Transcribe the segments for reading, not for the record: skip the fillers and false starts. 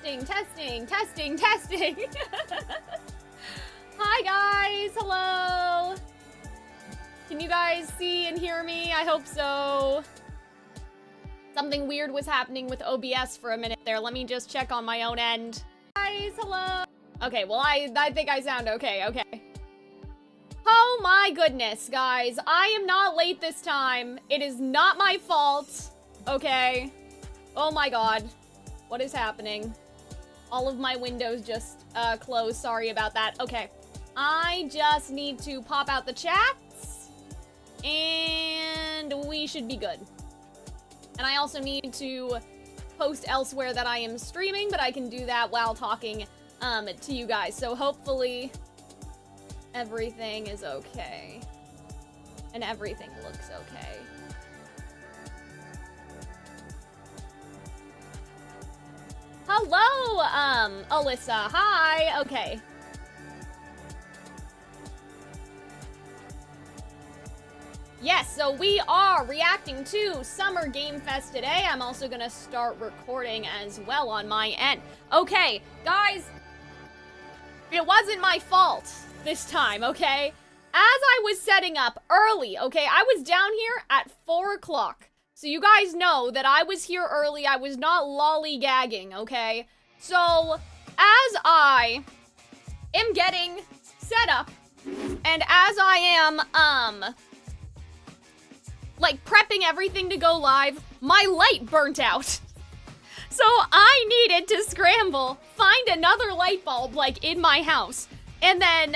Testing, testing, testing, testing. Hi guys, hello. Can you guys see and hear me? I hope so. Something weird was happening with OBS for a minute there. Let me just check on my own end. Guys, hello. Okay, well, I think I sound okay, okay. Oh my goodness, guys. I am not late this time. It is not my fault, okay? Oh my god. What is happening? All of my windows just closed. Sorry about that. Okay. I just need to pop out the chats, and we should be good. And I also need to post elsewhere that I am streaming, but I can do that while talking to you guys. So hopefully everything is okay. And everything looks okay. Hello, Alyssa. Hi. Okay. Yes, so we are reacting to Summer Game Fest today. I'm also gonna start recording as well on my end. Okay, guys, it wasn't my fault this time, okay? As I was setting up early, okay, I was down here at 4 o'clock. So you guys know that I was here early. I was not lollygagging, okay? So, as I am getting set up, and as I am, like, prepping everything to go live, my light burnt out. So I needed to scramble, find another light bulb, like, in my house, and then,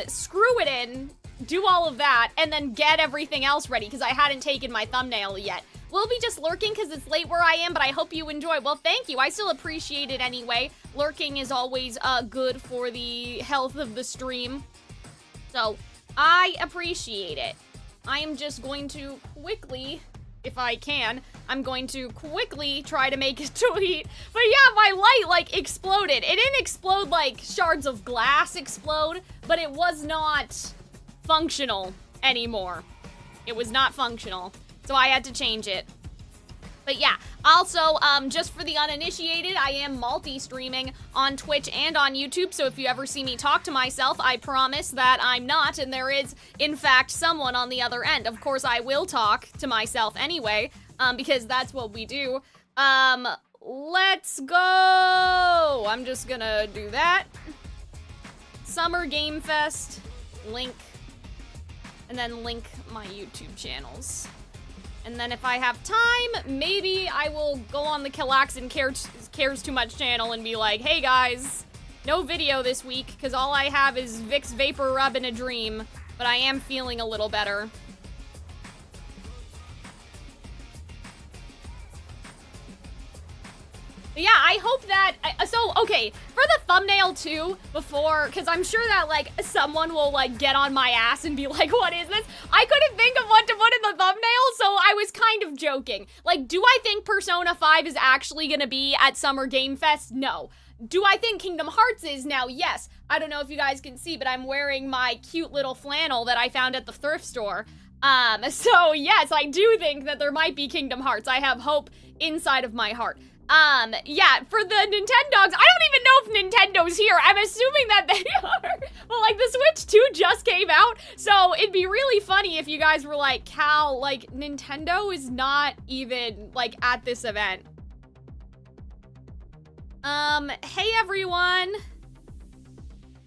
screw it in, do all of that, and then get everything else ready, because I hadn't taken my thumbnail yet. We'll be just lurking because it's late where I am, but I hope you enjoy. Well, thank you. I still appreciate it anyway. Lurking is always good for the health of the stream. So, I appreciate it. I am just going to quickly, if I can, I'm going to quickly try to make a tweet. But yeah, my light, like, exploded. It didn't explode like shards of glass explode, but it was not functional anymore. It was not functional. So I had to change it. But yeah, also, just for the uninitiated, I am multi-streaming on Twitch and on YouTube, so if you ever see me talk to myself, I promise that I'm not, and there is, in fact, someone on the other end. Of course, I will talk to myself anyway, because that's what we do. Let's go! I'm just gonna do that. Summer Game Fest, link, and then link my YouTube channels. And then if I have time, maybe I will go on the Calxiyn Cares Too Much channel and be like, hey guys, no video this week, because all I have is Vicks Vapor Rub in a dream, but I am feeling a little better. But yeah, I hope that, okay, for the thumbnail too, before, because I'm sure that, like, someone will, like, get on my ass and be like, what is this? I couldn't think of what to put in the thumbnail, so I was kind of joking. Like, do I think Persona 5 is actually gonna be at Summer Game Fest? No. Do I think Kingdom Hearts is now? Yes. I don't know if you guys can see, but I'm wearing my cute little flannel that I found at the thrift store. So yes, I do think that there might be Kingdom Hearts. I have hope inside of my heart. Yeah, for the Nintendogs, I don't even know if Nintendo's here. I'm assuming that they are. Well, like, the Switch 2 just came out, so it'd be really funny if you guys were like, Cal, like, Nintendo is not even, like, at this event. Hey everyone.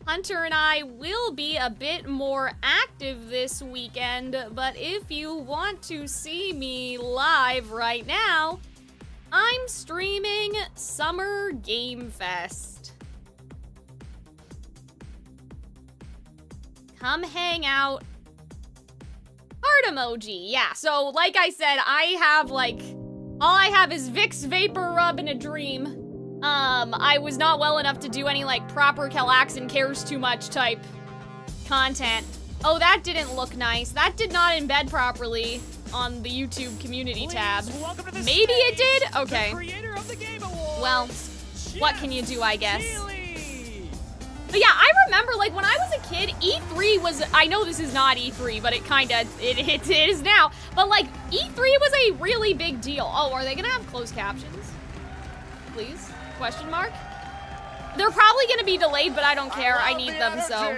Hunter and I will be a bit more active this weekend, but if you want to see me live right now, I'm streaming Summer Game Fest. Come hang out. Heart emoji, yeah. So, like I said, I have, like, all I have is Vicks Vapor Rub in a dream. I was not well enough to do any, like, proper Calxiyn Cares Too Much type content. Oh, that didn't look nice. That did not embed properly on the YouTube community tab. Maybe it did? Okay. Well, what can you do, I guess? But yeah, I remember, like, when I was a kid, E3 was, I know this is not E3, but it kinda, it is now, but, like, E3 was a really big deal. Oh, are they gonna have closed captions? Please? Question mark? They're probably gonna be delayed, but I don't care. I need them, so.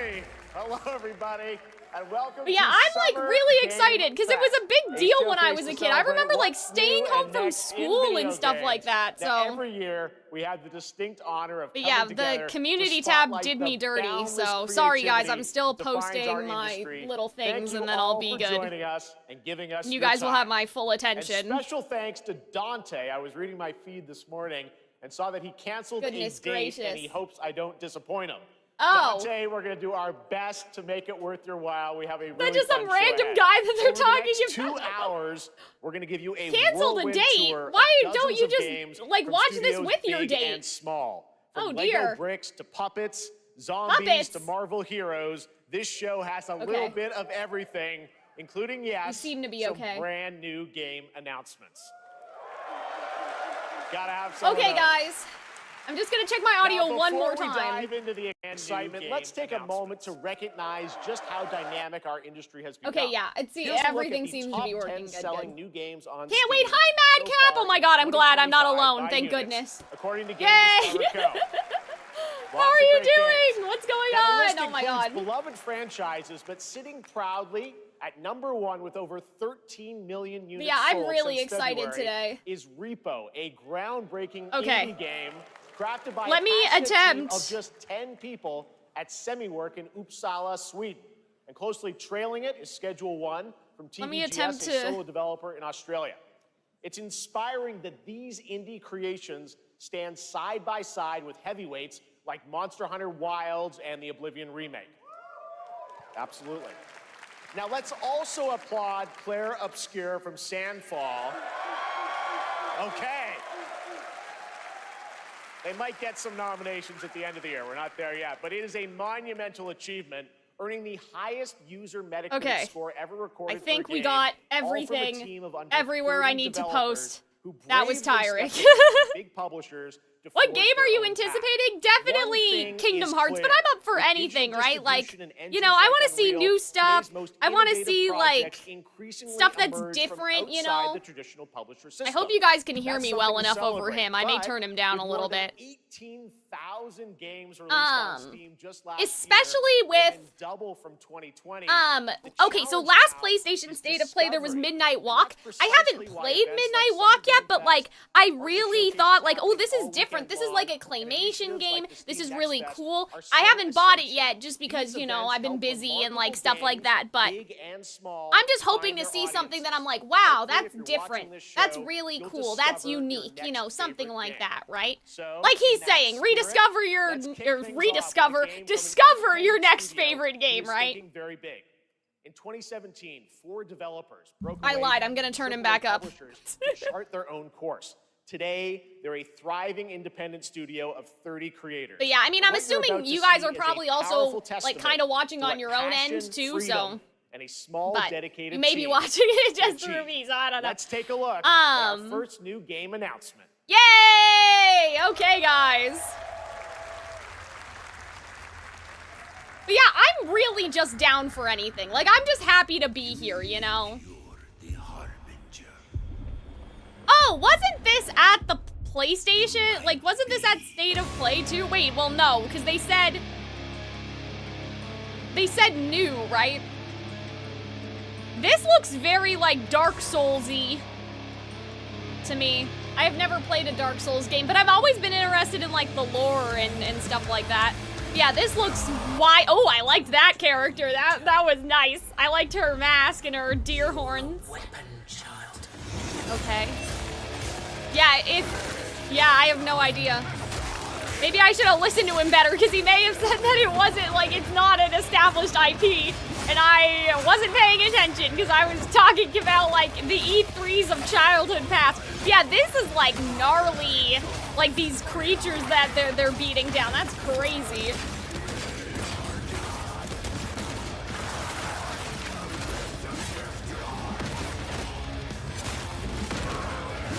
Hello, everybody. And welcome But yeah, I'm like really excited because it was a big deal when I was a kid. I remember like staying home from school and stuff like that. So every year we had the distinct honor of but yeah, the community tab did me dirty. So sorry guys, I'm still posting my little things and then I'll be good. Joining us and giving us you guys will have my full attention. And special thanks to Dante. I was reading my feed this morning and saw that he canceled a date and he hopes I don't disappoint him. Oh. Dante, we're gonna do our best to make it worth your while. We have a really That's just some fun random show guy that they're talking about. Over the next 2 hours, we're gonna give you a canceled a date. Tour Why of don't you games just like watch this with your big date? And small. From oh dear. Lego bricks to puppets, zombies to Marvel heroes. This show has a little bit of everything, including you seem to be some brand new game announcements. Gotta have some. Okay, guys. I'm just gonna check my audio one more time. Before we dive into the excitement, let's take a moment to recognize just how dynamic our industry has become. Okay, yeah, everything seems to be working good. New games on Can't wait! Hi, Madcap! Oh my God, I'm glad I'm not alone. Thank goodness. According to Yay! How are you doing? What's going on? Oh my God. Beloved franchises, but sitting proudly at #1 with over 13 million units. Yeah, I'm really excited today. Is Repo, a groundbreaking indie game crafted by a team of just 10 people at Semiwork in Uppsala, Sweden. And closely trailing it is Schedule 1 from TVGS, a solo developer in Australia. It's inspiring that these indie creations stand side by side with heavyweights like Monster Hunter Wilds and the Oblivion remake. Absolutely. Now let's also applaud Claire Obscure from Sandfall. Okay. They might get some nominations at the end of the year. We're not there yet, but it is a monumental achievement, earning the highest user Metacritic score ever recorded. I think we got everything everywhere I need to post. That was tiring. Big publishers. What game are you anticipating? Definitely Kingdom Hearts, but I'm up for anything, right? Like, you know, I want to see new stuff. I want to see, like, stuff that's different, you know? I hope you guys can hear me well enough over him. I may turn him down a little bit. 18,000 games released on Steam just last especially year, with double from 2020. Okay, so last PlayStation State of Play there was Midnight Walk. I haven't played Midnight Walk yet, but like I really thought like, oh, this is different. This is like a claymation game. This is really cool. I haven't bought it yet just because, you know, I've been busy and like stuff like that, but I'm just hoping to see something that I'm like, wow, that's different. That's really cool. That's unique, you know, something like that, right? Like he's saying, discover your next favorite game, right? Very big. In 2017, 4 developers broke I lied, I'm gonna turn him back up. To chart their own course. Today, they're a thriving independent studio of 30 creators. But yeah, I mean, I'm assuming you guys are probably also like kind of watching on your own end too, so. And a small dedicated you may be watching it just through me, so I don't know. Let's take a look at our first new game announcement. Yay! Okay, guys. But yeah, I'm really just down for anything. Like, I'm just happy to be here, you know? Oh, wasn't this at the PlayStation? Like, wasn't this at State of Play too? Wait, well, no, because they said new, right? This looks very, like, Dark Souls-y to me. I have never played a Dark Souls game, but I've always been interested in, like, the lore and stuff like that. Yeah, this looks oh, I liked that character. That was nice. I liked her mask and her deer horns. Weapon, child. Okay. Yeah, I have no idea. Maybe I should have listened to him better, because he may have said that it wasn't, like, it's not an established IP, and I wasn't paying attention, because I was talking about, like, the E3s of childhood past. Yeah, this is, like, gnarly, like, these creatures that they're beating down. That's crazy.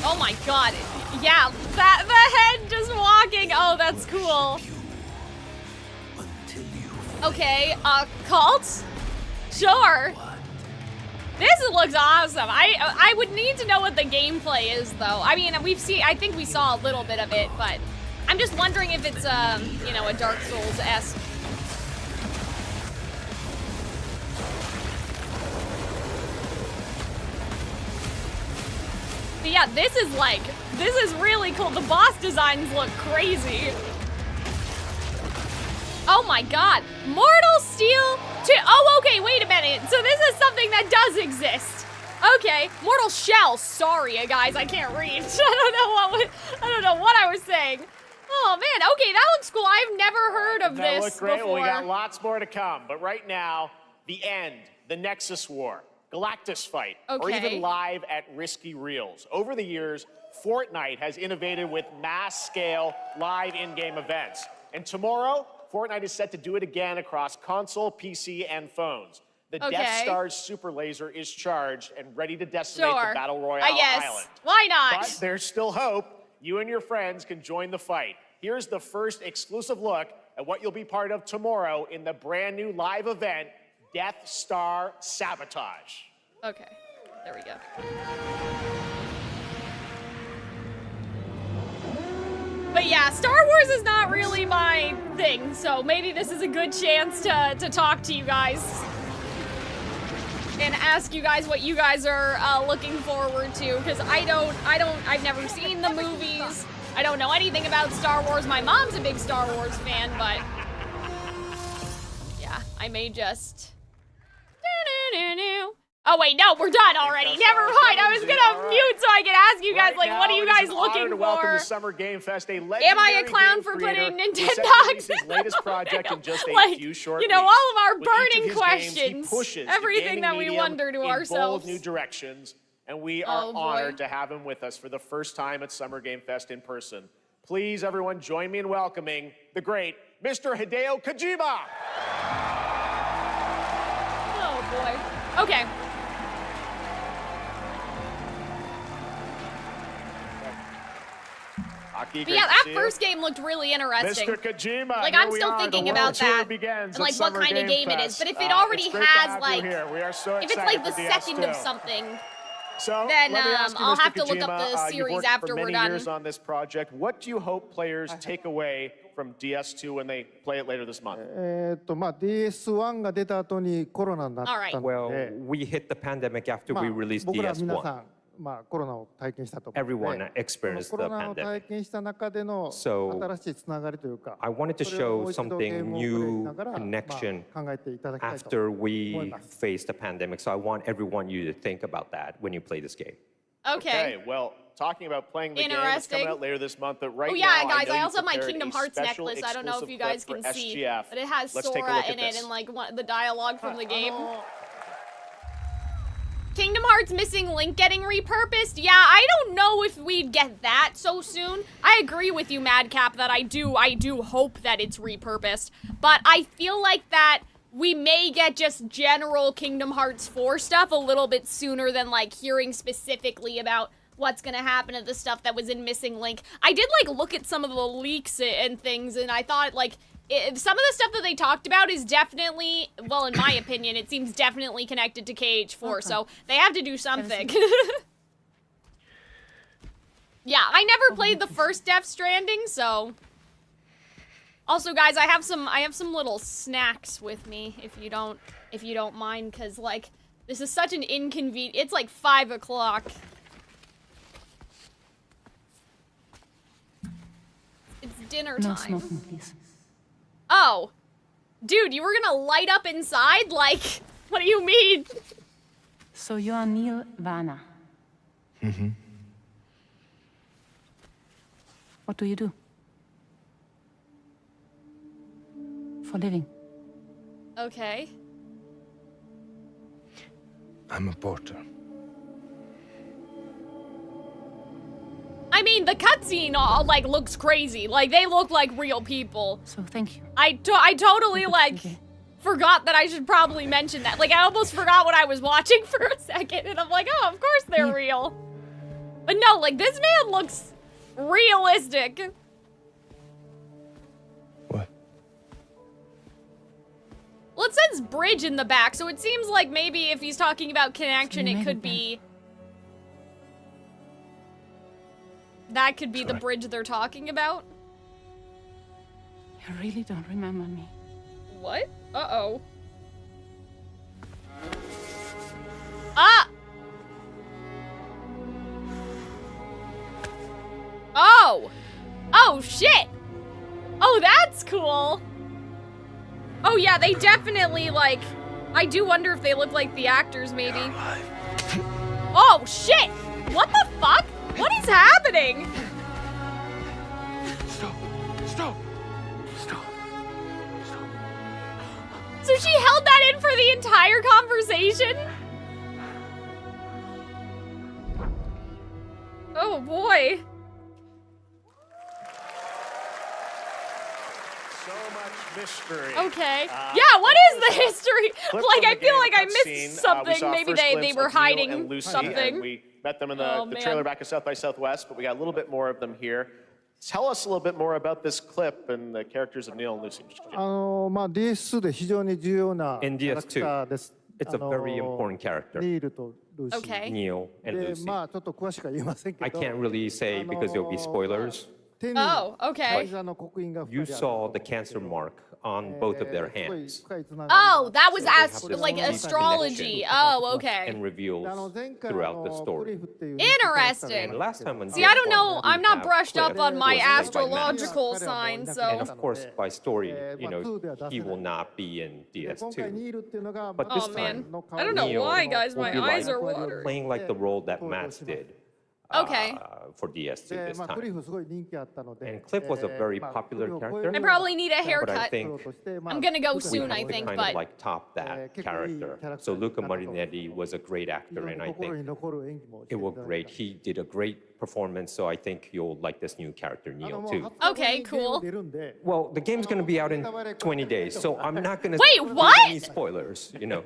Oh my god. Yeah, the head just walking. Oh, that's cool. Okay, cult? Sure. This looks awesome. I would need to know what the gameplay is, though. I mean, I think we saw a little bit of it, but I'm just wondering if it's, you know, a Dark Souls-esque. But yeah, this is really cool. The boss designs look crazy. Oh my god. Mortal Steel to, oh, okay, wait a minute. So this is something that does exist. Okay, Mortal Shell. Sorry, guys, I can't read. I don't know what I was saying. Oh man, okay, that looks cool. I've never heard of this look great. before. Well, we got lots more to come, but right now, the end, the Nexus War, Galactus Fight, or even live at Risky Reels. Over the years, Fortnite has innovated with mass-scale live in-game events. And tomorrow, Fortnite is set to do it again across console, PC, and phones. The Death Star's super laser is charged and ready to decimate the Battle Royale island. Why not? But there's still hope. You and your friends can join the fight. Here's the first exclusive look at what you'll be part of tomorrow in the brand new live event, Death Star Sabotage. Okay, there we go. But yeah, Star Wars is not really my thing, so maybe this is a good chance to talk to you guys and ask you guys what you guys are looking forward to, because I've never seen the movies. I don't know anything about Star Wars. My mom's a big Star Wars fan, but yeah, I may just. Oh wait, no, we're done already. Never mind. I was gonna mute so I could ask you guys, like, what are you guys looking for? Welcome to Summer Game Fest. Am I a clown for putting Nintendogs? His latest project in just a like, few short you know, weeks. all of our burning Games, questions, everything that we wonder to ourselves. Bold new directions, and we are honored to have him with us for the first time at Summer Game Fest in person. Please, everyone, join me in welcoming the great Mr. Hideo Kojima. Oh boy. Okay. But yeah, that first game looked really interesting. Mr. Kojima, like, I'm still thinking about that and like what kind of game it is. But if it already has like, if it's like the second of something, then I'll have to look up the series after we're done. Years on this project. What do you hope players take away from DS2 when they play it later this month? DS1 が出た後にコロナになったので、Well, we hit the pandemic after we released 僕ら皆 DS1. さんコロナを体験したと思うので、 Everyone experienced コ the ロナを体 pandemic. 験した中での So, 新しいつながりというか、 I wanted to それをも show う一度ゲー something ムをプレイし new ながら、 connection 考えていただきたいと after 思い we ます。 faced the pandemic. So I want everyone you to think about that when you play this game. Okay. Well, talking about playing the game, it's coming out later this month, but right oh yeah, now, guys, I you also have my prepared Kingdom a Hearts special necklace. I don't know if you exclusive guys clip can for see, SGF. but it has Let's take a Sora look at in it this. and like the dialogue from the game. Kingdom Hearts Missing Link getting repurposed? Yeah, I don't know if we'd get that so soon. I agree with you, Madcap, that I do hope that it's repurposed. But I feel like that we may get just general Kingdom Hearts 4 stuff a little bit sooner than like hearing specifically about what's gonna happen to the stuff that was in Missing Link. I did like look at some of the leaks and things, and I thought like some of the stuff that they talked about is definitely, well, in my opinion, it seems definitely connected to KH4, so they have to do something. Yeah, I never played the first Death Stranding, so. Also, guys, I have some little snacks with me, if you don't mind, because like this is such an inconvenient. It's like 5 o'clock. It's dinner time. No smoking, please. Oh. Dude, you were gonna light up inside? Like, what do you mean? So you are Neil Vana. Mm-hmm. What do you do? For living? Okay. I'm a porter. I mean, the cutscene all, like, looks crazy. Like, they look like real people. So thank you. I totally, like, forgot that I should probably mention that. Like, I almost forgot what I was watching for a second, and I'm like, oh, of course they're real. But no, like, this man looks realistic. What? Well, it says bridge in the back, so it seems like maybe if he's talking about connection, it could be... That could be the bridge they're talking about. You really don't remember me. What? Uh-oh. Ah! Oh! Oh, shit! Oh, that's cool! Oh, yeah, they definitely, like... I do wonder if they look like the actors, maybe. Oh, shit! What the fuck? What is happening? Stop. So she held that in for the entire conversation? Oh, boy. So much mystery. Okay. Yeah, what is the history? Like, I feel like I missed something. Maybe they were hiding something. We met them in the trailer back at South by Southwest, but we got a little bit more of them here. Tell us a little bit more about this clip and the characters of Neil and Lucy. DS2 で非常に重要なキ In ャラクターです。 It's a very important character. ニールとルーシー。 Okay. Neil and で、 Lucy. まあちょっと詳しくは言えませんけど。 I can't really say because there'll be spoilers. 手に Oh, okay. 膝の刻印が2 You 人ある saw the cancer mark on both of their すごい hands 深いつながり Oh, that was this like deep astrology. connection. Oh, okay. and reveals 前回 throughout the ク story. リフっていう Interesting. And last time on See, I don't know. DS1, we I'm not have brushed up Cliff, on my who was played by Matt. astrological signs, And so. of course, by story, you know, he will not be in 今回 DS2. ニールっていうのが But Oh this man. time, I don't know Neil why, guys. will My be eyes like are watering. playing like the role that Matt did. Okay. For DS2 で this まあクリ time. フすごい人気あったので And Cliff was a very まあ popular クリフを超え character. る I probably need a But I haircut. think としてまあ I'm gonna go we soon, I have to think, kind but. of like top that character. So Luca Marinetti was a great 非 actor, 常 and に I 心に think 残る演技もして it いた was だい great. た He did a great performance, so I think you'll like this new character, あ Neil, のもう too. 20日 Okay, に cool. 出るんで Well, the game's going to be out in 20 days, so I'm not going to Wait, what? any spoilers, you know.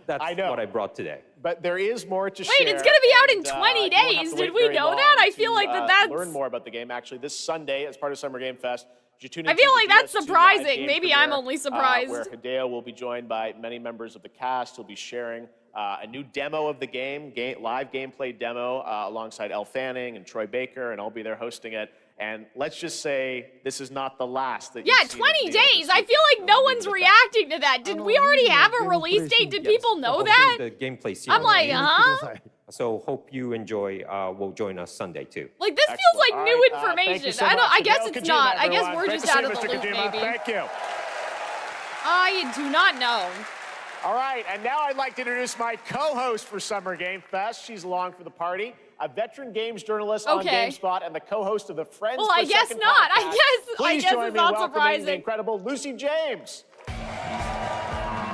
That's I know. what I brought today. But there is more to share. Wait, it's gonna be out in and, 20 you won't have days. to Did wait we very know long that? I to, feel like that's- learn more about the game. Actually, this Sunday, as part of Summer Game Fest, you tune I into feel the like that's DS2 live surprising. game Maybe I'm premiere, only surprised. Where Hideo will be joined by many members of the cast. He'll be sharing a new demo of the game, live gameplay demo, alongside Elle Fanning and Troy Baker, and I'll be there hosting it. And let's just say this is not the last that Yeah, you've seen of 20 Neil days. this I week. feel like no one's reacting to that. Did we already have a release date? Did people know Hopefully that? the gameplay I'm sequence like, is- くだ huh? さい So hope you enjoy. Will join us Sunday too. Like, this feels Excellent. like All new right, thank information. you so I much. guess Hideo it's Kojima, not. I guess everyone. we're Great just to see out you, of the Mr. loop, Kojima. maybe. Thank you. I do not know. All right, and now I'd like to introduce my co-host for Summer Game Fest. She's along for the party, a veteran games journalist on Okay. GameSpot and the co-host of the Friends Well, Per I guess Second not. I podcast. guess Please it's join me not in welcoming the surprising. incredible Lucy James.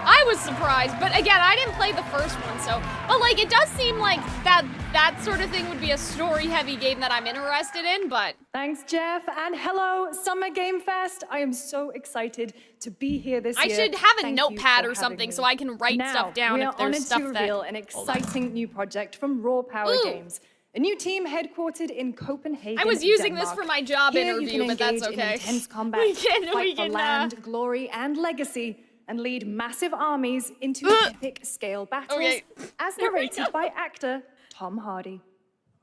I was surprised, but again, I didn't play the first one, so. But like, it does seem like that sort of thing would be a story-heavy game that I'm interested in. But Thanks, Jeff, and hello, Summer Game Fest. I am so excited to be here this I year. should have a Thank you notepad for or something having so me. I can write now, stuff down we if are there's honored stuff to that- reveal an exciting new project from Raw Power Ooh. Games, a new team headquartered in Copenhagen. I was using this Denmark. for my job Here interview, you can but that's engage in okay. intense combat, We can- fight for land, glory, and legacy, and lead massive armies into epic scale battles, Okay. as Here we narrated go. by actor Tom Hardy.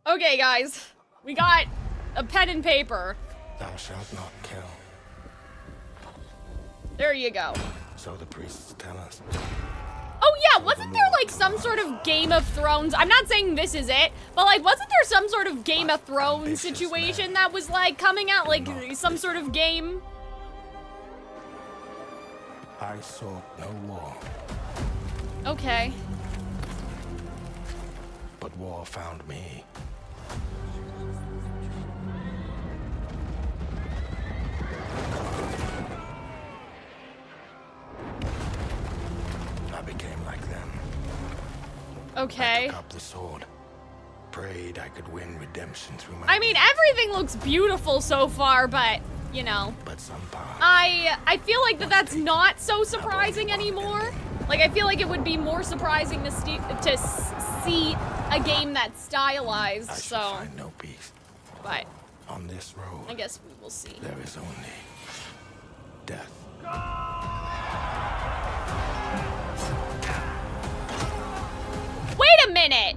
Okay, guys, we got a pen and paper. Thou shalt not kill. There you go. So the priests tell us. Oh yeah, wasn't there like some sort of Game of Thrones? I'm not saying this is it, but like wasn't there some sort of Game of Thrones Ambitious situation man. that was like coming out, like some sort of game? I sought no war, Okay. but war found me. I became like them. Okay. Took up the sword. Prayed I could win redemption through my I mean, everything looks beautiful so far, but you know, but some path. I feel like that's not so surprising anymore. Like I feel like it would be more surprising to see a game that's stylized. I shall So, find no peace. but On this road, I guess we will see. there is only death. Wait a minute!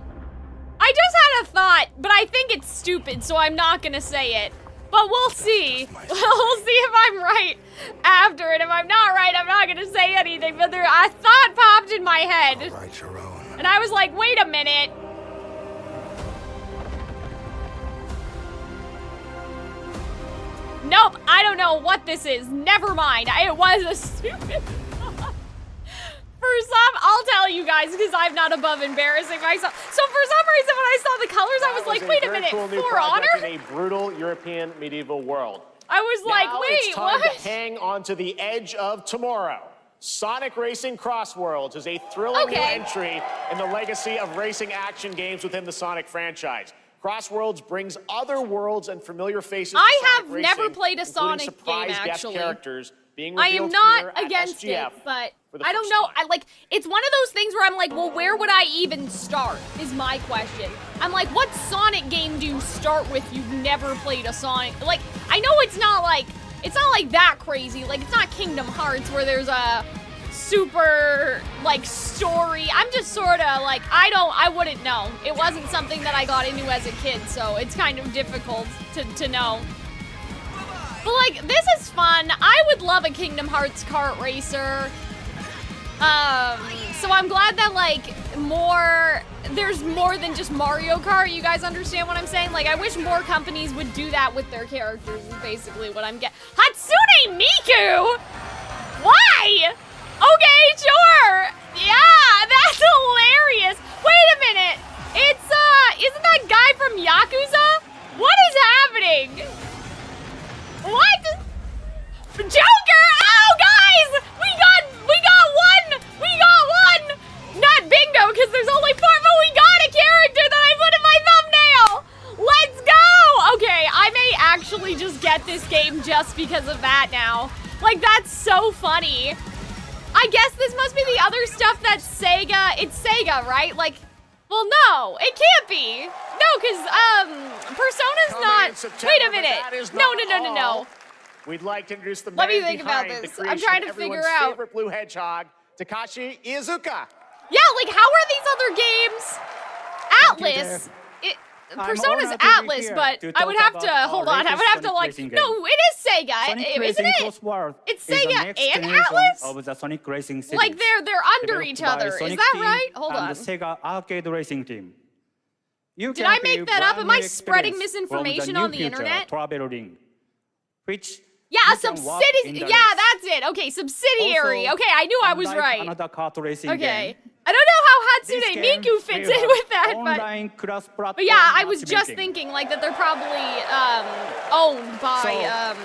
I just had a thought, but I think it's stupid, so I'm not gonna say it. But we'll see. We'll see if I'm right gonna say anything, but a thought popped in my head. Write your own. And I was like, wait a minute. Nope, I don't know what this is. Never mind. It was a stupid For some, I'll tell you guys because I'm not above embarrassing myself. So for some reason, when I saw the colors, I was like, wait a minute, For Honor? In a brutal European medieval world. I was like, now wait, it's time what? to hang on to the edge of tomorrow. Sonic Racing Crossworlds is a thrilling new entry in the legacy of racing action games within the Sonic franchise. Crossworlds brings other worlds and familiar faces to I Sonic have Racing, never played a Sonic surprise game, guest actually. characters being I revealed am not here at against SGF it, but for the I don't first know. time. It's one of those things where I'm like, well, where would I even start is my question. I'm like, what Sonic game do you start with? You've never played a Sonic. Like, I know it's not like that crazy. Like, it's not Kingdom Hearts where there's a super, like, story. I'm just sort of like, I wouldn't know. It wasn't something that I got into as a kid, so it's kind of difficult to know. But, like, this is fun. I would love a Kingdom Hearts kart racer. So I'm glad that, like, there's more than just Mario Kart. You guys understand what I'm saying? Like, I wish more companies would do that with their characters is basically what I'm getting. Hatsune Miku? Why? Okay, sure. Yeah, that's hilarious. Wait a minute. Isn't that guy from Yakuza? What is happening? What? Joker! Oh, guys! We got one! Not bingo, because there's only 4, but we got a character that I put in my thumbnail! Let's go! Okay, I may actually just get this game just because of that now. Like, that's so funny. I guess this must be the other stuff that's Sega. It's Sega, right? Like, well, no, it can't be. No, because, Persona's not. Wait a minute. No. We'd like to introduce the Let man me think about behind this. the I'm creation trying of to figure everyone's out. favorite blue hedgehog, Takashi Iizuka. Yeah, like, how are these other games? Atlas. Persona's Atlas, but I would have to, hold on, I would have to, like, no, it is Sega, isn't it? It's Sega and Atlas? Of the Sonic Racing series, like, they're under each other, is that right? Hold on. And the Sega arcade racing team. Did I make that up? Am I spreading misinformation on the internet? Travel ring, which yeah, a subsidiary. Yeah, that's it. Okay, subsidiary. Okay, I knew I was right. Another kart racing okay. Game. I don't know how Hatsune Miku fits in with that, but yeah, I was just thinking like that they're probably owned by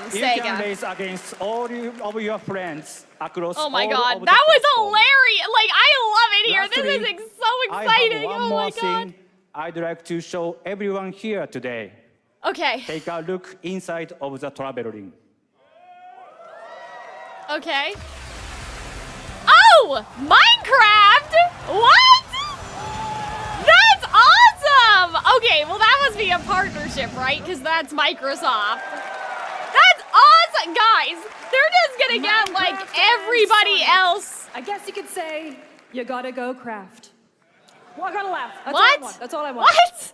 Sega. You can race against all of your friends across oh my all god, of that was platform. hilarious! Like I love it here. Lastly, this is so exciting. I have one oh more my god. thing I'd like to show everyone here today. Okay. Take a look inside of the travel ring. Okay. Oh! Minecraft? What? That's awesome! Okay, well that must be a partnership, right? Because that's Microsoft. That's awesome! Guys, they're just gonna get like everybody else. I guess you could say, you gotta go craft. Well, I gotta laugh. That's what? all I want. That's all I want. What?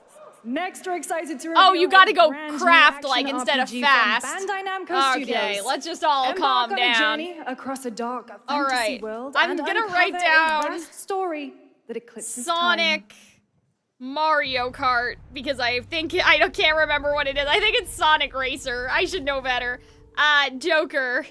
Next, we're excited to reveal oh, you gotta go brand new craft action like instead of RPG fast. From Bandai Namco Studios. Okay, let's just all Embark calm on down. A journey across a dark fantasy all right. world. I'm and gonna uncover write down a vast story that eclipses Sonic time. Mario Kart because I think can't remember what it is. I think it's Sonic Racer. I should know better. Joker.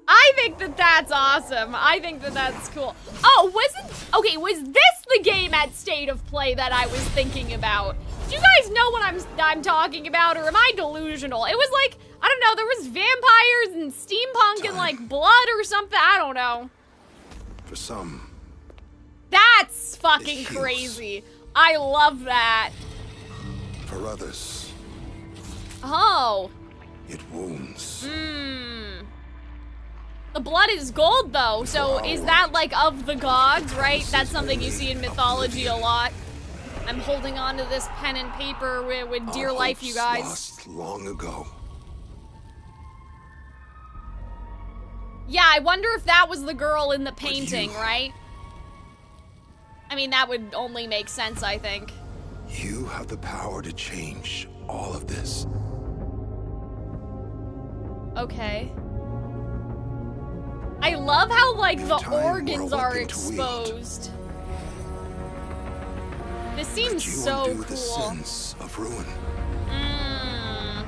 I think that's awesome. I think that's cool. Oh, was this the game at State of Play that I was thinking about? Do you guys know what I'm talking about, or am I delusional? It was like, I don't know, there was vampires and steampunk and like blood or something. I don't know. For some, that's fucking it heals. crazy. I love that. For others, oh. it wounds. The blood is gold, though, so is that, like, of the gods, right? That's something you see in mythology a lot. I'm holding on to this pen and paper with dear life, you guys. Lost long ago. Yeah, I wonder if that was the girl in the painting, right? I mean, that would only make sense, I think. You have the power to change all of this. I love how, like, the time we're organs are awakened to wield. exposed. This seems You so undo the cool. sins of ruin. Mm.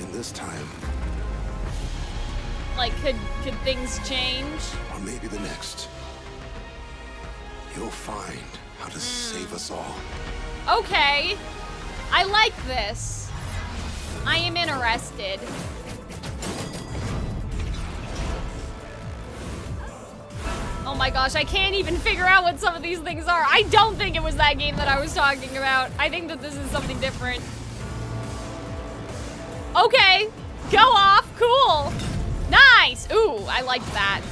In this time, Like, could things change? or maybe the next, you'll find how to save us all. Okay. I like this. I am interested. Oh my gosh, I can't even figure out what some of these things are. I don't think it was that game that I was talking about. I think that this is something different. Okay, go off, cool. Nice, ooh, I liked that.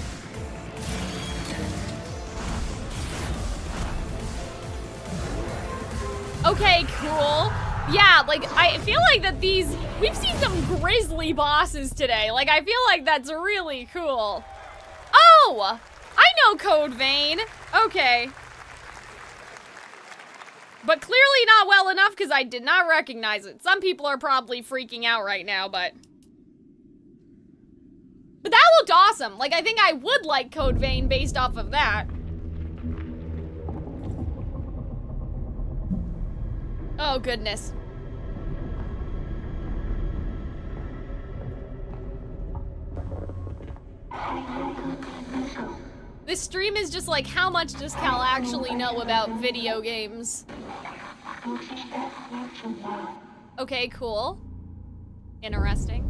Okay, cool. Yeah, like, I feel like that we've seen some grisly bosses today. Like, I feel like that's really cool. Oh! I know Code Vein. Okay. But clearly not well enough because I did not recognize it. Some people are probably freaking out right now, but that looked awesome. Like, I think I would like Code Vein based off of that. Oh, goodness. This stream is just like, how much does Cal actually know about video games? Okay, cool. Interesting.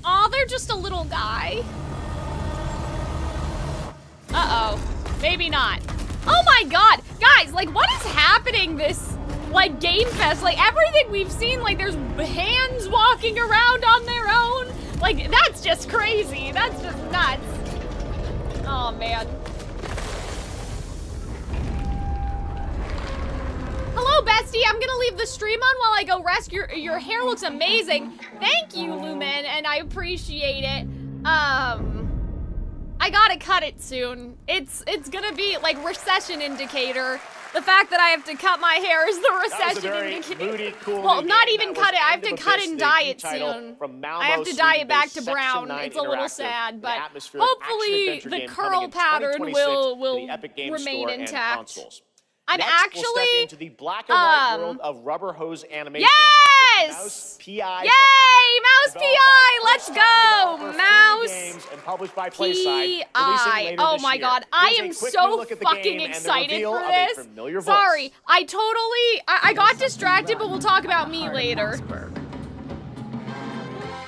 Aw, they're just a little guy. Uh-oh. Maybe not. Oh my god! Guys, like, what is happening this, like, Game Fest? Like, everything we've seen, like, there's hands walking around on their own. Like, that's just crazy. That's just nuts. Oh, man. Hello, bestie. I'm gonna leave the stream on while I go rest. Your hair looks amazing. Thank you, Lumen, and I appreciate it. I gotta cut it soon. It's gonna be like recession indicator. The fact that I have to cut my hair is the recession indicator. Moody, cool well, not game. even That cut was it. I have End to of cut Abyss, and the dye key it title soon. from Malmo, I have to dye it back to Sweden-based brown. Section 9 It's a little Interactive, sad, an but atmospheric hopefully action-adventure the game curl coming in pattern 2026 will to the Epic Games remain Store and intact. consoles. I'm Next, actually we'll step into the black and white world of rubber hose animation. Yes! with Mouse PI. Yay! Mouse Developed PI! by Let's first-time go! developer Mouse 3D Games and published by PlaySide, PI. releasing later Oh this my year. god, I Here's a am quick so look at the fucking game and the excited reveal for of a this. familiar voice. Sorry, I got distracted, but we'll talk about me later.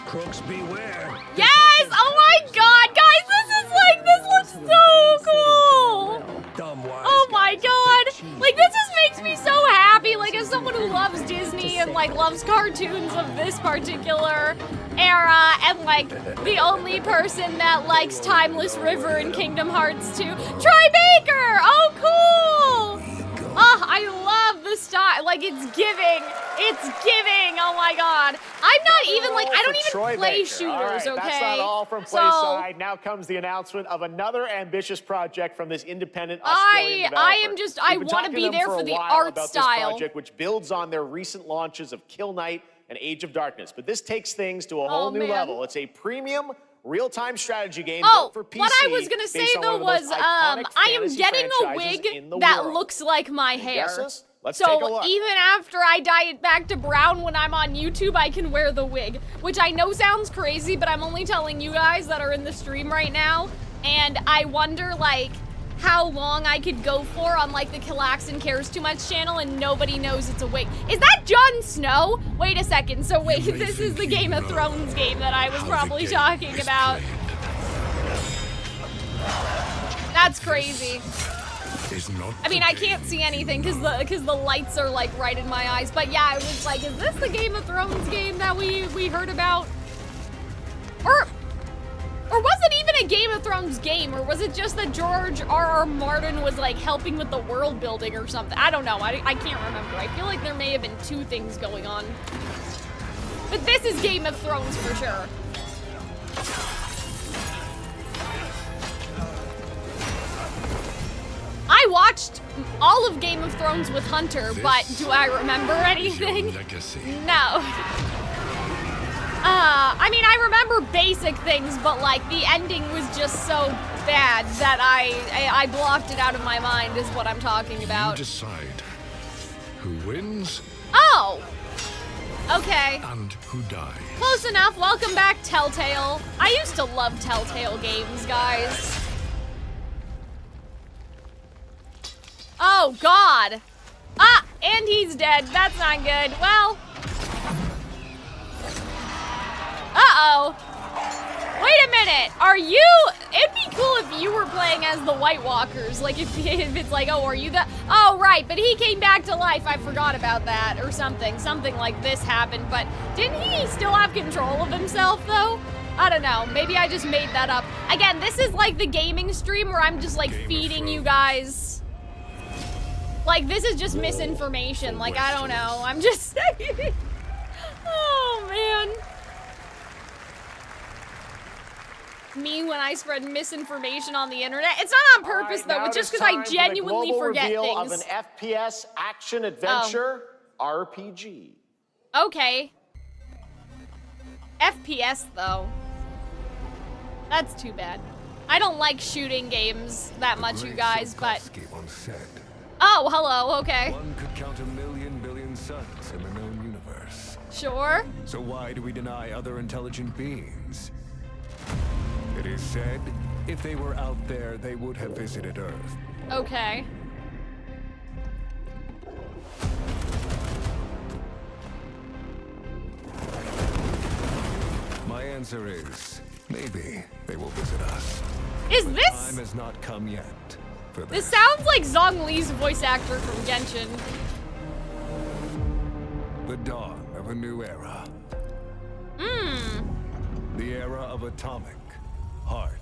Crooks beware. Yes! Oh my god, guys, this looks so cool! Dumb wise Oh my guys god! think cheese. Like, this just makes me so happy, like, as someone who loves Disney and, like, loves cartoons of this particular era, and, like, the only person that likes Timeless River in Kingdom Hearts 2. Troy Baker! Oh, cool! Oh, I love the style. Like, it's giving. It's giving. Oh my god. I'm not even, like, I don't even play shooters, all right, okay? That's not all from PlaySide. Now comes the announcement of another ambitious project from this independent Australian developer. I am just, I We've been want to talking be to them there for for a the while art about style. This project, which builds on their recent launches of Kill Knight and Age of Darkness. But this takes things to a whole new man. level. It's a premium real-time strategy game Oh, built for PC. what I was gonna say based on though one of the was, most iconic I am fantasy getting a franchises wig in the that world. looks like my hair. Guesses? Let's take a So look. even after I dye it back to brown when I'm on YouTube, I can wear the wig, which I know sounds crazy, but I'm only telling you guys that are in the stream right now, and I wonder, like, how long I could go for on, like, the Calxiyn Cares Too Much channel and nobody knows it's a wig. Is that Jon Snow? Wait a second, so wait, this is the Game of Thrones game that I was probably talking about. That's crazy. I mean, I can't see anything because the lights are, like, right in my eyes. But yeah, I was like, is this the Game of Thrones game that we heard about? Or was it even a Game of Thrones game? Or was it just that George R.R. Martin was, like, helping with the world building or something? I don't know. I can't remember. I feel like there may have been two things going on. But this is Game of Thrones for sure. I watched all of Game of Thrones with Hunter, but do I remember anything? No. I mean, I remember basic things, but like the ending was just so bad that I blocked it out of my mind is what I'm talking about. You decide who wins. Oh! Okay. And who dies. Close enough. Welcome back, Telltale. I used to love Telltale games, guys. Oh, God. Ah, and he's dead. That's not good. Well. Uh-oh. Wait a minute. Are you... It'd be cool if you were playing as the White Walkers. Like, if it's like, oh, are you the... Oh, right, but he came back to life. I forgot about that or something. Something like this happened, but didn't he still have control of himself, though? I don't know. Maybe I just made that up. Again, this is like the gaming stream where I'm just, like, feeding you guys... Like, this is just misinformation. Like, I don't know. I'm just saying. Oh, man. Me when I spread misinformation on the internet. It's not on purpose, though. It's just because I genuinely forget things. Of an FPS action adventure RPG. Okay. FPS, though. That's too bad. I don't like shooting games that much, you guys, but... Oh, hello, okay. One could count 1,000,000 billion suns in the known universe. Sure. So why do we deny other intelligent beings? It is said, if they were out there, they would have visited Earth. Okay. My answer is, maybe they will visit us. Is But this... time has not come yet. This sounds like Zhong Li's voice actor from Genshin. The dawn of a new era. The era of atomic heart.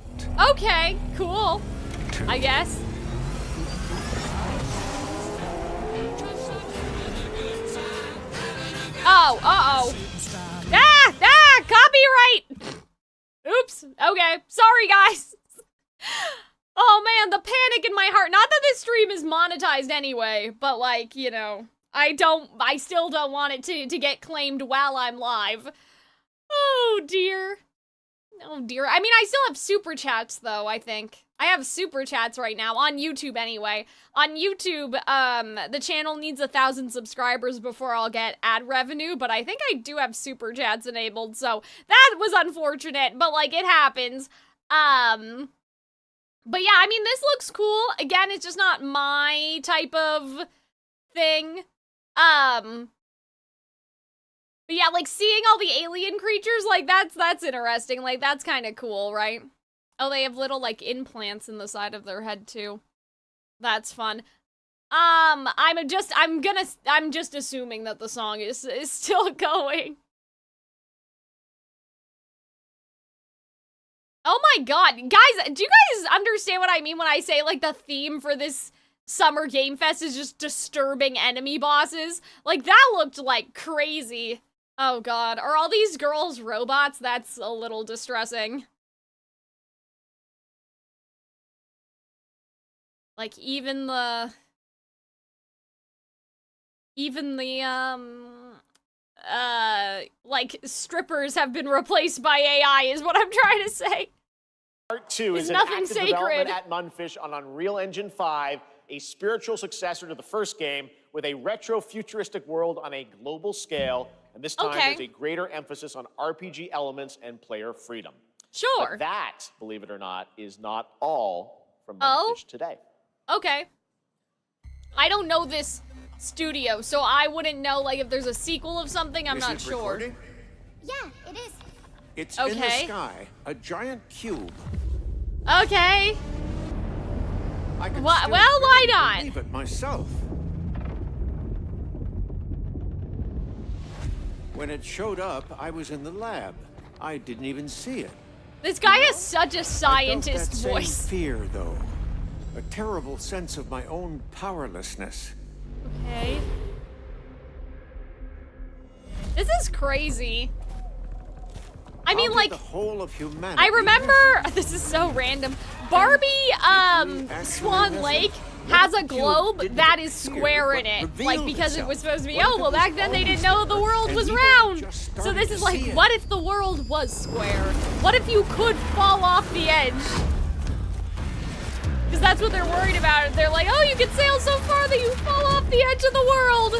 Okay, cool. I guess. Oh, uh-oh. Copyright! Oops, okay. Sorry, guys. Oh man, the panic in my heart. Not that this stream is monetized anyway, but like, you know, I still don't want it to get claimed while I'm live. Oh dear. Oh dear. I mean, I still have super chats though, I think. I have super chats right now, on YouTube anyway. On YouTube, the channel needs 1,000 subscribers before I'll get ad revenue, but I think I do have super chats enabled, so that was unfortunate, but like, it happens. But yeah, I mean, this looks cool. Again, it's just not my type of thing. But yeah, like, seeing all the alien creatures, like, that's interesting. Like, that's kind of cool, right? Oh, they have little, like, implants in the side of their head, too. That's fun. I'm just assuming that the song is still going. Oh my god, guys, do you guys understand what I mean when I say, like, the theme for this Summer Game Fest is just disturbing enemy bosses? Like, that looked, like, crazy. Oh god, are all these girls robots? That's a little distressing. Like, even the, like, strippers have been replaced by AI, is what I'm trying to say. Part 2 is an active development at Munfish on Unreal Engine 5, a spiritual successor to the first game, with a retro-futuristic world on a global scale, and this time there's a greater emphasis on RPG elements and player freedom. Sure. But that, believe it or not, is not all from Munfish today. Okay. I don't know this studio, so I wouldn't know, like, if there's a sequel of something. I'm not sure. Recording? Yeah, it is. It's in the sky, a giant cube. Okay. I can well, why not? Believe it myself. When it showed up, I was in the lab. I didn't even see it. This guy has such a scientist I felt that voice. same fear, though. A terrible sense of my own powerlessness. Okay. This is crazy. I mean, like, the whole of humanity I remember, this is so random, Barbie, Swan Lake has a globe that is square in it. Like, because it was supposed to be, oh, well, back then they didn't know the world was round. So this is like, what if the world was square? What if you could fall off the edge? Because that's what they're worried about. They're like, oh, you can sail so far that you fall off the edge of the world.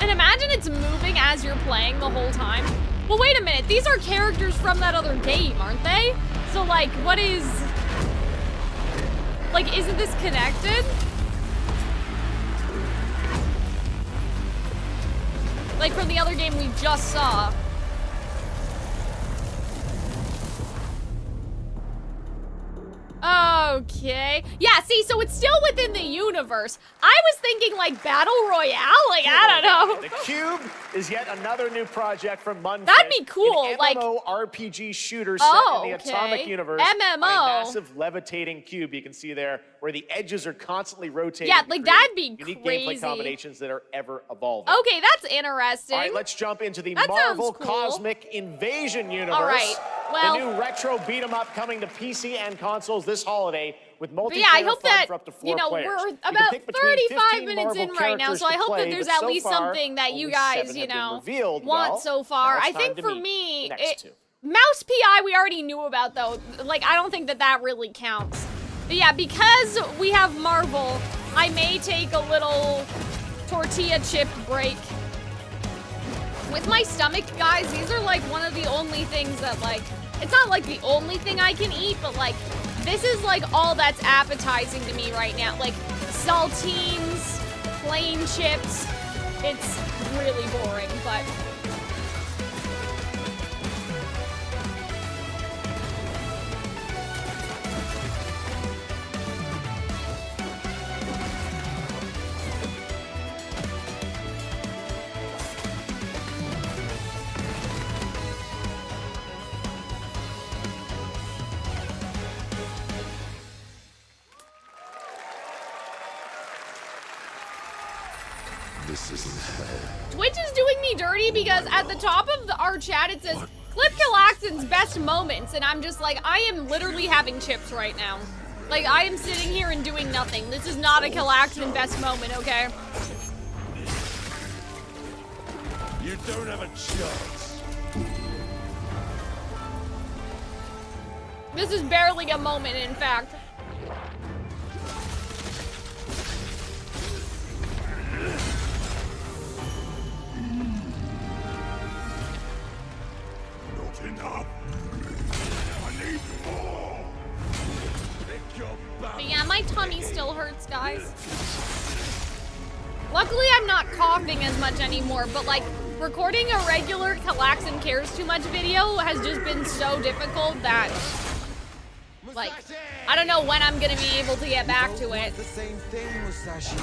And imagine it's moving as you're playing the whole time. Well, wait a minute. These are characters from that other game, aren't they? So, like, what is... Like, isn't this connected? Like, from the other game we just saw. Okay. Yeah, see, so it's still within the universe. I was thinking, like, Battle Royale? Like, I don't know. The Cube is yet another new project from Munfish. That'd be cool, an like... MMORPG shooter set in the Atomic Universe. MMO. On a massive levitating cube you can see there, where the edges are constantly rotating. Yeah, like, that'd be unique crazy. gameplay combinations that are ever evolving. Okay, that's interesting. All right, let's jump into the That Marvel sounds cool. Cosmic Invasion universe. All right, well... The new retro beat-em-up coming to PC and consoles this holiday with multiplayer I hope fun that, for up to 4 you know, players. we're You can about pick between 35 15 minutes Marvel in right now, characters so I to hope play, that there's but at so least far, something that you only guys, 7 you have been know, revealed. want Well, so far. now I it's think time to for meet me, the next two. Mouse PI we already knew about, though. Like, I don't think that that really counts. But yeah, because we have Marvel, I may take a little tortilla chip break. With my stomach, guys, these are like one of the only things that, like, it's not like the only thing I can eat, but like, this is like all that's appetizing to me right now. Like, saltines, plain chips. It's really boring, but... Twitch is doing me dirty because at the top of our chat it says Clip Calxiyn's best moments, and I'm just like, I am literally having chips right now. Like, I am sitting here and doing nothing. This is not a Calxiyn best moment, okay? You don't have a chance. This is barely a moment, in fact. But yeah, my tummy still hurts, guys. Luckily, I'm not coughing as much anymore, but like, recording a regular Calxiyn Cares Too Much video has just been so difficult that, like, I don't know when I'm gonna be able to get back to it. The same thing, Musashi.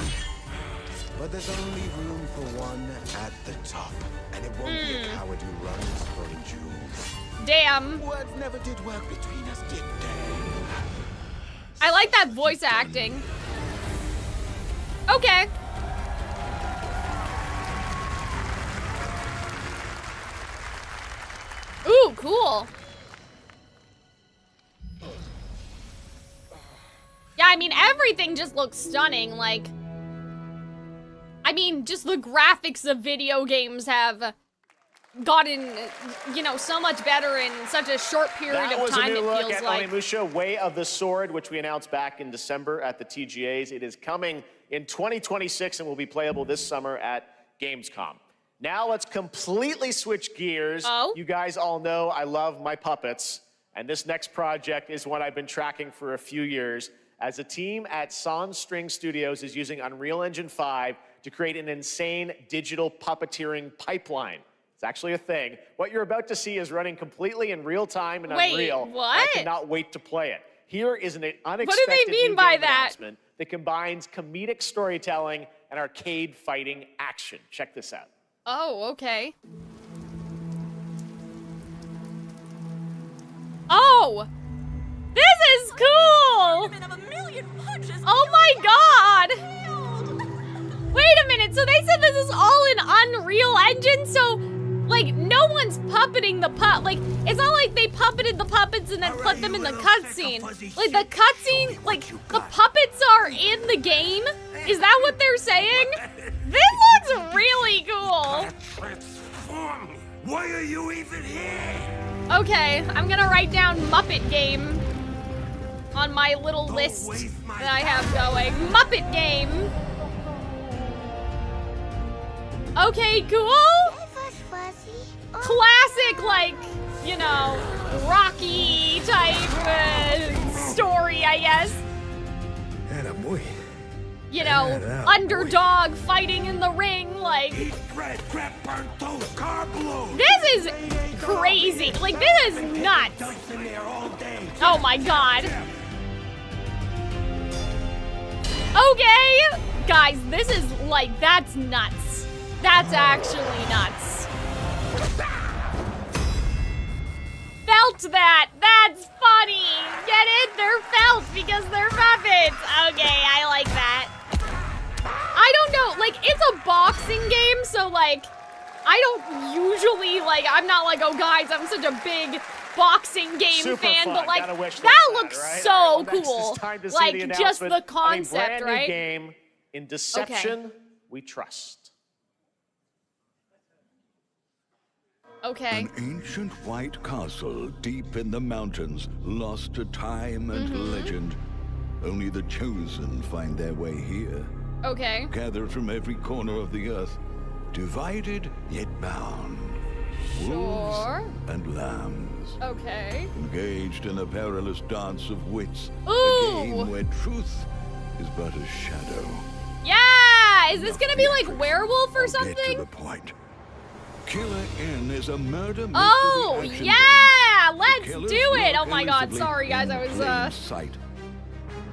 But there's only room for one at the top, and it won't be a coward who runs from jewels. Damn. Words never did work between us, did they? I like that voice acting. Okay. Ooh, cool. Yeah, I mean, everything just looks stunning. Like, I mean, just the graphics of video games have gotten, you know, so much better in such a short period of time, it feels like. That was a new look at Onimusha, Way of the Sword, which we announced back in December at the TGAs. It is coming in 2026 and will be playable this summer at Gamescom. Now let's completely switch gears. Oh? You guys all know I love my puppets, and this next project is one I've been tracking for a few years, as a team at Sans String Studios is using Unreal Engine 5 to create an insane digital puppeteering pipeline. It's actually a thing. What you're about to see is running completely in real time and Unreal. What? I cannot wait to play it. Here is an unexpected What do they mean new by game that? announcement that combines comedic storytelling and arcade fighting action. Check this out. Oh, okay. Oh! This is cool! Oh my god! Wait a minute, so they said this is all in Unreal Engine, so Like, no one's puppeting the like, it's not like they puppeted the puppets and then put them in the cutscene. Like, the cutscene, like, the puppets are in the game? Is that what they're saying? This looks really cool. Why are you even here? Okay, I'm gonna write down Muppet game on my little list that I have going. Muppet game. Okay, cool. Classic, like, you know, Rocky type story, I guess. You know, underdog fighting in the ring, like. This is crazy. Like, this is nuts. Oh my god. Okay, guys, this is like, that's nuts. That's actually nuts. Felt that. That's funny. Get it? They're felt because they're puppets. Okay, I like that. I don't know, like, it's a boxing game, so, like, I don't usually, like, I'm not like, oh, guys, I'm such a big boxing game Super fan, fun. but, like, Gotta wish that like looks right? so Well, cool. time to see Like, the just the announcement. concept, brand right? New game in deception, we trust. Okay. An ancient white castle deep in the mountains, lost to time and legend. Only the chosen find their way here. Okay. Gathered from every corner of the earth, divided yet bound. Sure. Wolves and lambs, Okay. engaged in a perilous dance of wits. Ooh. A game where truth is but a shadow. Yeah! Is this gonna be like werewolf or Get to something? the point. Killer Inn is a murder mystery Oh, action yeah! game. Let's Killers do it! lurk Oh my god, elusively sorry guys, I in was, plain sight.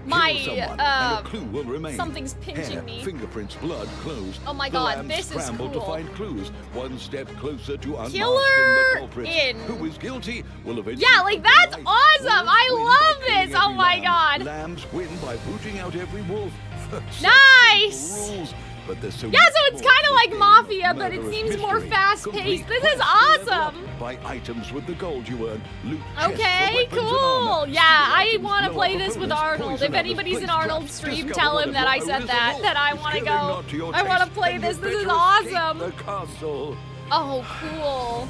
my, Kill someone, and a clue will remain. something's pinching Hair, me. Fingerprints, blood, clothes. Oh my The god, lambs this is scramble cool. to find clues, one step closer to unmasking Killer the culprit. Inn. Who is guilty will eventually. Yeah, like, come to that's light. awesome! Wolves I win love by killing this! Oh every my lamb. god! Lambs win by booting out every wolf. Such Nice! simple rules, but there's so Yeah, much so it's more kind to of like the game. Mafia, but it Murderous seems more mystery. fast-paced. Complete This is quests level awesome! up by items with the gold you earn. Loot chests Okay, for weapons and cool. armor. Yeah, Steal I items, want to blow play up this with opponents, Arnold. poison If anybody's others, in place Arnold's traps, stream, discover tell what him a that I foe said is that, about. that I Is want to killing go. not to your I want to taste, play then you this. This is better awesome. escape the castle. Oh, cool.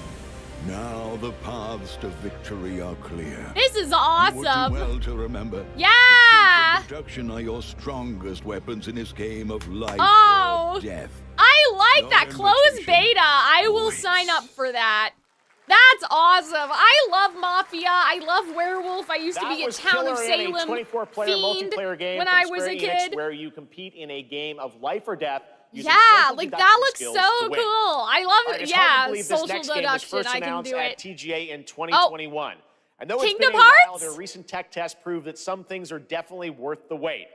Now the paths to victory are clear. This is You would awesome. do well to remember. Yeah. Deduction are your strongest weapons in this game of life Oh. or death. I like that. Your Closed invitation beta. I will awaits. sign up for that. That's awesome. I love Mafia. I love Werewolf. I used to That be a was Town of Killer Inn, a Salem 24-player fiend multiplayer game when from I was a Square Enix, kid. where you compete in a game of life or death. using Yeah, social like that deduction looks skills so to cool. win. I love All right, it. it's hard to Yeah, believe this social next game was deduction. first I can announced do at it. TGA in 2021. And though it's Kingdom been a while, Hearts? their recent tech tests prove that some things are definitely worth the wait.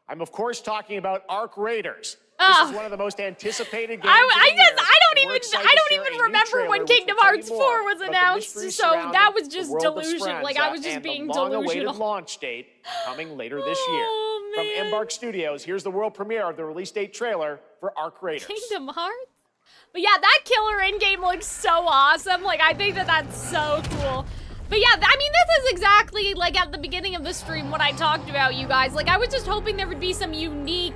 I'm of course talking about Arc Raiders. This is one of the most anticipated games I of the year, and we're don't excited to share a even new remember trailer when which will Kingdom tell you Hearts more 4 was about the announced, mystery so surrounding that was the just world of delusion. Like, I Speranza was just and being the long-awaited delusional. launch date coming later this year. Oh, From man. Embark Studios, here's the world premiere of the release date trailer for Arc Raiders. Kingdom Hearts? But yeah, that Killer Inn game looks so awesome. Like, I think that that's so cool. But yeah, I mean, this is exactly, like, at the beginning of the stream what I talked about, you guys. Like, I was just hoping there would be some unique,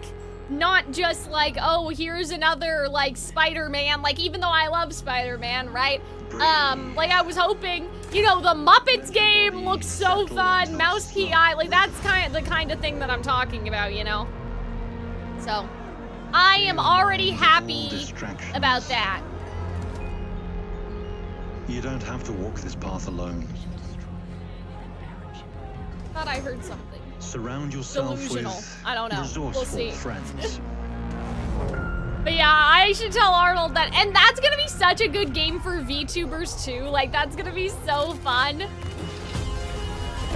not just like, oh, here's another, like, Spider-Man. Like, even though I love Spider-Man, right? Like, I was hoping, you know, the Muppets game looks so fun. Mouse PI, like, that's the kind of thing that I'm talking about, you know? So, I am already happy about that. You don't have to walk this path alone. Thought I heard something. Surround yourself Delusional. with I don't know. resourceful We'll see. friends. But yeah, I should tell Arnold that, and that's gonna be such a good game for VTubers too. Like, that's gonna be so fun.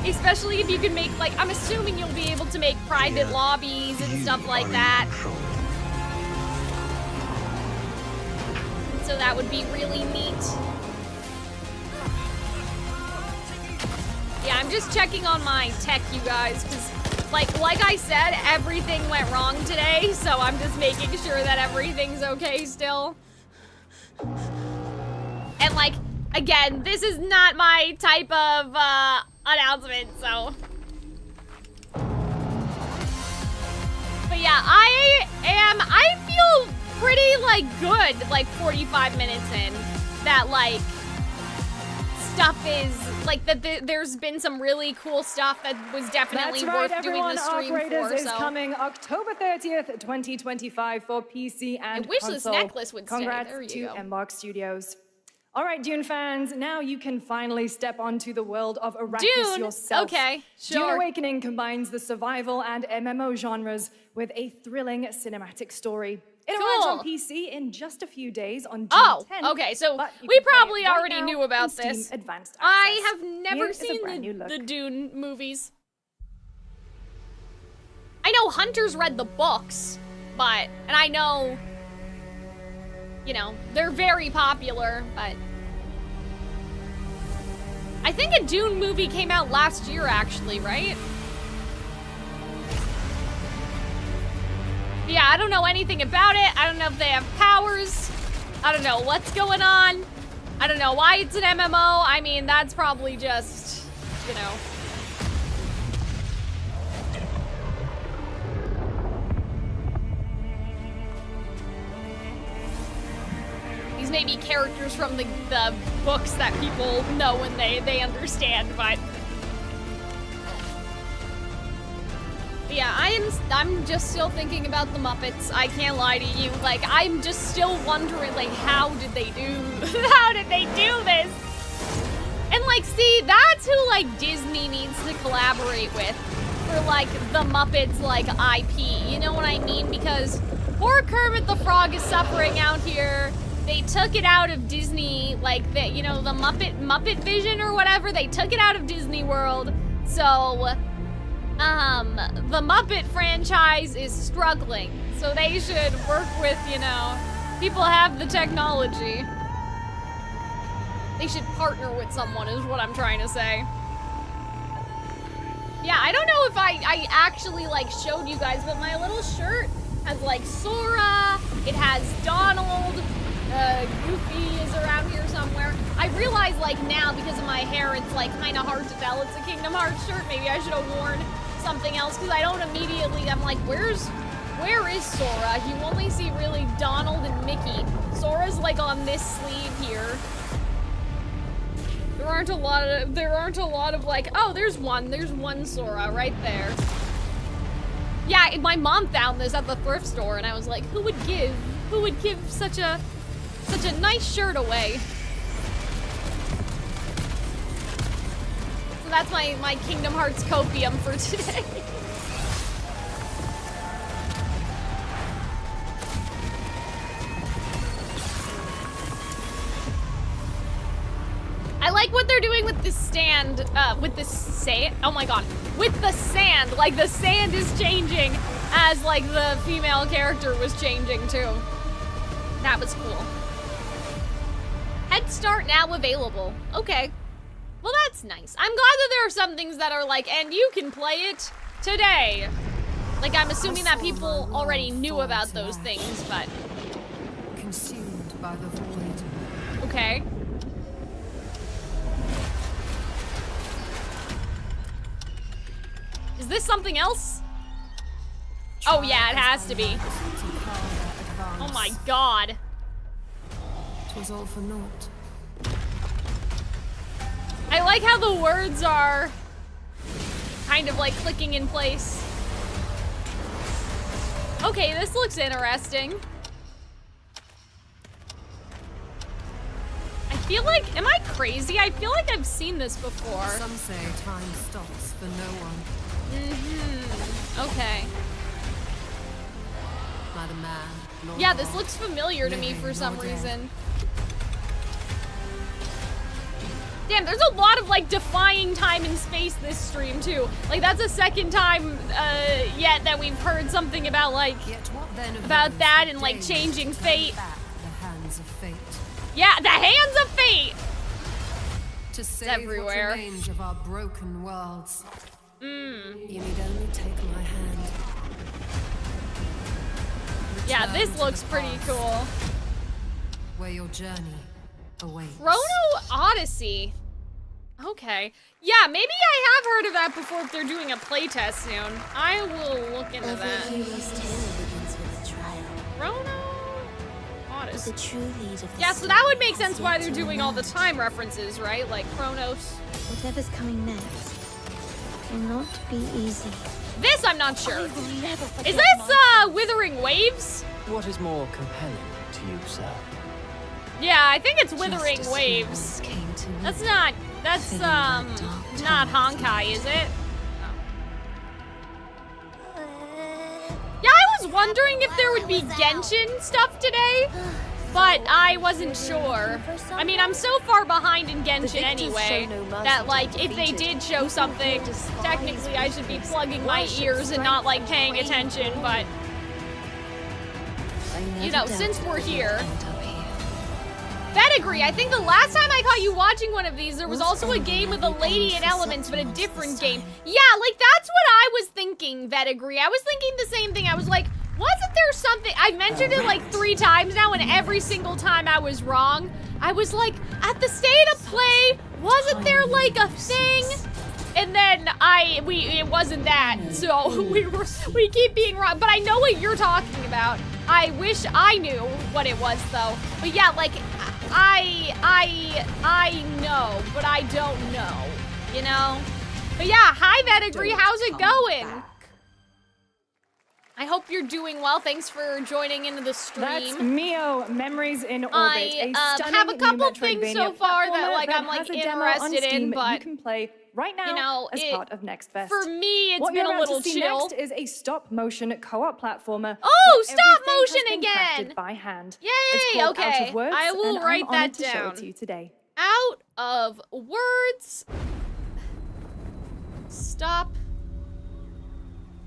Especially if you can make, like, I'm assuming you'll be able to make private lobbies and stuff like that. So that would be really neat. Yeah, I'm just checking on my tech, you guys, because, like I said, everything went wrong today, so I'm just making sure that everything's okay still. Again, this is not my type of announcement, so. But yeah, I feel pretty like good, like 45 minutes in, that like stuff is like that there's been some really cool stuff that was definitely worth doing the stream for. Is coming October 30th, 2025 for PC and I wish console. this necklace would Congrats stay. There you to go. Embark Studios. All right, Dune fans, now you can finally step onto the world of Arrakis Dune, yourself. okay, sure. Dune Awakening combines the survival and MMO genres with a thrilling cinematic story. It arrives on PC in just a few days on June 10th. Okay, so but you we can play it probably right already now knew about on Steam this. Advanced I Access. have never Here is a seen brand new the look. Dune movies. I know Hunter's read the books, and I know, you know, they're very popular, but I think a Dune movie came out last year, actually, right? Yeah, I don't know anything about it. I don't know if they have powers. I don't know what's going on. I don't know why it's an MMO. I mean, that's probably just, you know. These may be characters from the books that people know and they understand, but yeah, I'm just still thinking about the Muppets. I can't lie to you. Like, I'm just still wondering, like, how did they do this? And like, see, that's who like Disney needs to collaborate with for like the Muppets like IP. You know what I mean? Because poor Kermit the Frog is suffering out here. They took it out of Disney, like the, you know, the Muppet Vision or whatever. They took it out of Disney World. So the Muppet franchise is struggling, so they should work with, you know, people have the technology. They should partner with someone is what I'm trying to say. Yeah, I don't know if I actually like showed you guys, but my little shirt has like Sora, it has Donald, Goofy is around here somewhere. I realize like now because of my hair it's like kind of hard to tell it's a Kingdom Hearts shirt. Maybe I should have worn something else because I don't immediately, I'm like, where is Sora? You only see really Donald and Mickey. Sora's like on this sleeve here. There aren't a lot of like, oh, there's one Sora right there. Yeah, my mom found this at the thrift store and I was like, who would give such a nice shirt away? So that's my Kingdom Hearts copium for today. I like what they're doing with the stand, with the sand. Oh my god, with the sand. Like the sand is changing as like the female character was changing too. That was cool. Head Start now available. Okay. Well, that's nice. I'm glad that there are some things that are like, and you can play it today. Like, I'm assuming that people already knew about those things, but. Consumed by the void. Okay. Is this something else? Oh yeah, it has to be. Oh my god. It was all for naught. I like how the words are kind of like clicking in place. Okay, this looks interesting. I feel like, am I crazy? I feel like I've seen this before. Some say time stops for no one. Okay. Not a man. Yeah, this looks familiar to me for some reason. Damn, there's a lot of like defying time and space this stream too. Like that's the second time yet that we've heard something about like about that and like changing fate. The hands of fate. Yeah, the hands of fate. To save everywhere. what remains of our broken worlds. You need only take my hand. Yeah, this looks pretty cool. Where your journey awaits. Chrono Odyssey. Okay. Yeah, maybe I have heard of that before if they're doing a playtest soon. I will look into that. Every hero's tale begins with a trial. Chrono Odyssey. The true lead of the Yeah, so that would make sense why they're doing all the time references, right? Like Chronos. Whatever's coming next will not be easy. This I'm not sure. Is this Withering Waves? What is more compelling to you, sir? Yeah, I think it's Withering Waves. That's not Honkai, is it? Yeah, I was wondering if there would be Genshin stuff today, but I wasn't sure. I mean, I'm so far behind in Genshin anyway that, like, if they did show something, technically I should be plugging my ears and not, like, paying attention, but, you know, since we're here. Pedigree, I think the last time I caught you watching one of these, there was also a game with a lady in Elements, but a different game. Yeah, like, that's what I was thinking, Pedigree. I was thinking the same thing. I was like, wasn't there something? I mentioned it like 3 times now, and every single time I was wrong. I was like, at the state of play, wasn't there like a thing? And then it wasn't that. So we keep being wrong. But I know what you're talking about. I wish I knew what it was though. But yeah, like I know, but I don't know, you know? But yeah, hi Pedigree, how's it going? I hope you're doing well. Thanks for joining into the stream. That's Mio Memories in Orbit. I have a couple things so far that like I'm like interested in, but you can play right now, you know, as part of Next Fest. For me, it's what been you're a about little to see chill. Next is a stop-motion co-op platformer. Oh, where stop everything motion has been again! crafted by hand. Yay! It's called Okay, Out of Words, I will and write I'm that honored to show down. it to you today. Out of words. Stop.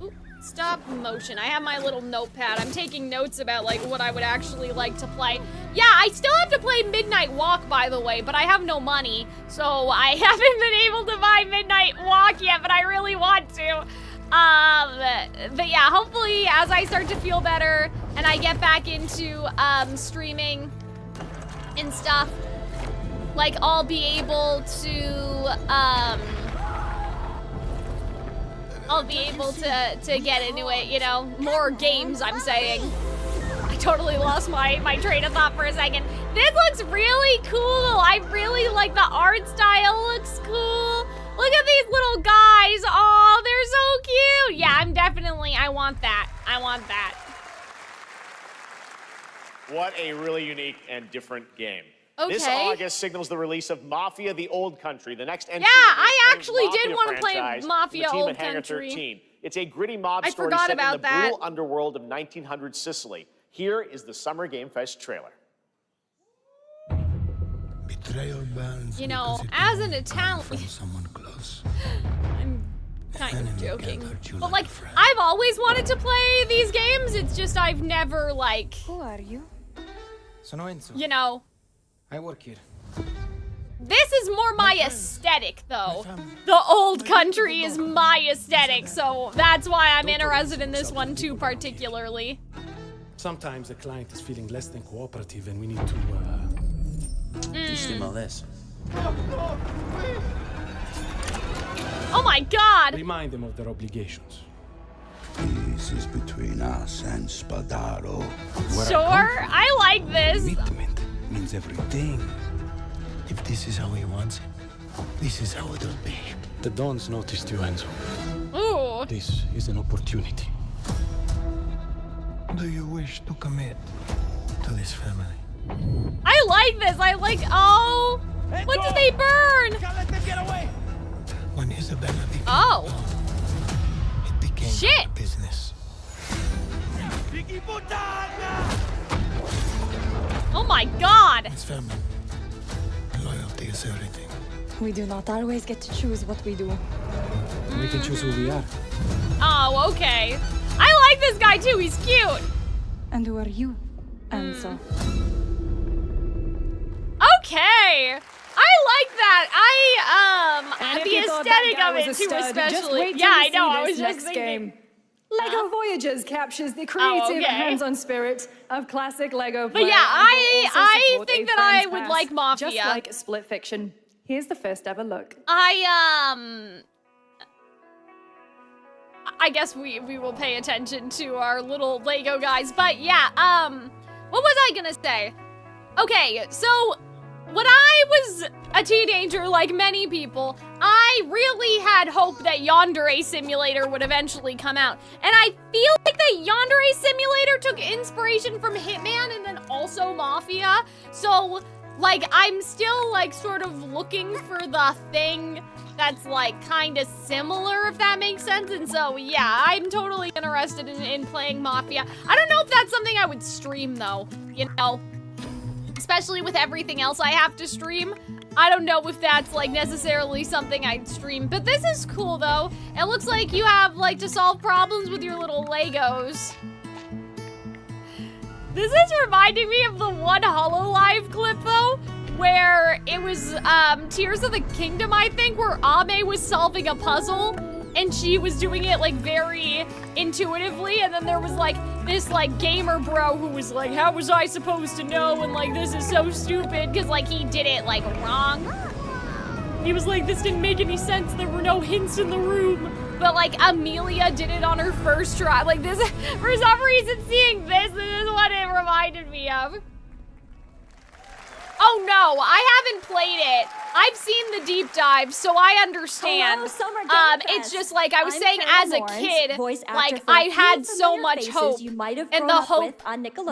Ooh, stop motion. I have my little notepad. I'm taking notes about like what I would actually like to play. Yeah, I still have to play Midnight Walk, by the way, but I have no money, so I haven't been able to buy Midnight Walk yet, but I really want to. But yeah, hopefully as I start to feel better and I get back into streaming and stuff, like I'll be able to get into it, you know, more games, I'm saying. I totally lost my train of thought for a second. This looks really cool. I really like the art style, looks cool. Look at these little guys. Oh, they're so cute. Yeah, I want that. I want that. What a really unique and different game. Okay. This August signals the release of Mafia: The Old Country, the next entry. Yeah, in the I actually Mafia did want to play franchise Mafia from the team Old at Hangar Country. 13. It's a gritty mob I story forgot set about in the that. brutal underworld of 1900 Sicily. Here is the Summer Game Fest trailer. Betrayal burns. You know, as an Italian, from someone close. I'm kind of joking, but like, I've always wanted to play these games. It's just I've never like. Who are you? Sono Enzo. You know. I work here. This is more my aesthetic, though. The Old Country is my aesthetic, so that's why I'm interested in this one too, particularly. Sometimes the client is feeling less than cooperative and we need to, teach them a lesson. Oh my god! Remind them of their obligations. This is between us and Spadaro. Sure, I like this. Commitment means everything. If this is how he wants it, this is how it'll be. The Dons noticed you, Enzo. Ooh. This is an opportunity. Do you wish to commit to this family? I like this. I like. Oh, what did they burn? Can't let them get away. When Isabella became Oh. it became Shit. business. Oh my god. It's family. Loyalty is everything. We do not always get to choose what we do. We can choose who we are. Oh, okay. I like this guy too. He's cute. And who are you, Enzo? Okay. I like that. And The if you thought aesthetic that guy of was it a too, stud, just especially. wait till Yeah, you I know. see I was this just next thinking. game. LEGO Voyagers captures the creative okay. hands-on spirit of classic LEGO But play. yeah, and will also I support think a that I friend's would pass like Mafia. Just like Split Fiction. Here's the first ever look. I guess we will pay attention to our little Lego guys, but yeah, what was I gonna say? Okay, so when I was a teenager, like many people, I really had hope that Yandere Simulator would eventually come out. And I feel like the Yandere Simulator took inspiration from Hitman and then also Mafia. So, like, I'm still, like, sort of looking for the thing that's, like, kind of similar, if that makes sense. And so, yeah, I'm totally interested in playing Mafia. I don't know if that's something I would stream, though, you know? Especially with everything else I have to stream. I don't know if that's like necessarily something I'd stream, but this is cool though. It looks like you have like to solve problems with your little Legos. This is reminding me of the one HoloLive clip though, where it was Tears of the Kingdom, I think, where Ame was solving a puzzle and she was doing it like very intuitively, and then there was like this like gamer bro who was like, how was I supposed to know, and like this is so stupid because like he did it like wrong. He was like, this didn't make any sense, there were no hints in the room. But like Amelia did it on her first try. Like this, for some reason seeing this is what it reminded me of. Oh no, I haven't played it. I've seen the deep dive, so I understand. Hello, it's just like I was saying as a kid, like I had so much hope, and the hope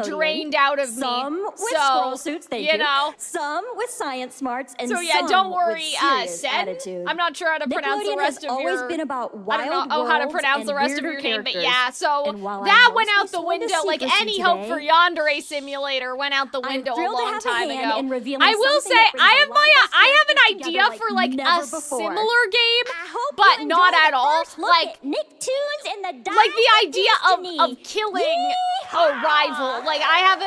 drained out of me. Some with so, squirrel suits, you know. Some with science smarts, and so yeah, some don't worry, with serious Sen. attitude. I'm not sure how to pronounce the rest of your. Always been about wild I don't know how to pronounce the rest of your name, but yeah. So that went out the window. Like any hope for Yandere Simulator went out the window a long time ago. I will say I have an idea for like a similar game, but not at all. Like Nicktoons in the like the idea of killing a rival. Like I have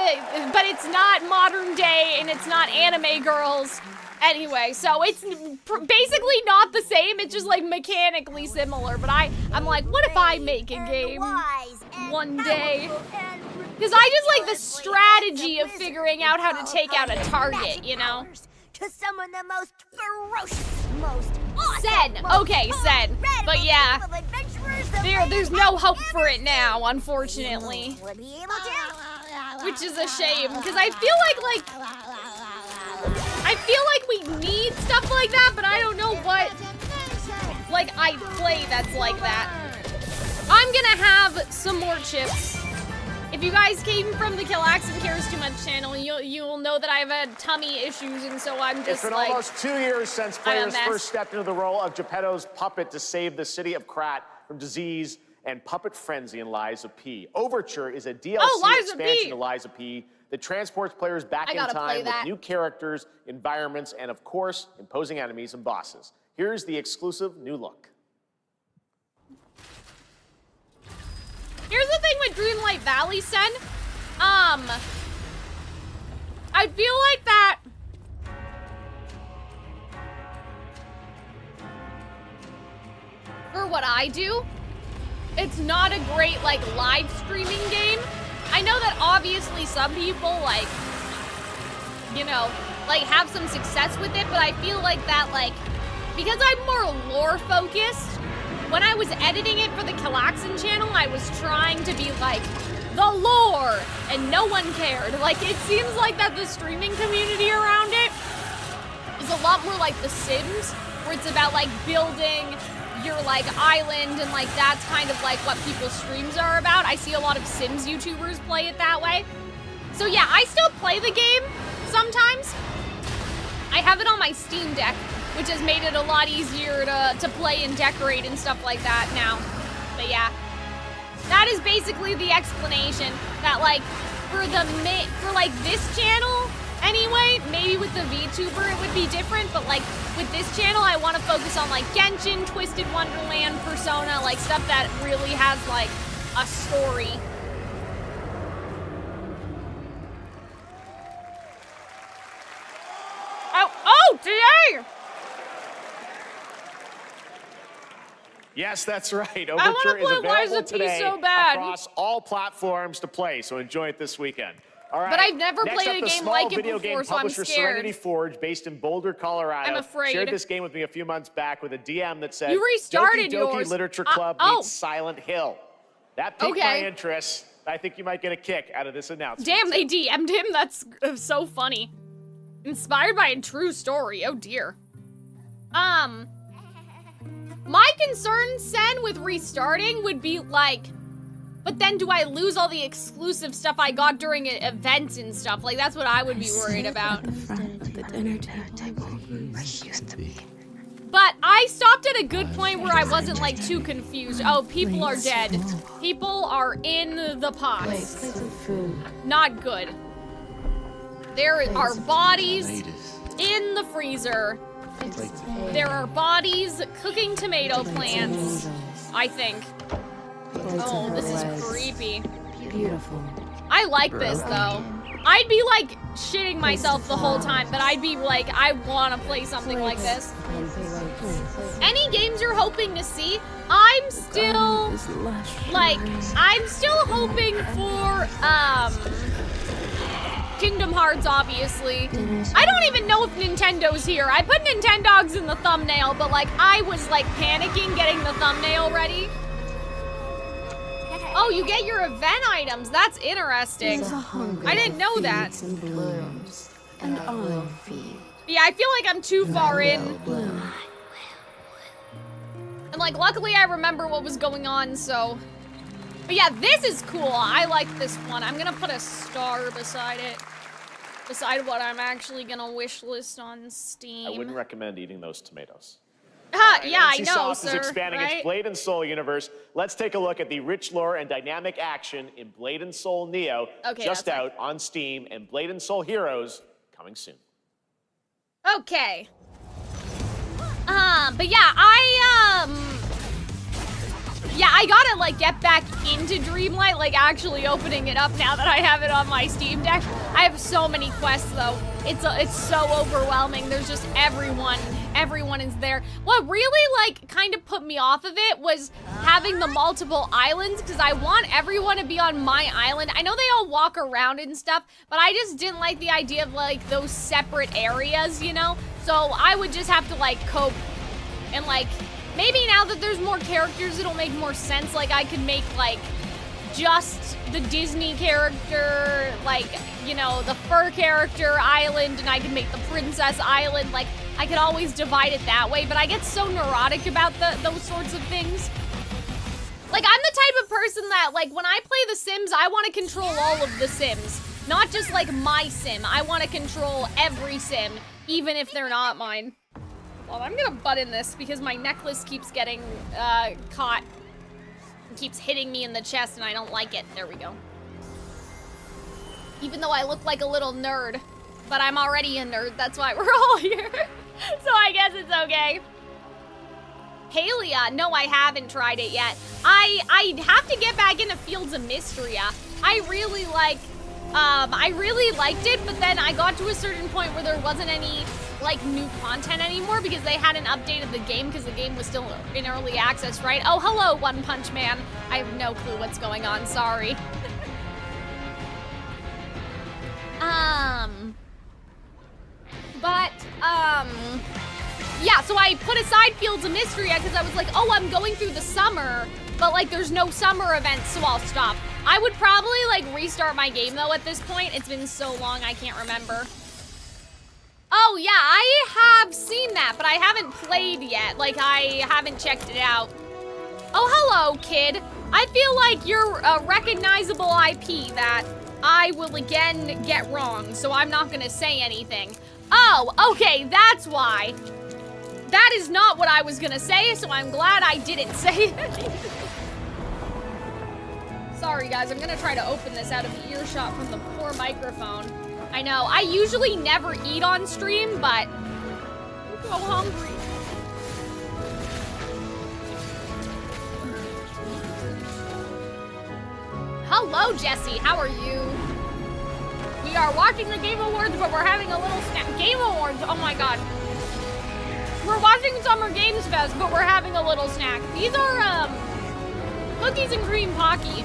but it's not modern day and it's not anime girls. Anyway, so it's basically not the same. It's just like mechanically similar. But I'm like, what if I make a game one day? Because I just like the strategy of figuring out how to take out a target, you know? To summon the most ferocious, most Sen. Okay, Sen. But yeah, there's no hope for it now, unfortunately. Which is a shame, because I feel like we need stuff like that, but I don't know what like I play that's like that. I'm gonna have some more chips. If you guys came from the Calxiyn Cares Too Much channel, you'll know that I've had tummy issues, and so I'm just It's been like, almost 2 years since players first stepped into the role of Geppetto's puppet to save the city of Krat from disease and puppet frenzy in Lies of P. Overture is a DLC expansion to Lies of P that transports players back in time with new characters, environments, and of course, imposing enemies and bosses. Here's the exclusive new look. Here's the thing with Dreamlight Valley, Sen. I feel like that. For what I do, it's not a great like live streaming game. I know that obviously some people like, you know, like have some success with it, but I feel like that like, because I'm more lore focused, when I was editing it for the Calxiyn channel, I was trying to be like, the lore, and no one cared. Like, it seems like that the streaming community around it is a lot more like The Sims, where it's about like building your like island, and like that's kind of like what people's streams are about. I see a lot of Sims YouTubers play it that way. So yeah, I still play the game sometimes. I have it on my Steam Deck, which has made it a lot easier to play and decorate and stuff like that now. But yeah, that is basically the explanation. That like for like this channel anyway, maybe with the VTuber it would be different, but like with this channel I want to focus on like Genshin, Twisted Wonderland, Persona, like stuff that really has like a story. Oh, today! Yes, that's right. Overture is available today across all platforms to play, so enjoy it this weekend. All right. But I've never Next played up, a the game small like it video before, game so I'm publisher scared. Serenity Forge, based in Boulder, Colorado, I'm afraid. shared this game with me a few months back with a DM that said, You restarted Doki Doki yours. Literature Club meets Silent Hill. That piqued my interest. I think you might get a kick out of this announcement. Damn, they DM'd him? That's so funny. Inspired by a true story. Oh, dear. My concern, Sen, with restarting would be like, but then do I lose all the exclusive stuff I got during events and stuff? Like, that's what I would be worried about. But I stopped at a good point where I wasn't, like, too confused. Oh, people are dead. People are in the pots. Not good. There are bodies in the freezer. There are bodies cooking tomato plants, I think. Oh, this is creepy. Beautiful. I like this, though. I'd be, like, shitting myself the whole time, but I'd be like, I want to play something like this. Any games you're hoping to see? I'm still, like, I'm still hoping for, Kingdom Hearts, obviously. I don't even know if Nintendo's here. I put Nintendogs in the thumbnail, but, like, I was, like, panicking getting the thumbnail ready. Oh, you get your event items. That's interesting. I didn't know that. Yeah, I feel like I'm too far in. And like, luckily I remember what was going on, so. But yeah, this is cool. I like this one. I'm gonna put a star beside it. Beside what I'm actually gonna wish list on Steam. I wouldn't recommend eating those tomatoes. Yeah, I know, NCSoft is expanding its Blade and Soul universe. Let's take a look at the rich lore and dynamic action in Blade and Soul Neo, just out on Steam, and Blade and Soul Heroes coming soon. Okay. But yeah, I gotta like get back into Dreamlight, like actually opening it up now that I have it on my Steam Deck. I have so many quests though. It's so overwhelming. There's just everyone is there. What really like kind of put me off of it was having the multiple islands, because I want everyone to be on my island. I know they all walk around and stuff, but I just didn't like the idea of like those separate areas, you know? So I would just have to like cope and like, maybe now that there's more characters, it'll make more sense. Like I could make like just the Disney character, like, you know, the fur character island, and I could make the princess island. Like I could always divide it that way, but I get so neurotic about those sorts of things. Like I'm the type of person that like when I play The Sims, I want to control all of the Sims, not just like my Sim. I want to control every Sim, even if they're not mine. Well, I'm gonna butt in this because my necklace keeps getting caught. It keeps hitting me in the chest and I don't like it. There we go. Even though I look like a little nerd, but I'm already a nerd. That's why we're all here. So I guess it's okay. Palia, no, I haven't tried it yet. I have to get back into Fields of Mystria. I really liked it, but then I got to a certain point where there wasn't any like new content anymore because they hadn't updated the game because the game was still in early access, right? Oh, hello, One Punch Man. I have no clue what's going on, sorry. Yeah, so I put aside Fields of Mystria because I was like, oh, I'm going through the summer, but like there's no summer events, so I'll stop. I would probably like restart my game though at this point. It's been so long, I can't remember. Oh yeah, I have seen that, but I haven't played yet. Like I haven't checked it out. Oh, hello, kid. I feel like you're a recognizable IP that I will again get wrong, so I'm not gonna say anything. Oh, okay, that's why. That is not what I was gonna say, so I'm glad I didn't say it. Sorry guys, I'm gonna try to open this out of earshot from the poor microphone. I know, I usually never eat on stream, but I'm so hungry. Hello, Jesse, how are you? We are watching the Game Awards, but we're having a little snack. Game Awards, oh my god. We're watching Summer Games Fest, but we're having a little snack. These are, cookies and cream Pocky.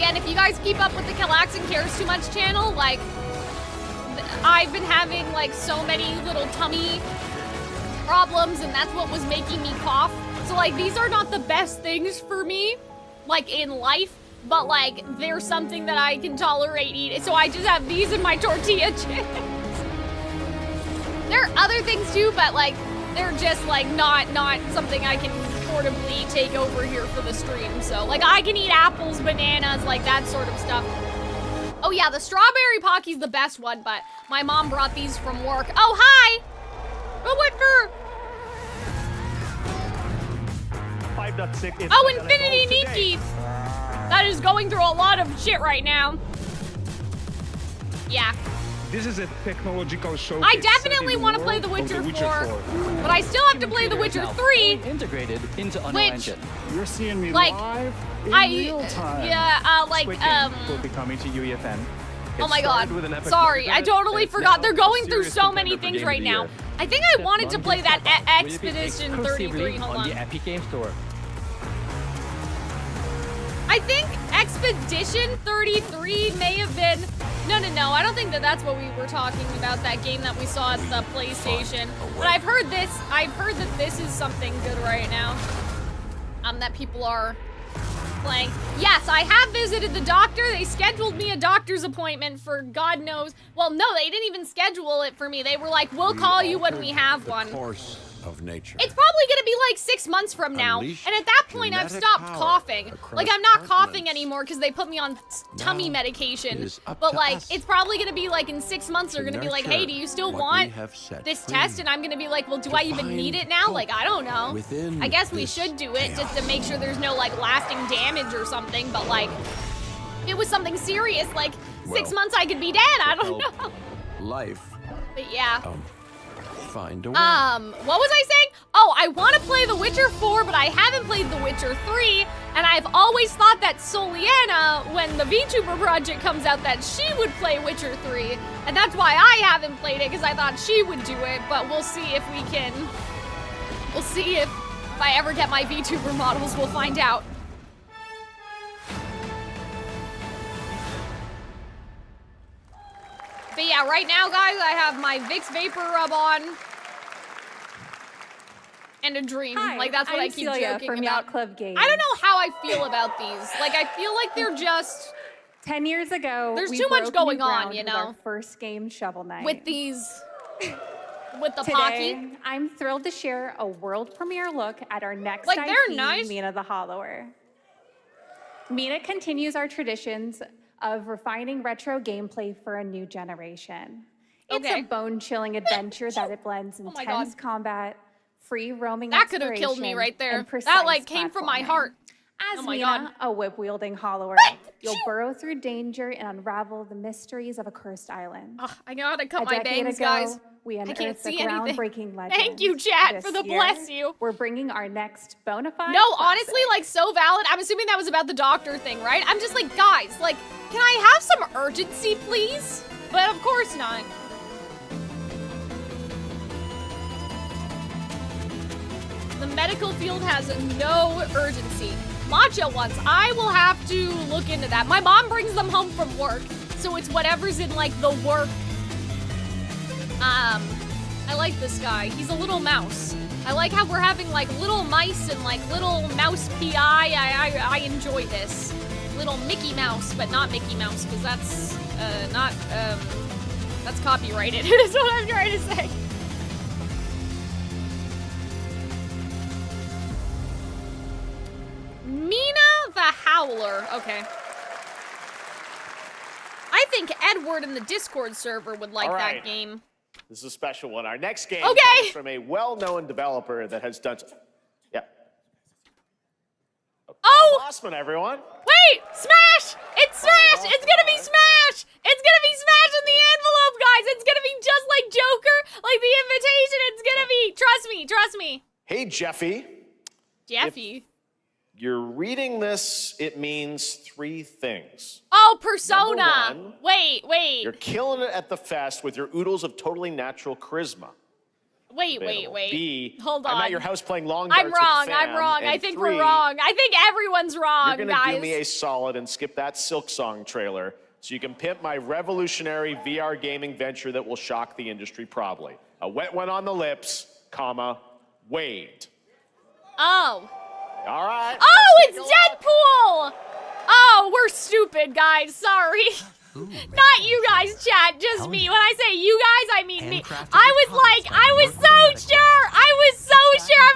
again, if you guys keep up with the Calxiyn Cares Too Much channel, like, I've been having, like, so many little tummy problems, and that's what was making me cough. So, like, these are not the best things for me, like, in life, but, like, they're something that I can tolerate eating. So I just have these in my tortilla chips. There are other things, too, but, like, they're just, like, not something I can affordably take over here for the stream. So, like, I can eat apples, bananas, like, that sort of stuff. Oh, yeah, the strawberry Pocky's the best one, but my mom brought these from work. Oh, hi! Oh, what for? 5.6. Oh, Infinity Nikki! That is going through a lot of shit right now. Yeah. This is a technological show. I definitely want to play The Witcher 4, but I still have to play The Witcher 3. Integrated into Unreal Which, Engine. You're seeing me like, live in real time. Yeah, like, Squid Game will be coming to UEFN. Oh my god. Sorry, I totally forgot. They're going through so many things right now. I think I wanted to play that Expedition 33. Hold on. The Epic Game Store. I think Expedition 33 may have been... No, I don't think that's what we were talking about, that game that we saw at the PlayStation. But I've heard that this is something good right now. That people are playing. Yes, I have visited the doctor. They scheduled me a doctor's appointment for God knows. Well, no, they didn't even schedule it for me. They were like, we'll call you when we have one. Course of nature. It's probably gonna be like 6 months from now. And at that point, I've stopped coughing. Like, I'm not coughing anymore because they put me on tummy medication. But like, it's probably gonna be like in 6 months, they're gonna be like, hey, do you still want this test? And I'm gonna be like, well, do I even need it now? Like, I don't know. I guess we should do it just to make sure there's no like lasting damage or something. But like, if it was something serious, like 6 months I could be dead. I don't know. Life. But yeah. Find a way. What was I saying? Oh, I want to play The Witcher 4, but I haven't played The Witcher 3, and I've always thought that Soliana, when the VTuber project comes out, that she would play Witcher 3, and that's why I haven't played it, because I thought she would do it, but we'll see if we can. We'll see if I ever get my VTuber models, we'll find out. But yeah, right now, guys, I have my Vicks Vapor Rub on. And a dream. Hi, like, that's what I'm I keep Celia joking from about. Yacht Club Games. I don't know how I feel about these. Like, I feel like they're just... 10 years ago, there's we too much broke going new on, ground you with know? our first game, Shovel Knight. With these... with the Today, Pocky. I'm thrilled to share a world premiere look at our next Like, IP, they're nice. Mina the Hollower. Mina continues our traditions of refining retro gameplay for a new generation. It's a bone-chilling adventure that it blends intense combat, free roaming That could have killed me right there. That, like, came from my heart. As Oh my Mina, God. a whip-wielding hollower, you'll burrow through danger and unravel the mysteries of a cursed island. Ugh, I know how to cut A my decade bangs, ago, guys. we I can't unearthed see a anything. groundbreaking legend. Thank you, chat, This for the year, bless you. We're bringing our next bona fide No, classic. honestly, like, so valid. I'm assuming that was about the doctor thing, right? I'm just like, guys, like, can I have some urgency, please? But of course not. The medical field has no urgency. Matcha ones, I will have to look into that. My mom brings them home from work, so it's whatever's in, like, the work. I like this guy. He's a little mouse. I like how we're having, like, little mice and, like, little mouse PI. I enjoy this. Little Mickey Mouse, but not Mickey Mouse, because that's, that's copyrighted, is what I'm trying to say. Mina the Howler. Okay. I think Edward in the Discord server would like All that right. game. This is a special one. Our next game Okay. comes from a well-known developer that has done... Yeah. Oh! Bossman, everyone. Wait! Smash! It's Smash! It's gonna be Smash! It's gonna be Smash in the envelope, guys! It's gonna be just like Joker, like the invitation. It's gonna be... Trust me. Hey, Jeffy. Jeffy. You're reading this, it means 3 things. Oh, Persona! Number 1, Wait. you're killing it at the fest with your oodles of totally natural charisma. Wait. B, Hold on. I'm at your house playing long darts I'm wrong. with Sam. I'm wrong. And I think 3, we're wrong. I think everyone's wrong, you're guys. gonna do me a solid and skip that Silk Song trailer so you can pimp my revolutionary VR gaming venture that will shock the industry probably. A wet one on the lips, comma, Wade. Oh. All right. Oh, it's Deadpool! Oh, we're stupid, guys. Sorry. Not you guys, chat, just me. When I say you guys, I mean me. I was so sure. I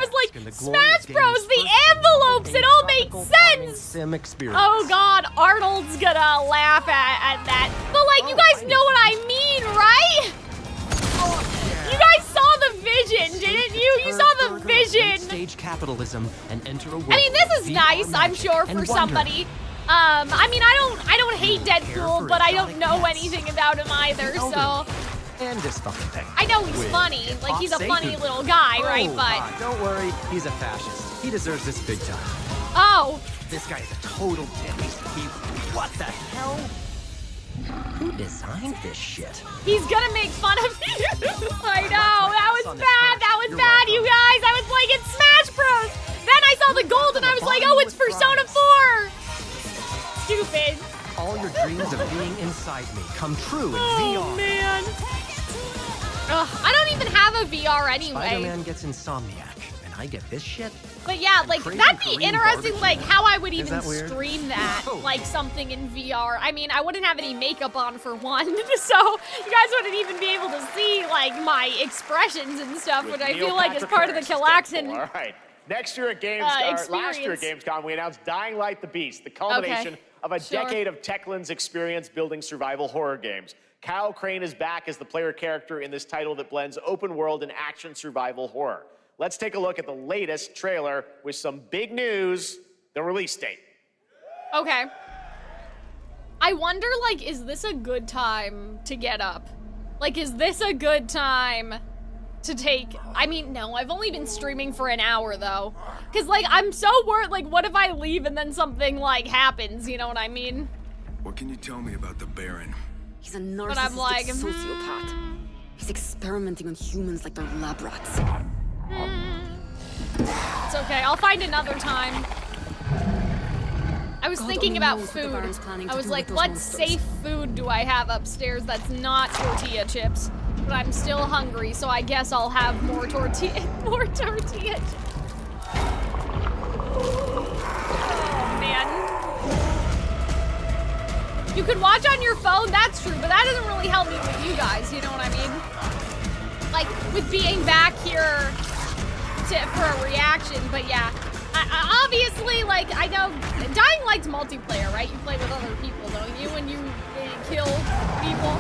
was like, Smash Bros, the envelopes, it all makes sense. Oh God, Arnold's gonna laugh at that. But like, you guys know what I mean, right? You guys saw the vision, didn't you? You saw the vision. Stage capitalism and enter a world. I mean, this is nice, I'm sure, for somebody. I mean, I don't hate Deadpool, but I don't know anything about him either, so. And this fucking thing. I know he's funny, like he's a funny little guy, right? But don't worry, he's a fascist. He deserves this big time. Oh. This guy is a total dick. What the hell? Who designed this shit? He's gonna make fun of me. I know, that was bad, you guys. I was like, it's Smash Bros. Then I saw the gold and I was like, oh, it's Persona 4. Stupid. All your dreams of being inside me come true in VR. Oh, man. Ugh, I don't even have a VR anyway. Spider-Man gets Insomniac, and I get this shit? But yeah, like, that'd be interesting, like, how I would even that weird? stream that, like, something in VR. I mean, I wouldn't have any makeup on, for one, so you guys wouldn't even be able to see, like, my expressions and stuff, which I feel like is part of the Calxiyn. All right. Next year at last year at Gamescom, we announced Dying Light the Beast, the culmination of a decade of Techland's experience building survival horror games. Kyle Crane is back as the player character in this title that blends open world and action survival horror. Let's take a look at the latest trailer with some big news, the release date. Okay. I wonder, like, is this a good time to get up? Like, is this a good time to take? I mean, no, I've only been streaming for an hour, though. Because, like, I'm so worried, like, what if I leave and then something, like, happens, you know what I mean? What can you tell me about the Baron? He's a narcissistic sociopath. He's experimenting on humans like they're lab rats. It's okay, I'll find another time. I was thinking about food. I was like, what safe food do I have upstairs that's not tortilla chips? But I'm still hungry, so I guess I'll have more tortilla chips. Oh, man. You could watch on your phone, that's true, but that doesn't really help me with you guys, you know what I mean? Like, with being back here for a reaction, but yeah. I obviously, like, I know Dying Light's multiplayer, right? You play with other people, don't you? When you kill people.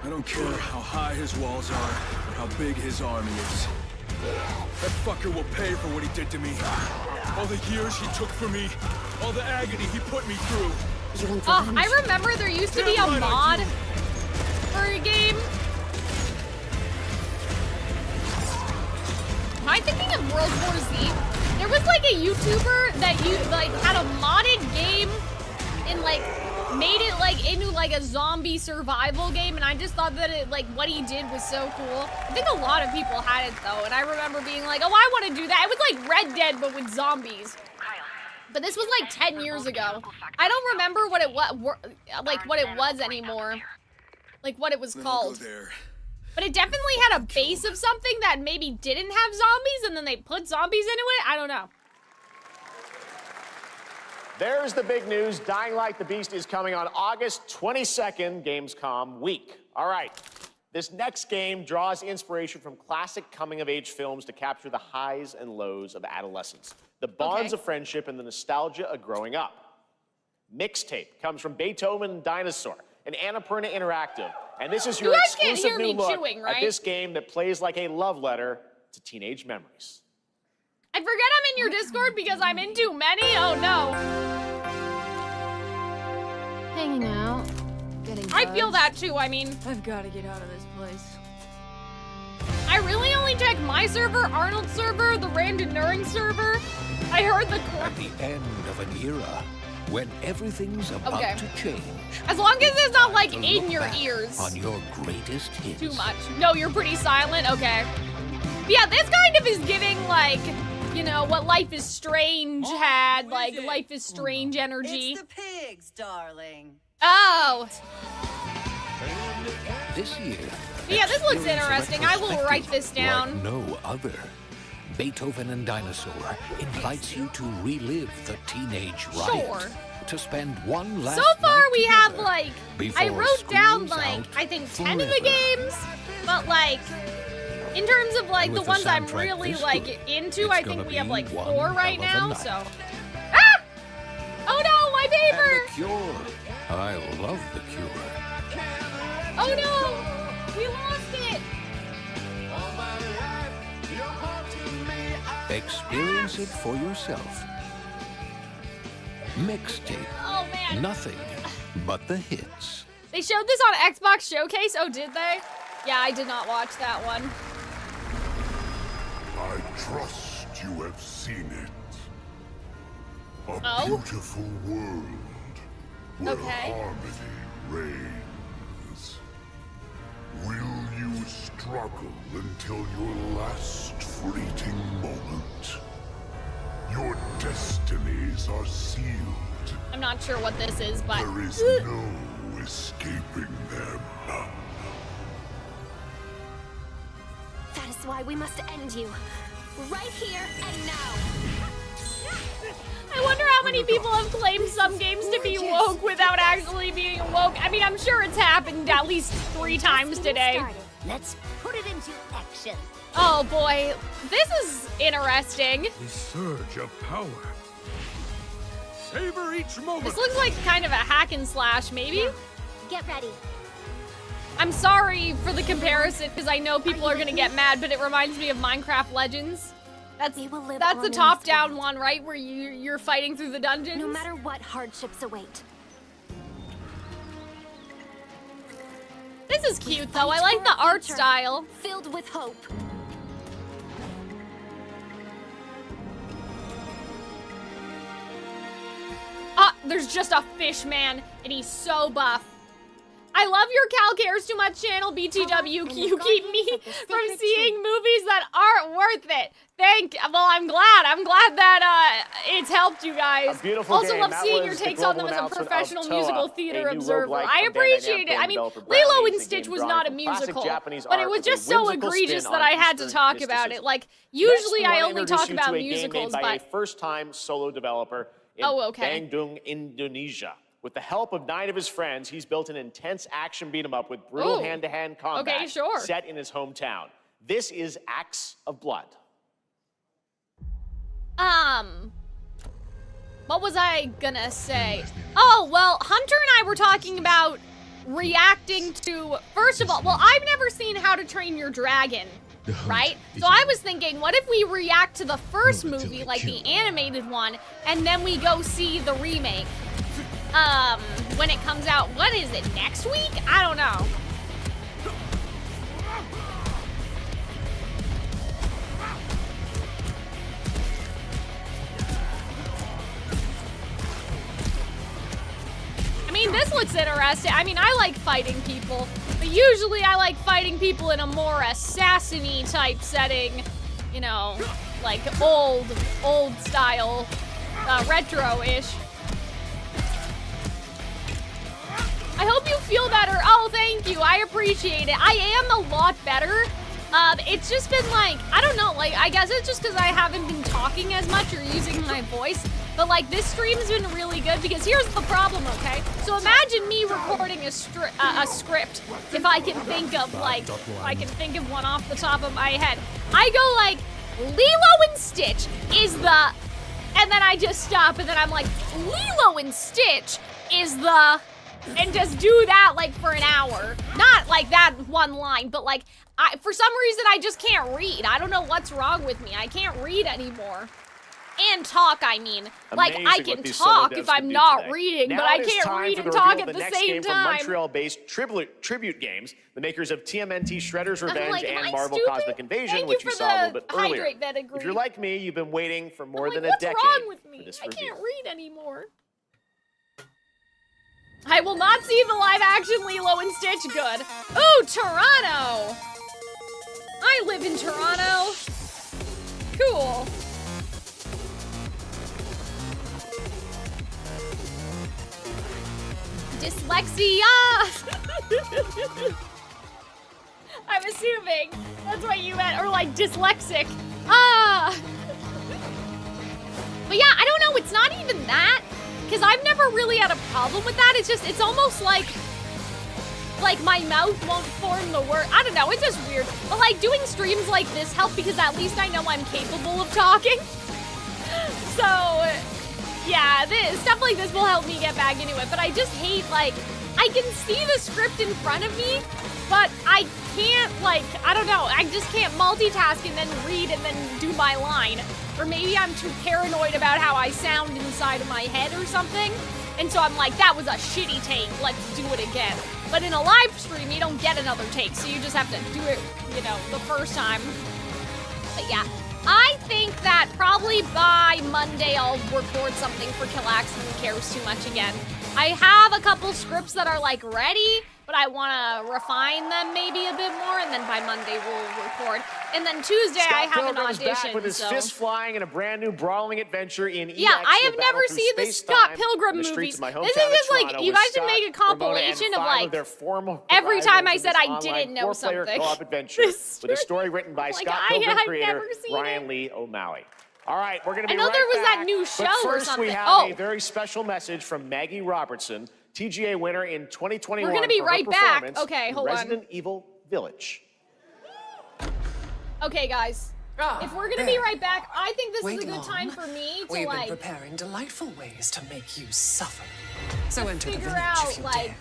I don't care how high his walls are or how big his army is. That fucker will pay for what he did to me. All the years he took from me, all the agony he put me through. Oh, I remember there used to be a mod for a game. Am I thinking of World War Z? There was like a YouTuber that had a modded game and like made it like into like a zombie survival game, and I just thought that it like what he did was so cool. I think a lot of people had it though, and I remember being like, oh, I want to do that. It was like Red Dead but with zombies. But this was like 10 years ago. I don't remember what it was anymore. Like what it was called. But it definitely had a base of something that maybe didn't have zombies and then they put zombies into it. I don't know. There's the big news. Dying Light the Beast is coming on August 22nd, Gamescom week. All right. This next game draws inspiration from classic coming-of-age films to capture the highs and lows of adolescence, the bonds of friendship, and the nostalgia of growing up. Mixtape comes from Beethoven and Dinosaur, an Annapurna Interactive, and this is your exclusive new look at this game that plays like a love letter to teenage memories. I forget I'm in your Discord because I'm in too many. Oh no. Hanging out. I feel that too, I mean. I've got to get out of this place. I really only check my server, Arnold's server, the Rand and Nuring server. I heard the At the end of an era, when everything's about to change. As long as it's not like in your ears. On your greatest hits. Too much. No, you're pretty silent. Okay. But yeah, this kind of is giving like, you know, what Life is Strange had, like Life is Strange energy. It's the pigs, darling. Oh. This year. Yeah, this looks interesting. I will write this down. Like no other. Beethoven and Dinosaur invites you to relive the teenage riot. To spend one last So far night we have together like, before I wrote down school's like, out I think 10 of the forever. games, but like, in terms of like With the the ones I'm soundtrack really this like good, into, it's I gonna think we have be like one 4 right hell of a now, night. so. Ah! Oh no, my paper! And the Cure. I love the Cure. Oh no! We lost it! Experience it for yourself. Mixtape. Oh man. Nothing but the hits. They showed this on Xbox Showcase? Oh, did they? Yeah, I did not watch that one. I trust you have seen it. A beautiful world where harmony reigns. Will you struggle until your last fleeting moment? Your destinies are sealed. I'm not sure what this is, but... There is no escaping them. That is why we must end you. Right here and now. I wonder how many people have claimed some games to be woke without actually being woke. I mean, I'm sure it's happened at least 3 times today. Let's put it into action. Oh boy, this is interesting. The surge of power. Savor each moment. This looks like kind of a hack and slash, maybe? Get ready. I'm sorry for the comparison because I know people are gonna get mad, but it reminds me of Minecraft Legends. That's the top-down one, right? Where you're fighting through the dungeons? No matter what hardships await. This is cute, though. I like the art style. Filled with hope. Ah, there's just a fish man, and he's so buff. I love your Cal Cares Too Much channel, BTW. You keep me from seeing movies that aren't worth it. Well, I'm glad that it's helped you guys. Also game. love That seeing was your the takes on them global as a announcement professional of musical Toa, theater a new observer. roguelike I from appreciate it. I mean, developer Lilo Brownies, and a Stitch game was drawing not a from classic musical, Japanese but it art was with a just so whimsical egregious spin that on I had to Eastern talk about it. mysticism. Like, Next, usually we I wanna only introduce talk you about to a game musicals, made by a but first-time solo developer in Bandung, Indonesia. With the help of 9 of his friends, he's built an intense action beat-em-up with brutal hand-to-hand combat Okay, sure. set in his hometown. This is Acts of Blood. What was I gonna say? Oh, well, Hunter and I were talking about reacting to, first of all, well, I've never seen How to Train Your Dragon, right? So I was thinking, what if we react to the first movie, like the animated one, and then we go see the remake? When it comes out, what is it, next week? I don't know. I mean, this looks interesting. I mean, I like fighting people, but usually I like fighting people in a more assassin-y type setting. You know, like old style, retro-ish. I hope you feel better. Oh, thank you. I appreciate it. I am a lot better. It's just been like, I don't know, like, I guess it's just because I haven't been talking as much or using my voice. But like, this stream's been really good because here's the problem, okay? So imagine me recording a script, if I can think of like, one off the top of my head. I go like, Lilo and Stitch is the, and then I just stop and then I'm like, Lilo and Stitch is the, and just do that like for an hour. Not like that one line, but like, for some reason I just can't read. I don't know what's wrong with me. I can't read anymore. And talk, I mean. Like, I can talk if I'm not reading, but I can't read and talk at the same time. Montreal-based Tribute Games, the makers of TMNT Shredder's Revenge like, and Marvel Cosmic Invasion, which you saw a little bit earlier. If you're like me, you've been waiting for more than a decade. What's wrong with me? For this I review. can't read anymore. I will not see the live-action Lilo and Stitch. Good. Ooh, Toronto. I live in Toronto. Cool. Dyslexia. I'm assuming that's what you meant, or like dyslexic. Ah. But yeah, I don't know. It's not even that. Because I've never really had a problem with that. It's just, it's almost like my mouth won't form the word. I don't know, it's just weird. But like doing streams like this help because at least I know I'm capable of talking. So yeah, stuff like this will help me get back into it. But I just hate, like, I can see the script in front of me, but I can't, like, I don't know, I just can't multitask and then read and then do my line. Or maybe I'm too paranoid about how I sound inside of my head or something. And so I'm like, that was a shitty take, let's do it again. But in a live stream, you don't get another take, so you just have to do it, you know, the first time. But yeah, I think that probably by Monday I'll record something for Calxiyn Who Cares Too Much again. I have a couple scripts that are like ready, but I want to refine them maybe a bit more, and then by Monday we'll record. And then Tuesday I have an audition. Back with his fist flying in a brand new brawling adventure in EX. Yeah, I have never seen the Scott Pilgrim movies. This is just like, you guys should make a compilation of like, every time I said I didn't know something. Co-op adventure with a story written by Scott Pilgrim creator Ryan Lee O'Malley. All right, we're going to be right back. I know there was that new show or something. But first we have a very special message from Maggie Robertson, TGA winner in 2021. We're going to be right back. Okay, hold on. Resident Evil Village. Okay, guys. If we're gonna be right back, I think this is a good time for me to We've like been preparing delightful ways to make you suffer. So enter the figure village out if you like dare.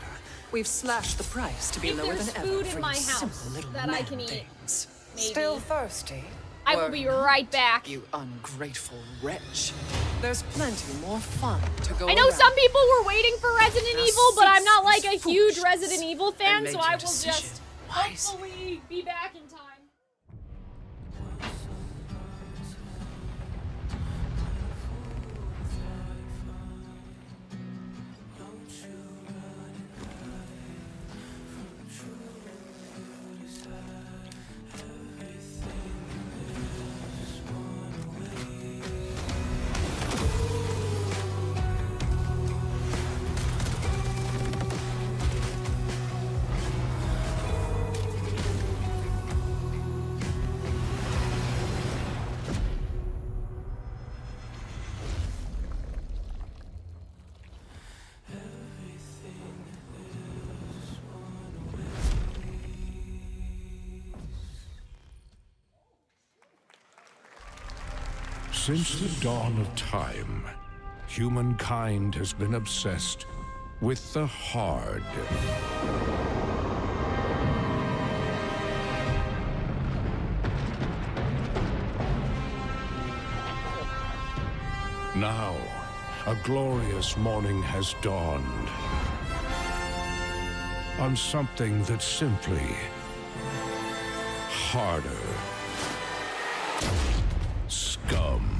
We've slashed the price to be if lower there's than ever food for in my you house simple little that I can eat. man-things. Maybe. Still thirsty? I will be right back. You ungrateful wretch. There's plenty more fun to go I know around. some people were waiting for Resident Now Evil, but I'm not like a cease huge foolishness Resident Evil fan, and so make I your will decision just hopefully be back in time. Since the dawn of time, humankind has been obsessed with the hard. Now, a glorious morning has dawned on something that's simply harder. Scum.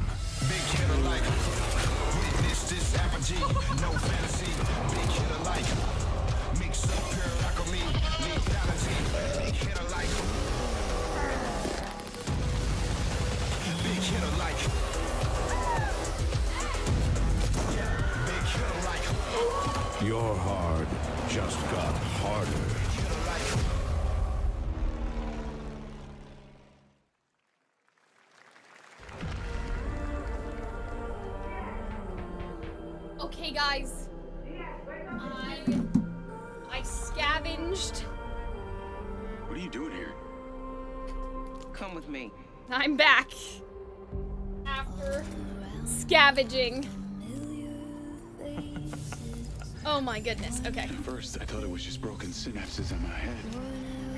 Big hitter like witness this apogee, no fantasy. Big hitter like mix up pure alchemy, lethality. Big hitter like big hitter like big hitter like Your hard just got harder. Okay, guys. I scavenged. What are you doing here? Come with me. I'm back. After scavenging. Oh my goodness, okay. At first, I thought it was just broken synapses in my head.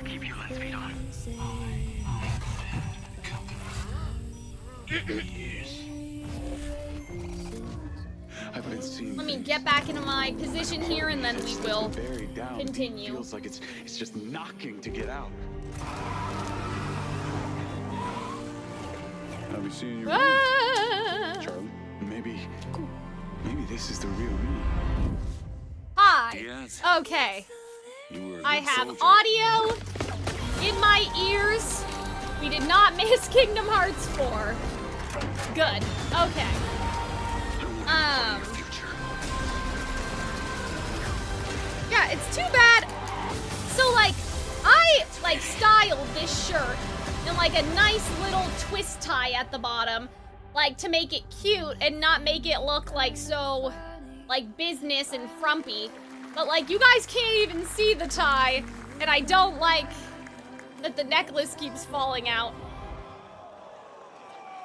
Keep your lens feed on. I've been seeing. Let me get back into my position here and then we will buried down. continue. Feels like it's just knocking to get out. I'll be seeing you, Charlie. Maybe this is the real me. Hi. Yes. Okay. You were a I good have soldier. audio in my ears. We did not miss Kingdom Hearts 4. Good. Okay. Yeah, it's too bad. So, like, I, like, styled this shirt in, like, a nice little twist tie at the bottom, like, to make it cute and not make it look, like, so, like, business and frumpy. But, like, you guys can't even see the tie, and I don't like that the necklace keeps falling out.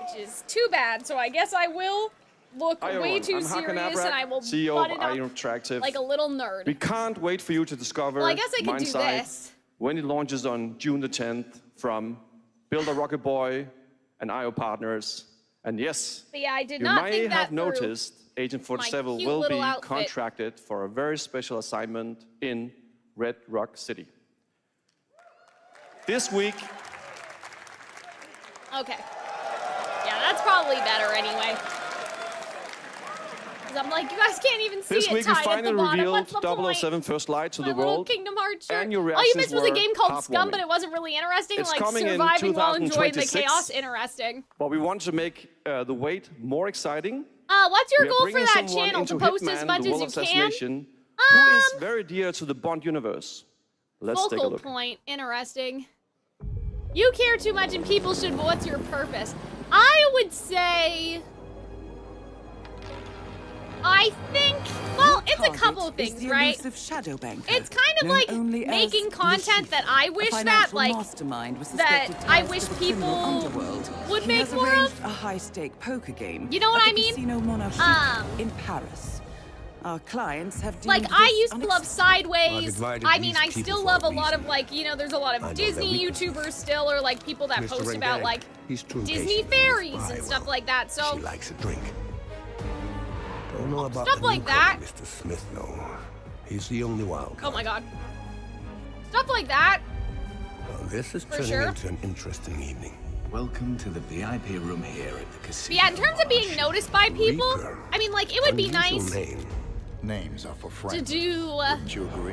Which is too bad, so I guess I will look way too serious and I will CEO button of up Iron Interactive. like a little nerd. We can't wait for you to discover Well, I guess I could do Mindside this. when it launches on June the 10th from Builder Rocket Boy and IO partners. And yes, But yeah, I did you not may think that have through. noticed Agent 47 cute will little be outfit. contracted for a very special assignment in Red Rock City. This week, Okay. Yeah, that's probably better anyway. Because I'm like, you guys can't even see this it week we tied at the finally bottom. revealed What's the point? 007 First Light to My the little world. Kingdom Hearts shirt. And your All you reactions missed was a were game called Scum, heartwarming. but it wasn't really interesting. It's Like coming in surviving while enjoying the 2026. chaos, interesting. But we want to make the wait more exciting. What's your We are goal for bringing that someone channel? To into post Hitman, as much the as World you can? Assassination, who is very dear to the Bond universe. Let's take a Focal look. point. Interesting. You care too much and people should, but what's your purpose? I would say... I think, well, it's a couple of things, right? It's kind of like making content that I wish that, like, that I wish people would make more of. A high-stake poker game. You know what I at the mean? Casino Monarchique in Paris. Our clients have Like, deemed I this used to love Sideways. divided I mean, these I people still for love a a lot of, reason. like, you know, there's a lot I of know Disney their YouTubers still, or, like, people that Mr. post about, Rengag, like, he's too Disney impatient. fairies and stuff like that, so... She likes a drink. Don't know about Stuff the like newcomer, that. Mr. Smith, though. He's the only wild Oh card. my god. Stuff like that. Well, this is For turning sure. into an interesting evening. Welcome to the VIP room here at the But casino. yeah, in terms of being noticed by people, I mean, like, it would be Unusual nice name. Names are for to friends. do, Wouldn't you agree,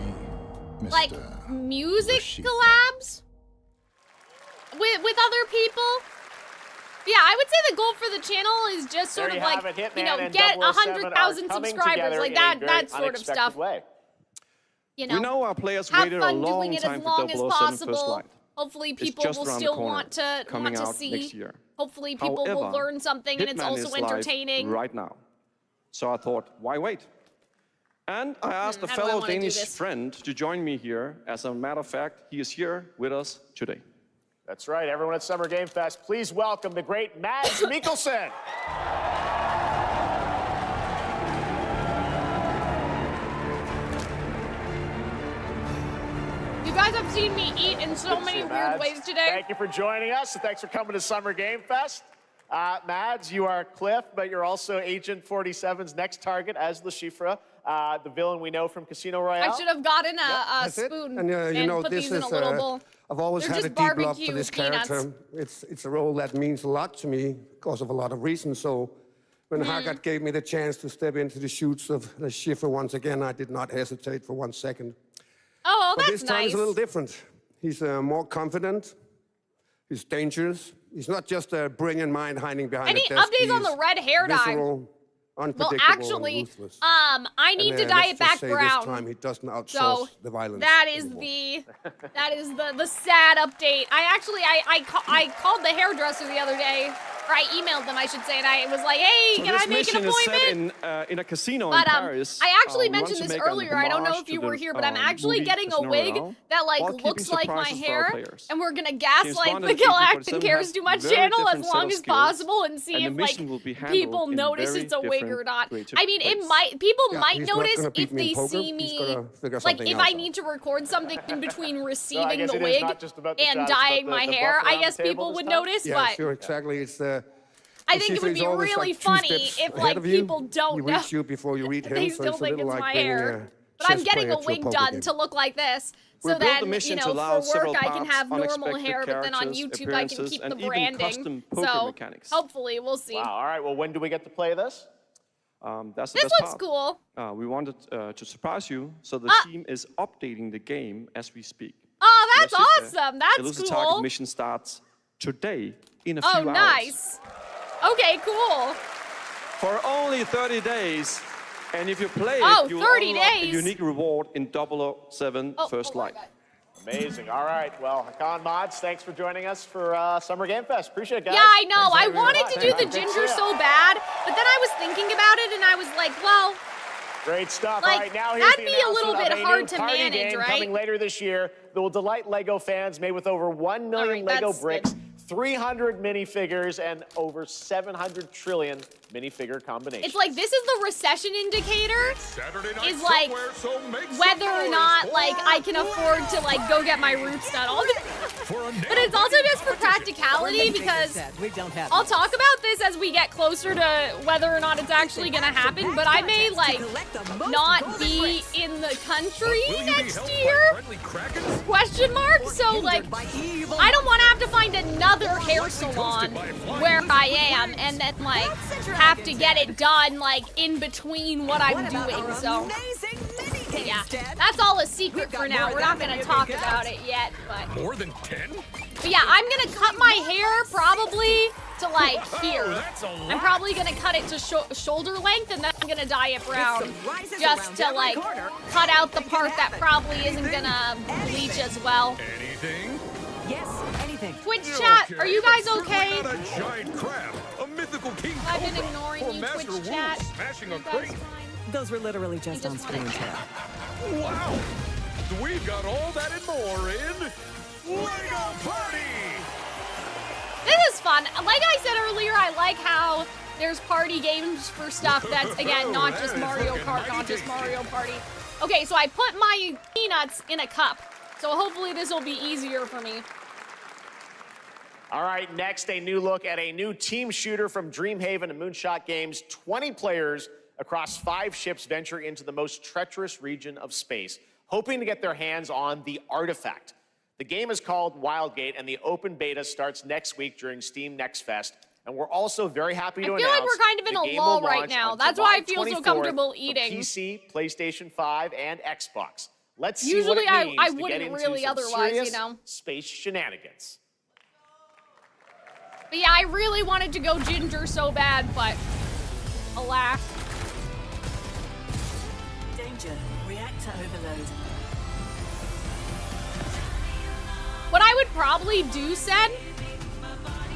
like, Mr. music collabs with other people. Yeah, I would say the goal for the channel is just sort There of you like, have it. you Hitman know, and get 007 100,000 are coming subscribers, together like in that, a very that sort of unexpected stuff. way. You We know, know our players have waited a fun long doing it time as for long as 007 First possible. Light. Hopefully It's people just will around the still corner, want to coming out see. next year. Hopefully people will However, learn something and it's Hitman also is live entertaining. right now. So I thought, why wait? And I asked a How do I fellow wanna do Danish this? friend to join me here. As a matter of fact, he is here with us today. That's right, everyone at Summer Game Fest, please welcome the great Mads Mikkelsen. You guys have seen me eat in so Good to many see you, weird Mads. ways today. Thank you for joining us, and thanks for coming to Summer Game Fest. Mads, you are Cliff, but you're also Agent 47's next target as Le Chiffre, the villain we know from Casino Royale. I should have gotten a That's it. spoon And you know, put this these in is a little bowl. I've always They're had a just deep love for barbecue this peanuts. character. It's a role that means a lot to me because of a lot of reasons. So when Haggard gave me the chance to step into the shoots of Le Chiffre once again, I did not hesitate for 1 second. Oh, But that's this time nice. is a little different. He's more confident. He's dangerous. He's not just a brilliant mind hiding behind Any a desk. updates on He's the red hair dye? visceral, Well, unpredictable, actually, and ruthless. I need And, to dye let's it back just say brown. This time he doesn't outsource So the violence. that is the sad update. I called the hairdresser the other day, or I emailed them, I should say, and I was like, hey, So can this I make an mission is appointment? set in a casino But in Paris. I actually We want mentioned to this make an earlier. I don't know homage if you to were the, here, but I'm actually movie getting a Casino wig Royale, that while like keeping looks like my surprises for our hair, players. and we're gonna James gaslight Bond the and Galactic 1847 Cares have Too Much very channel as different set long of as skills, possible and see and the if like mission will be handled people in notice very it's a wig or different not. creative I mean, ways. people Yeah, might he's not notice gonna beat if me in they poker. see He's me gonna figure like something if else I out. need to record something in between receiving guess the it is wig not just about the shot, and it's about dyeing the my buff hair. around I the guess table people this would time? notice, Yeah, but sure, exactly. It's I think it would be always really like two funny steps if ahead like of you. people don't He know. reads you before you read him, They so still it's a think little it's like my bringing hair. a But I'm chess getting player a to wig poker done game. to look like this. We So built then, the mission you to know, allow for several work I can parts, have normal unexpected hair, but then on characters, YouTube I can appearances, keep and the even branding. custom poker So mechanics. hopefully we'll see. Wow, all right, well, when do we get to play this? That's the This best looks part. cool. We wanted to surprise you, so the team is updating the game as we speak. Oh, that's awesome. That's Elusive cool. target mission starts today in a few hours. Oh, nice. Okay, cool. For only 30 days. And if you play Oh, it, you will 30 unlock a days. unique reward in 007 First Light. Amazing. All right. Well, Hakan Mods, thanks for joining us for Summer Game Fest. Appreciate it, guys. Yeah, I know. Thanks I for having me wanted on. to do the Thank you. ginger so bad, but then I was thinking about it and I was like, well, Great stuff. Like, All right, now here's that'd the be a little announcement bit of hard new to party manage, game right? coming later this year that will delight LEGO fans, made with over 1 million LEGO that's bricks, 300 minifigures, and over 700 trillion minifigure combinations. it's like this is the recession indicator. Saturday night Is like somewhere, so make some whether or noise not for like I can afford to like go get my roofs done. But it's also just for practicality because I'll talk about this as we get closer to whether or not it's actually gonna happen. But I may like not be in the country next year? Question mark. So like I don't want to have to find another hair salon where I am and then like have to get it done like in between what I'm doing. So yeah, that's all a secret for now. We're not gonna talk about it yet, but More than 10? but yeah, I'm gonna cut my hair probably to like here. that's a lot. I'm probably gonna cut it to shoulder length and then I'm gonna dye it brown just to like cut out the part that probably isn't gonna bleach as well. Anything? Yes, anything. Twitch chat, are you guys okay? A giant crab, a mythical king I've been cobra, ignoring or you, Master Twitch Wu chat. smashing a You guys crate. fine? Those were literally just on screen. Wow! We've got all that and more in LEGO Party! This is fun. Like I said earlier, I like how there's party games for stuff that's, again, not just Mario Kart, not just Mario Party. Okay, so I put my peanuts in a cup. So hopefully this will be easier for me. All right, next, a new look at a new team shooter from Dreamhaven and Moonshot Games. 20 players across 5 ships venture into the most treacherous region of space, hoping to get their hands on the artifact. The game is called Wildgate, and the open beta starts next week during Steam Next Fest. And we're also very happy to announce I feel like we're kind of in the a game lull will right launch now. on That's why I July feel so 24th comfortable for eating. PC, PlayStation 5, and Xbox. Let's see Usually what it means I to get wouldn't into really some otherwise, serious you know. space shenanigans. But yeah, I really wanted to go ginger so bad, but alas. Danger. Reactor overload. What I would probably do, Sen,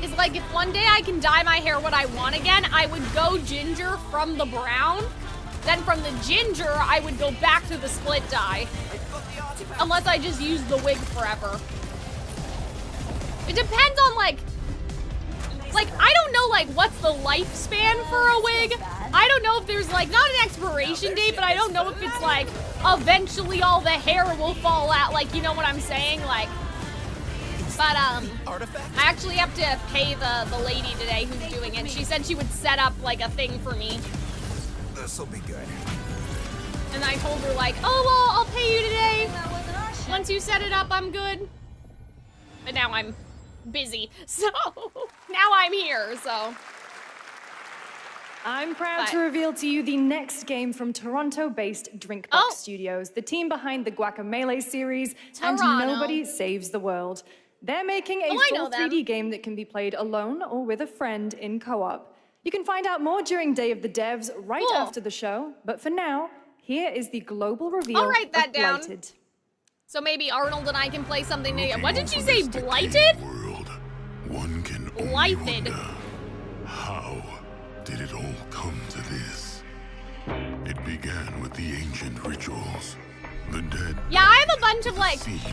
is like if one day I can dye my hair what I want again, I would go ginger from the brown. Then from the ginger, I would go back to the split dye. Unless I just use the wig forever. It depends on like I don't know like what's the lifespan for a wig. I don't know if there's like not an expiration date, but I don't know if it's like eventually all the hair will fall out. Like, you know what I'm saying? Like, but I actually have to pay the lady today who's doing it. She said she would set up like a thing for me. This'll be good. And I told her like, oh well, I'll pay you today. Once you set it up, I'm good. But now I'm busy, so now I'm here, so. I'm proud to reveal to you the next game from Toronto-based Drinkbox Studios, the team behind the Guacamelee series, and Nobody Saves the World. They're making a full 3D game that can be played alone or with a friend in co-op. You can find out more during Day of the Devs right after the show, but for now, here is the global reveal I'll write that of down. Blighted. So maybe Arnold and I can play something together. What did she say? Blighted? One can Blighted. How did it all come to this? It began with the ancient rituals. The dead. Yeah, I have a bunch of like trees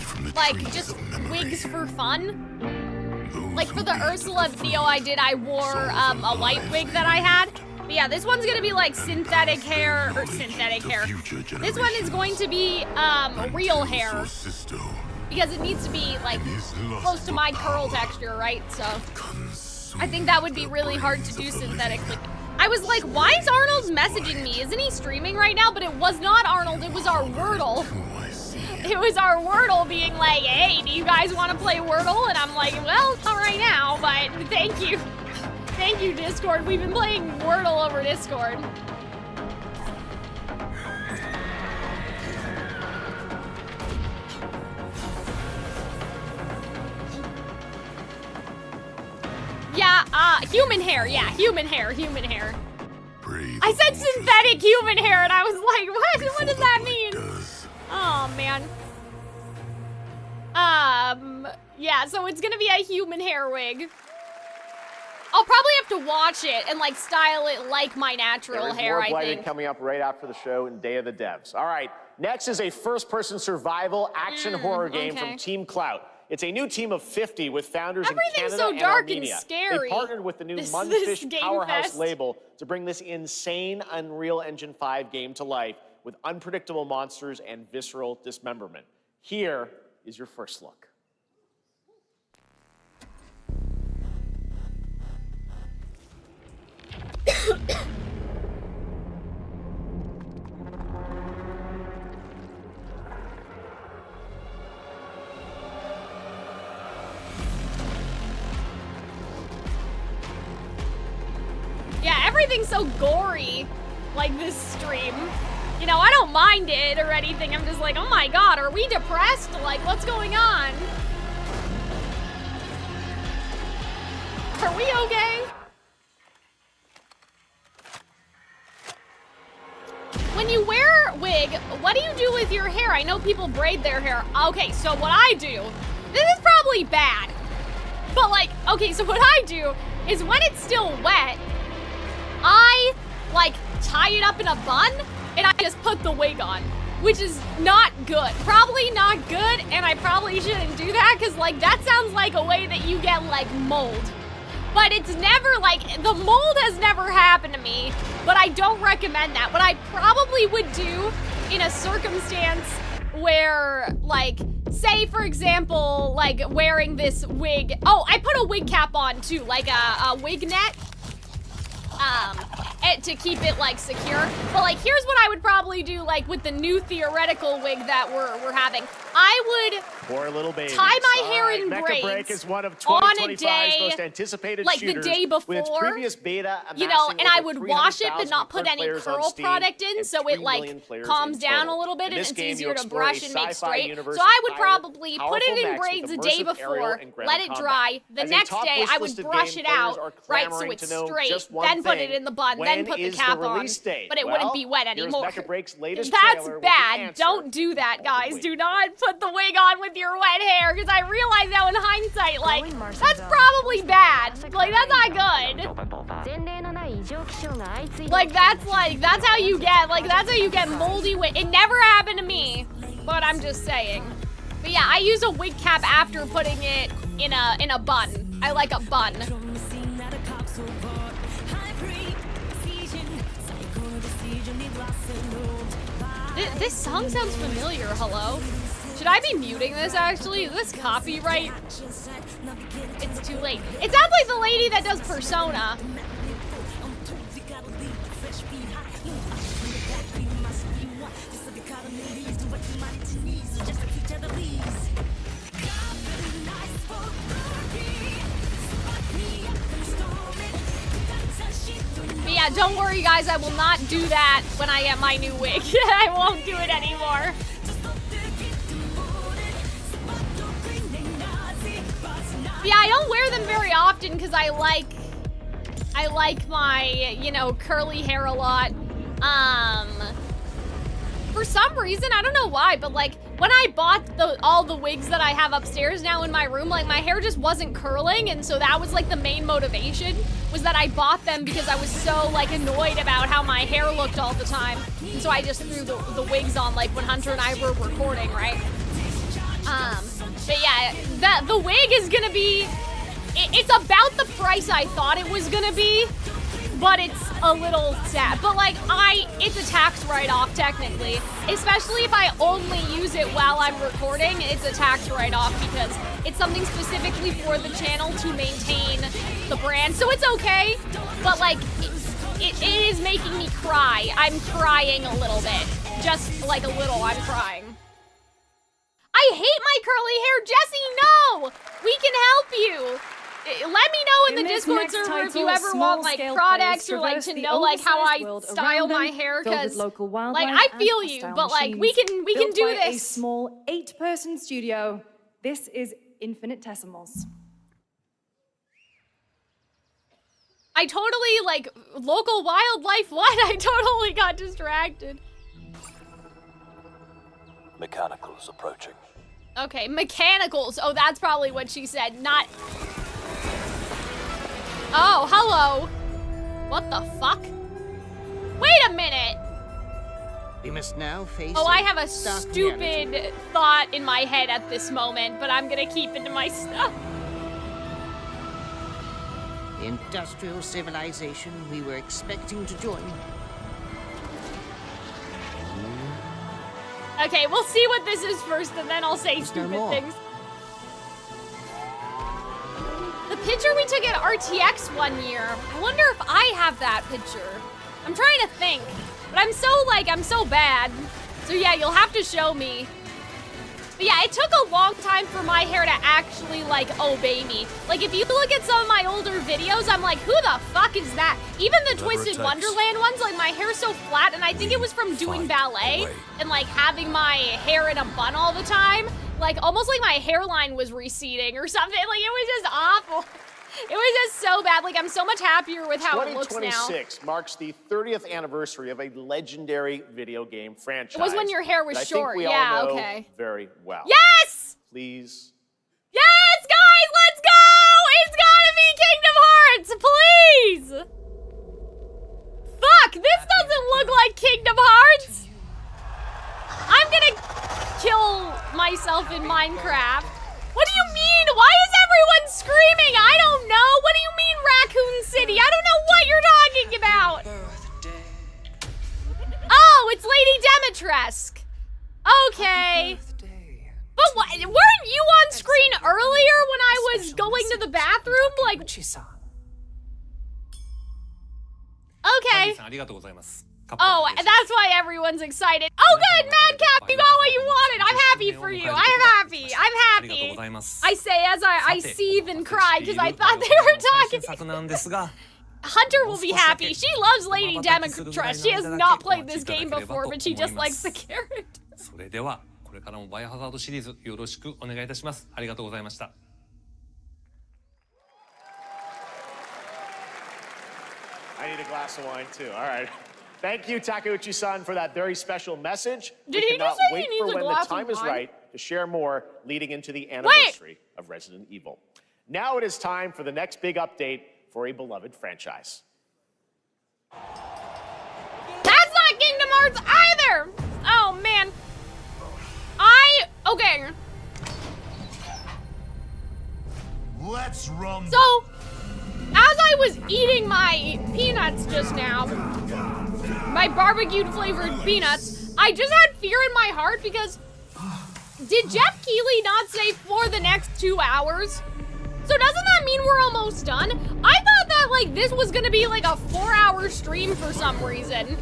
just wigs for fun. Like for the Ursula video I did, I wore a white wig that I had. But yeah, this one's gonna be like synthetic hair, or synthetic hair. This one is going to be real hair. Because it needs to be like close to my curl texture, right? So I think that would be really hard to do synthetically. I was like, why is Arnold messaging me? Isn't he streaming right now? But it was not Arnold, it was our Wordle. It was our Wordle being like, hey, do you guys want to play Wordle? And I'm like, well, not right now, but thank you. Thank you, Discord. We've been playing Wordle over Discord. human hair. Yeah, human hair. I said synthetic human hair, and I was like, what? What does that mean? Oh, man. Yeah, so it's gonna be a human hair wig. I'll probably have to watch it and like style it like my natural hair, I think. Coming up right after the show and Day of the Devs. All right, next is a first-person survival action horror game from Team Clout. It's a new team of 50 with founders in Canada so dark and Armenia. and scary. They partnered with the new Mundfish Powerhouse label to bring this insane Unreal Engine 5 game to life with unpredictable monsters and visceral dismemberment. Here is your first look. Yeah, everything's so gory, like this stream. You know, I don't mind it or anything. I'm just like, oh my god, are we depressed? Like, what's going on? Are we okay? When you wear a wig, what do you do with your hair? I know people braid their hair. Okay, so what I do, this is probably bad. But like, okay, so what I do is when it's still wet, I like tie it up in a bun and I just put the wig on, which is not good. Probably not good, and I probably shouldn't do that because like that sounds like a way that you get like mold. But it's never like, the mold has never happened to me, but I don't recommend that. What I probably would do in a circumstance where like, say for example, like wearing this wig, oh, I put a wig cap on too, like a wig net, to keep it like secure. But like, here's what I would probably do like with the new theoretical wig that we're having. I would Poor little baby. Tie my hair in Mecha braids Break is one of on a 2025's day, most anticipated like shooters, the day before, with its previous beta you know, amassing and I over would wash it but 300,000 not put any players on curl Steam product in, and so 3 it like million players calms in down total. a little bit In and this it's game, you easier to explore brush a and make sci-fi straight. universe So I would inspired probably powerful put it in mechs braids with the day immersive aerial before, and ground let it combat. dry. The As a next top day I would wish-listed brush game, it out, players are right, so clamoring it's to know straight, just one then put it thing. in the bun, then When put the is cap the on. release date? But it Well, wouldn't be wet here's anymore. Mecha Break's latest That's trailer with the bad. answer. Don't do that, guys. Do not put the wig on with your wet hair, because I realize now in hindsight, like, that's probably bad. Like, that's not good. Like, that's how you get moldy wig. It never happened to me, but I'm just saying. But yeah, I use a wig cap after putting it in a bun. I like a bun. This song sounds familiar, hello? Should I be muting this actually? Is this copyright? It's too late. It sounds like the lady that does Persona. But yeah, don't worry guys, I will not do that when I get my new wig. I won't do it anymore. But yeah, I don't wear them very often because I like my, you know, curly hair a lot. For some reason, I don't know why, but like when I bought all the wigs that I have upstairs now in my room, like my hair just wasn't curling, and so that was like the main motivation, was that I bought them because I was so like annoyed about how my hair looked all the time. And so I just threw the wigs on like when Hunter and I were recording, right? But yeah, the wig is gonna be, it's about the price I thought it was gonna be, but it's a little sad. But like, it's a tax write-off technically, especially if I only use it while I'm recording. It's a tax write-off because it's something specifically for the channel to maintain the brand, so it's okay. But like, it is making me cry. I'm crying a little bit, just like a little. I'm crying. I hate my curly hair, Jesse. No, we can help you. Let me know in the Discord server if you ever want like products or like to know like how I style my hair, because like I feel you, but like we can do this. A small 8-person studio. This is Infinitesimals. I totally, like, local wildlife, what? I totally got distracted. Mechanicals approaching. Okay, mechanicals. Oh, that's probably what she said, not... Oh, hello. What the fuck? Wait a minute. We must now face. Oh, I have a stupid thought in my head at this moment, but I'm gonna keep it to myself. The industrial civilization we were expecting to join. Okay, we'll see what this is first, and then I'll say stupid things. The picture we took at RTX one year. I wonder if I have that picture. I'm trying to think, but I'm so bad. So yeah, you'll have to show me. But yeah, it took a long time for my hair to actually, like, obey me. Like, if you look at some of my older videos, I'm like, who the fuck is that? Even the Twisted Wonderland ones, like, my hair's so flat, and I think it was from doing ballet and, like, having my hair in a bun all the time. Like, almost like my hairline was receding or something. Like, it was just awful. It was just so bad. Like, I'm so much happier with how it looks now. 2026 marks the 30th anniversary of a legendary video game franchise. It was when your hair was that short. I think we yeah, all know okay. very well. Yes! Please. Yes, guys, let's go! It's gotta be Kingdom Hearts, please! Fuck, this doesn't look like Kingdom Hearts! I'm gonna kill myself in Minecraft. What do you mean? Why is everyone screaming? I don't know. What do you mean Raccoon City? I don't know what you're talking about. Oh, it's Lady Demetresque. Okay. But what, weren't you on screen earlier when I was going to the bathroom? Like, okay. Oh, that's why everyone's excited. Oh, good, Madcap, you got what you wanted. I'm happy for you. I'm happy. I'm happy. I say as I seethe and cry because I thought they were talking. Hunter will be happy. She loves Lady Demetresque. She has not played this game before, but she just likes the character. それではこれからもバイオハザードシリーズよろしくお願いいたします。ありがとうございました。I need a glass of wine too. All right. Thank you, Takeuchi-san, for that very special message. Did we he cannot just say wait he needs for a when the glass of time is wine? right to share more leading into the anniversary of Resident Evil. Now it is time for the next big update for a beloved franchise. That's not Kingdom Hearts either! Oh, man. Okay. Let's rumble. So, as I was eating my peanuts just now, my barbecued flavored peanuts, I just had fear in my heart because did Jeff Keighley not say for the next 2 hours? So doesn't that mean we're almost done? I thought that like this was gonna be like a 4-hour stream for some reason.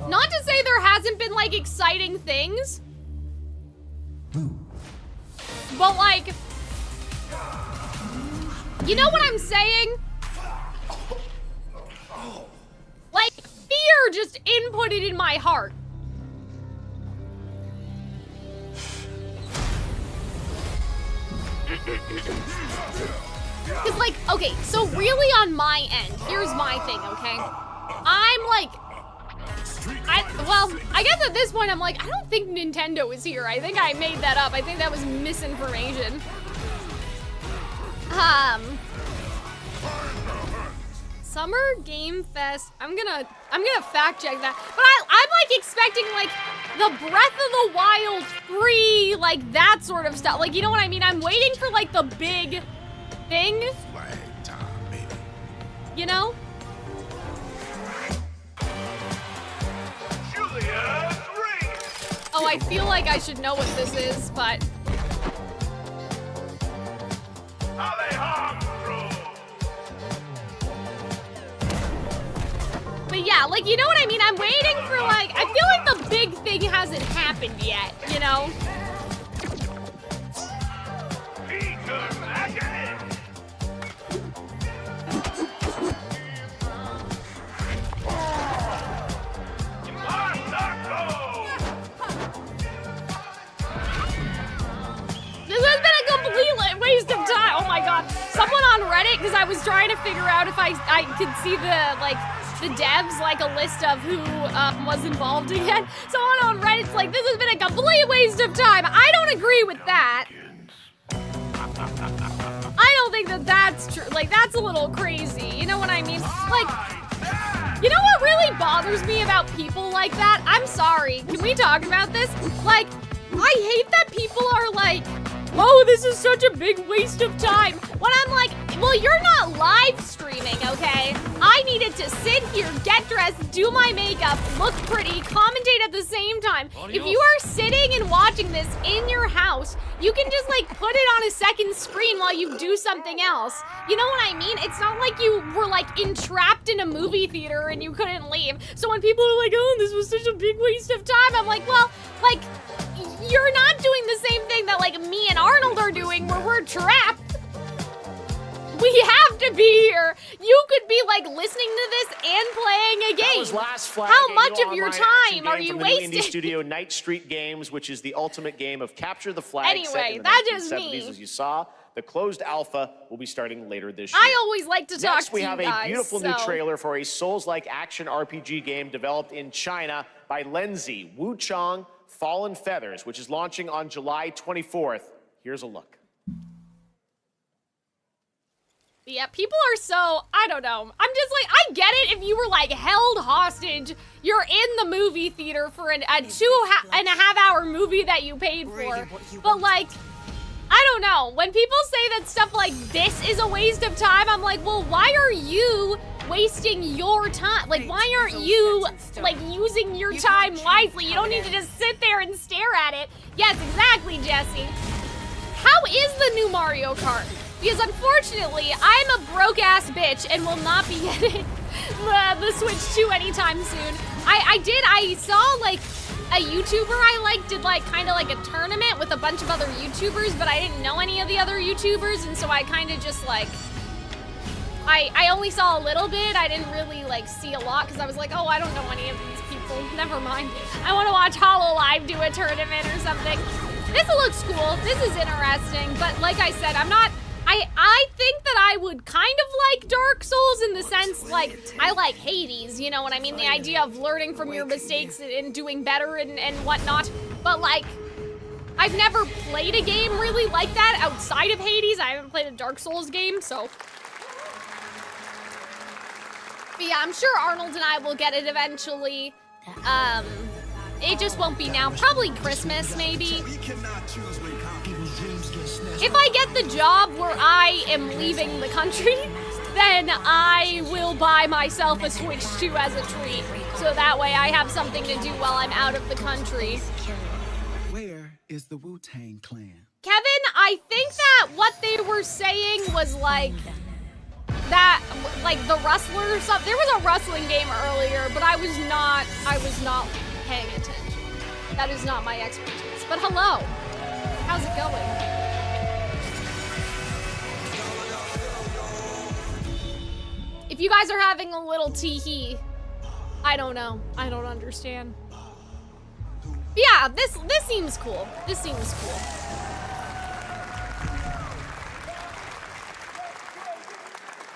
Not to say there hasn't been like exciting things, but like, you know what I'm saying? Like, fear just inputted in my heart. It's like, okay, so really on my end, here's my thing, okay? I'm like, I guess at this point I'm like, I don't think Nintendo is here. I think I made that up. I think that was misinformation. Summer Game Fest. I'm gonna fact check that. But I'm like expecting like the Breath of the Wild 3, like that sort of stuff. Like, you know what I mean? I'm waiting for like the big thing. You know? Oh, I feel like I should know what this is, but yeah, like, you know what I mean? I'm waiting for, like, I feel like the big thing hasn't happened yet, you know? This has been a complete waste of time. Oh my was trying to figure out if I could see the devs, like a list of who was involved again. Someone on Reddit's like, this has been a complete waste of time. I don't agree with that. I don't think that that's true. Like, that's a little crazy. You know what I mean? Like, you know what really bothers me about people like that? I'm sorry. Can we talk about this? Like, I hate that people are like, oh, this is such a big waste of time. When I'm like, well, you're not live streaming, okay? I needed to sit here, get dressed, do my makeup, look pretty, commentate at the same time. If you are sitting and watching this in your house, you can just like put it on a second screen while you do something else. You know what I mean? It's not like you were like entrapped in a movie theater and you couldn't leave. So when people are like, oh, this was such a big waste of time, I'm like, well, like, you're not doing the same thing that like me and Arnold are doing where we're trapped. We have to be here. You could be like listening to this and playing a game. That was Last Flag, how much of your time are you wasting? Indie studio Night Street Games, which is the ultimate game of capture the flag. Anyway, set in the that just 1970s, me. As you saw, the closed alpha will be starting later this year. I always like to talk Next, to we you have guys, a beautiful so. new trailer for a Souls-like action RPG game developed in China by Lenzi, Wuchang Fallen Feathers, which is launching on July 24th. Here's a look. Yeah, people are so, I don't know. I'm just like, I get it if you were like held hostage, you're in the movie theater for a 2.5 hour movie that you paid for. But like, I don't know. When people say that stuff like this is a waste of time, I'm like, well, why are you wasting your time? Like, why aren't you like using your time wisely? You don't need to just sit there and stare at it. Yes, exactly, Jesse. How is the new Mario Kart? Because unfortunately, I'm a broke-ass bitch and will not be getting the Switch 2 anytime soon. I saw like a YouTuber I like did like kind of like a tournament with a bunch of other YouTubers, but I didn't know any of the other YouTubers, and so I kind of just like, I only saw a little bit. I didn't really like see a lot because I was like, oh, I don't know any of these people. Never mind. I want to watch HoloLive do a tournament or something. This looks cool. This is interesting, but like I said, I'm not. I think that I would kind of like Dark Souls in the sense, like, I like Hades, you know what I mean? The idea of learning from your mistakes and doing better and whatnot. But, like, I've never played a game really like that outside of Hades. I haven't played a Dark Souls game, so. But yeah, I'm sure Arnold and I will get it eventually. It just won't be now. Probably Christmas, maybe. If I get the job where I am leaving the country, then I will buy myself a Switch 2 as a treat. So that way I have something to do while I'm out of the country. Where is the Wu-Tang Clan? Kevin, I think that what they were saying was like that, like the Rustler or something. There was a wrestling game earlier, but I was not paying attention. That is not my expertise. But hello, how's it going? If you guys are having a little tee-hee, I don't know. I don't understand. But yeah, this seems cool. This seems cool.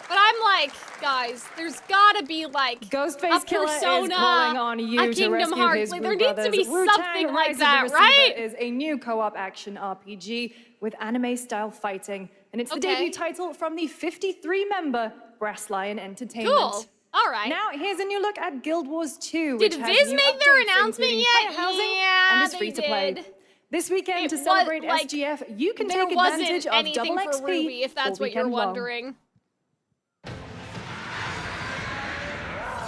But I'm like, guys, there's gotta be like Ghostface a Killer Persona, is calling on you a to Kingdom rescue Hearts. his Like, Wu there needs to brothers. be Wu-Tang something Rise like of the that, Receiver right? is a new co-op action RPG with anime-style fighting, and it's the debut title from the 53-member Brass Lion Entertainment. Cool. All right. Now, here's a new look at Guild Wars 2. Did which has Viz new make their updates, announcement including yet? player housing Yeah, and is they free to play. did. This weekend, to It celebrate was, like, SGF, you can there take advantage wasn't of anything double for XP Ruby, if that's all what you're weekend long. wondering.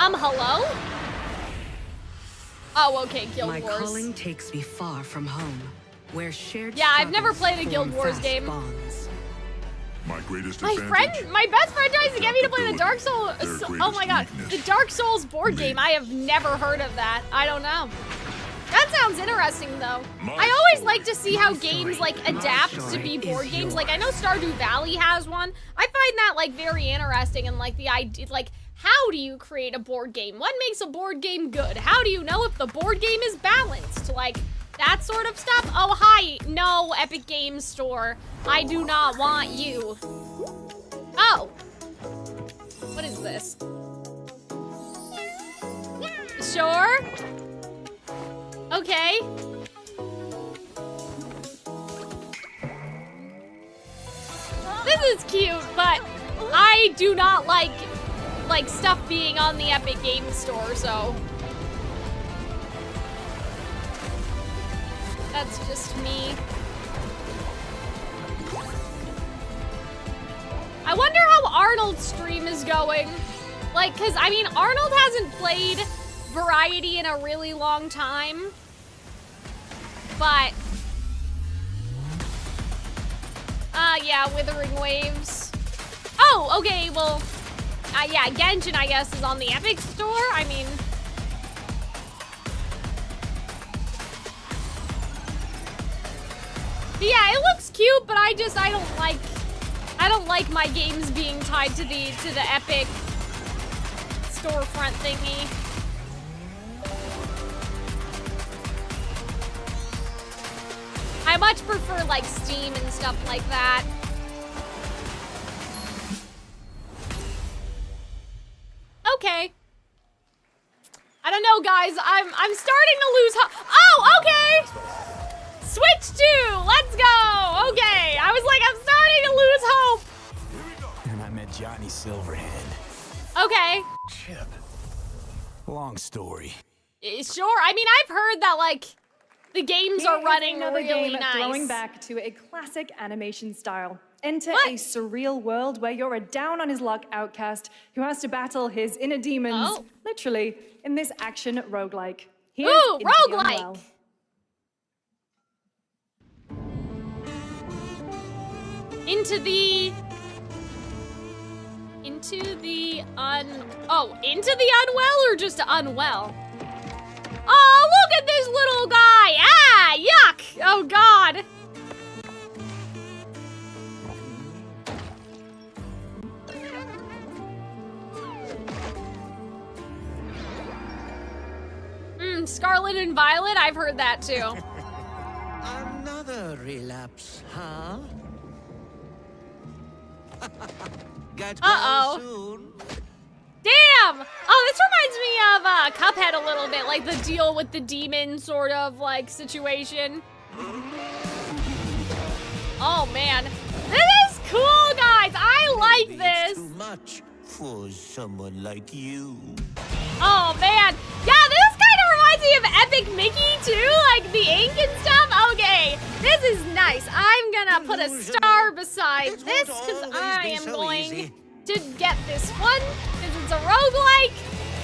Hello? Oh, okay, Guild My Wars. calling takes me far from home, where shared Yeah, I've never played a struggles Guild form Wars fast game. bonds. My greatest My best friend tries to get me to play the Dark Souls. Oh my god, the Dark Souls board game. I have never heard of that. I don't know. That sounds interesting though. I always like to see how games like adapt to be board games. Like I know Stardew Valley has one. I find that like very interesting and like the idea, like how do you create a board game? What makes a board game good? How do you know if the board game is balanced? Like that sort of stuff. Oh hi, no Epic Games Store. I do not want you. Oh, What is this? Sure. Okay. This is cute, but I do not like stuff being on the Epic Games Store, so that's just me. I wonder how Arnold's stream is going. Like, cause I mean, Arnold hasn't played Variety in a really long time, but yeah, Withering Waves. Oh, okay, well, yeah, Genshin, I guess, is on the Epic Store. I mean, yeah, it looks cute, but I don't like my games being tied to the Epic storefront thingy. I much prefer like Steam and stuff like that. Okay. I don't know, guys. I'm starting to lose hope. Oh, okay. Switch 2. Let's go. Okay. I was like, I'm starting to lose hope. And I met Johnny Silverhand. Okay. Chip. Long story. Sure. I mean, I've heard that like the games are running really nice. Throwing back to a classic animation style. Enter a surreal world where you're a down-on-his-luck outcast who has to battle his inner demons, literally, in this action roguelike. Ooh, roguelike! Into the unwell or just unwell? Oh, look at this little guy! Ah, yuck! Oh, God. Scarlet and Violet, I've heard that too. Another relapse, huh? Get well soon. Damn! Oh, this reminds me of Cuphead a little bit, like the deal with the demon sort of like situation. Oh man, this is cool, guys. I like this. Too much for someone like you. Oh man, yeah, this kind of reminds me of Epic Mickey too, like the ink and stuff. Okay, this is nice. I'm gonna put a star beside this because I am going to get this one because it's a roguelike.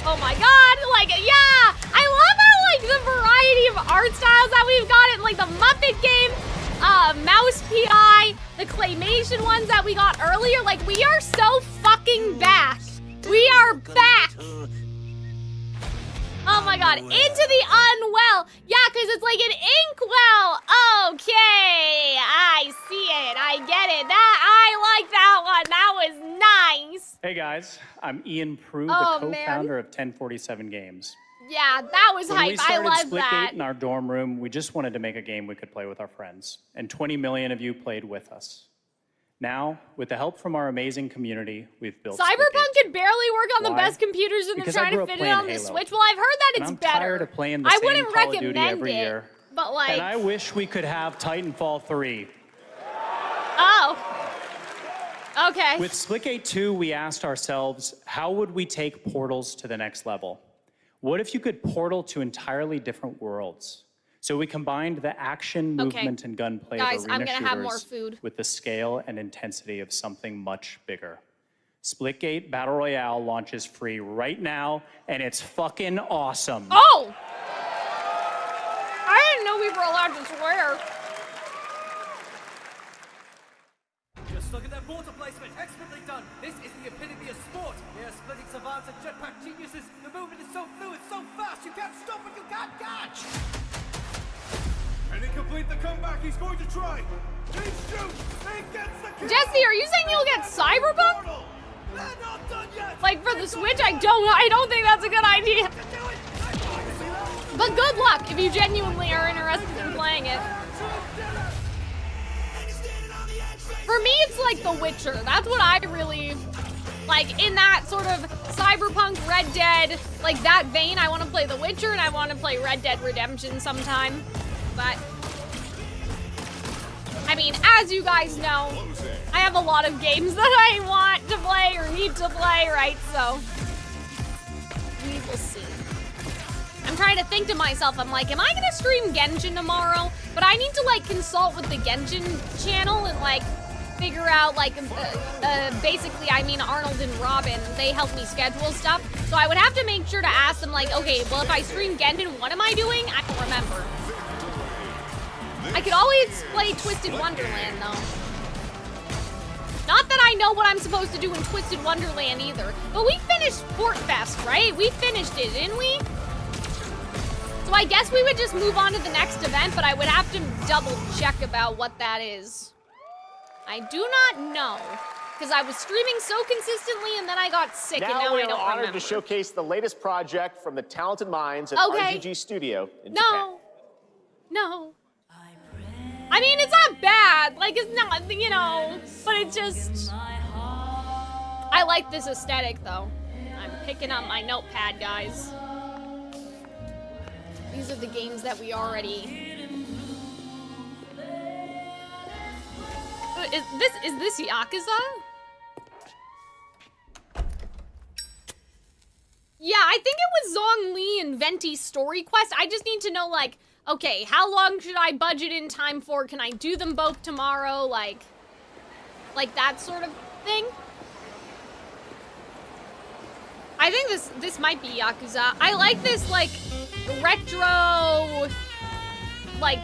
Oh my god, like, yeah, I love how like the variety of art styles that we've got in like the Muppet game, Mouse PI, the claymation ones that we got earlier. Like, we are so fucking back. We are back. Oh my god, into the unwell. Yeah, because it's like an inkwell. Okay, I see it. I get it. I like that one. That was nice. Hey guys, I'm Ian Prue, the co-founder of 1047 Games. Yeah, that was hype. I love Splitgate that. in our dorm room, we just wanted to make a game we could play with our friends. And 20 million of you played with us. Now, with the help from our amazing community, we've built Cyberpunk can barely work on the Why? best computers and Because they're I trying grew to up fit it on the playing Halo. Switch. Well, I've heard that And it's I'm better. tired of playing the I same wouldn't Call of Duty recommend every it, year. but like, And I wish we could have Titanfall 3. oh. Okay. With Splitgate 2, we asked ourselves, how would we take portals to the next level? What if you could portal to entirely different worlds? So we combined the action, movement, and gunplay Guys, of arena I'm gonna have more shooters food. with the scale and intensity of something much bigger. Splitgate Battle Royale launches free right now, and it's fucking awesome. Oh! I didn't know we were allowed to swear. Just look at that water placement. Expertly done. This is the epitome of sport. We are splitting savants and jetpack geniuses. The movement is so fluid, so fast. You can't stop it. You can't catch. And he complete the comeback. He's going to try. He shoots. He gets the kill. Jesse, are you saying you'll get Cyberpunk? They're not done yet. Like for the Switch, I don't think that's a good idea. But good luck if you genuinely are interested in playing it. For me, it's like The Witcher. That's what I really Like, in that sort of cyberpunk, Red Dead, like that vein, I want to play The Witcher and I want to play Red Dead Redemption sometime. But, I mean, as you guys know, I have a lot of games that I want to play or need to play, right? So, we will see. I'm trying to think to myself, I'm like, am I gonna stream Genshin tomorrow? But I need to, like, consult with the Genshin channel and, like, figure out, like, basically, I mean, Arnold and Robin, they help me schedule stuff. So I would have to make sure to ask them, like, okay, well, if I stream Genshin, what am I doing? I don't remember. I could always play Twisted Wonderland, though. Not that I know what I'm supposed to do in Twisted Wonderland either. But we finished Fort Fest, right? We finished it, didn't we? So I guess we would just move on to the next event, but I would have to double check about what that is. I do not know, because I was streaming so consistently and then I got sick and now I don't remember. Now we are honored to showcase the latest project from the talented minds at RGG Studio in Japan. No. I mean, it's not bad. Like, it's not, you know, but it just... I like this aesthetic, though. I'm picking up my notepad, guys. These are the games that we already... Is this Yakuza? Yeah, I think it was Zhongli and Venti's story quest. I just need to know, like, okay, how long should I budget in time for? Can I do them both tomorrow? Like that sort of thing. I think this might be Yakuza. I like this, like, retro, like,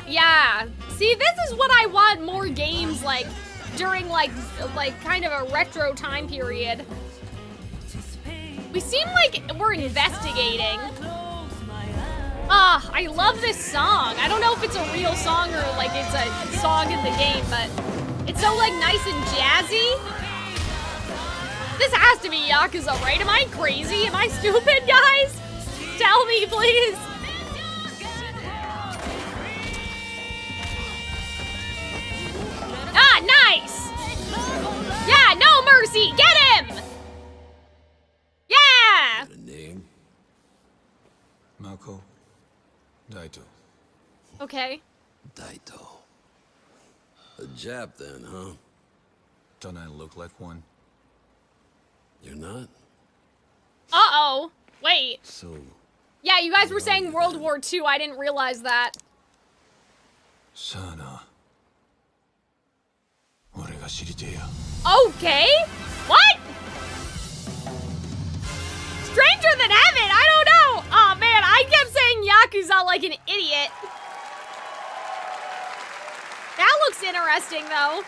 yeah. See, this is what I want more games, like, during, like kind of a retro time period. We seem like we're investigating. Ah, I love this song. I don't know if it's a real song or, like, it's a song in the game, but it's so, like, nice and jazzy. This has to be Yakuza, right? Am I crazy? Am I stupid, guys? Tell me, please. Ah, nice! Yeah, no mercy! Get him! Yeah! Got a name? Mako Daito. Okay. Daito. A Jap then, huh? Don't I look like one? You're not? Uh-oh. Wait. So... Yeah, you guys were saying World War II. I didn't realize that. Sana. Okay? What? Stranger than heaven? I don't know. Oh man, I kept saying Yakuza like an idiot. That looks interesting though.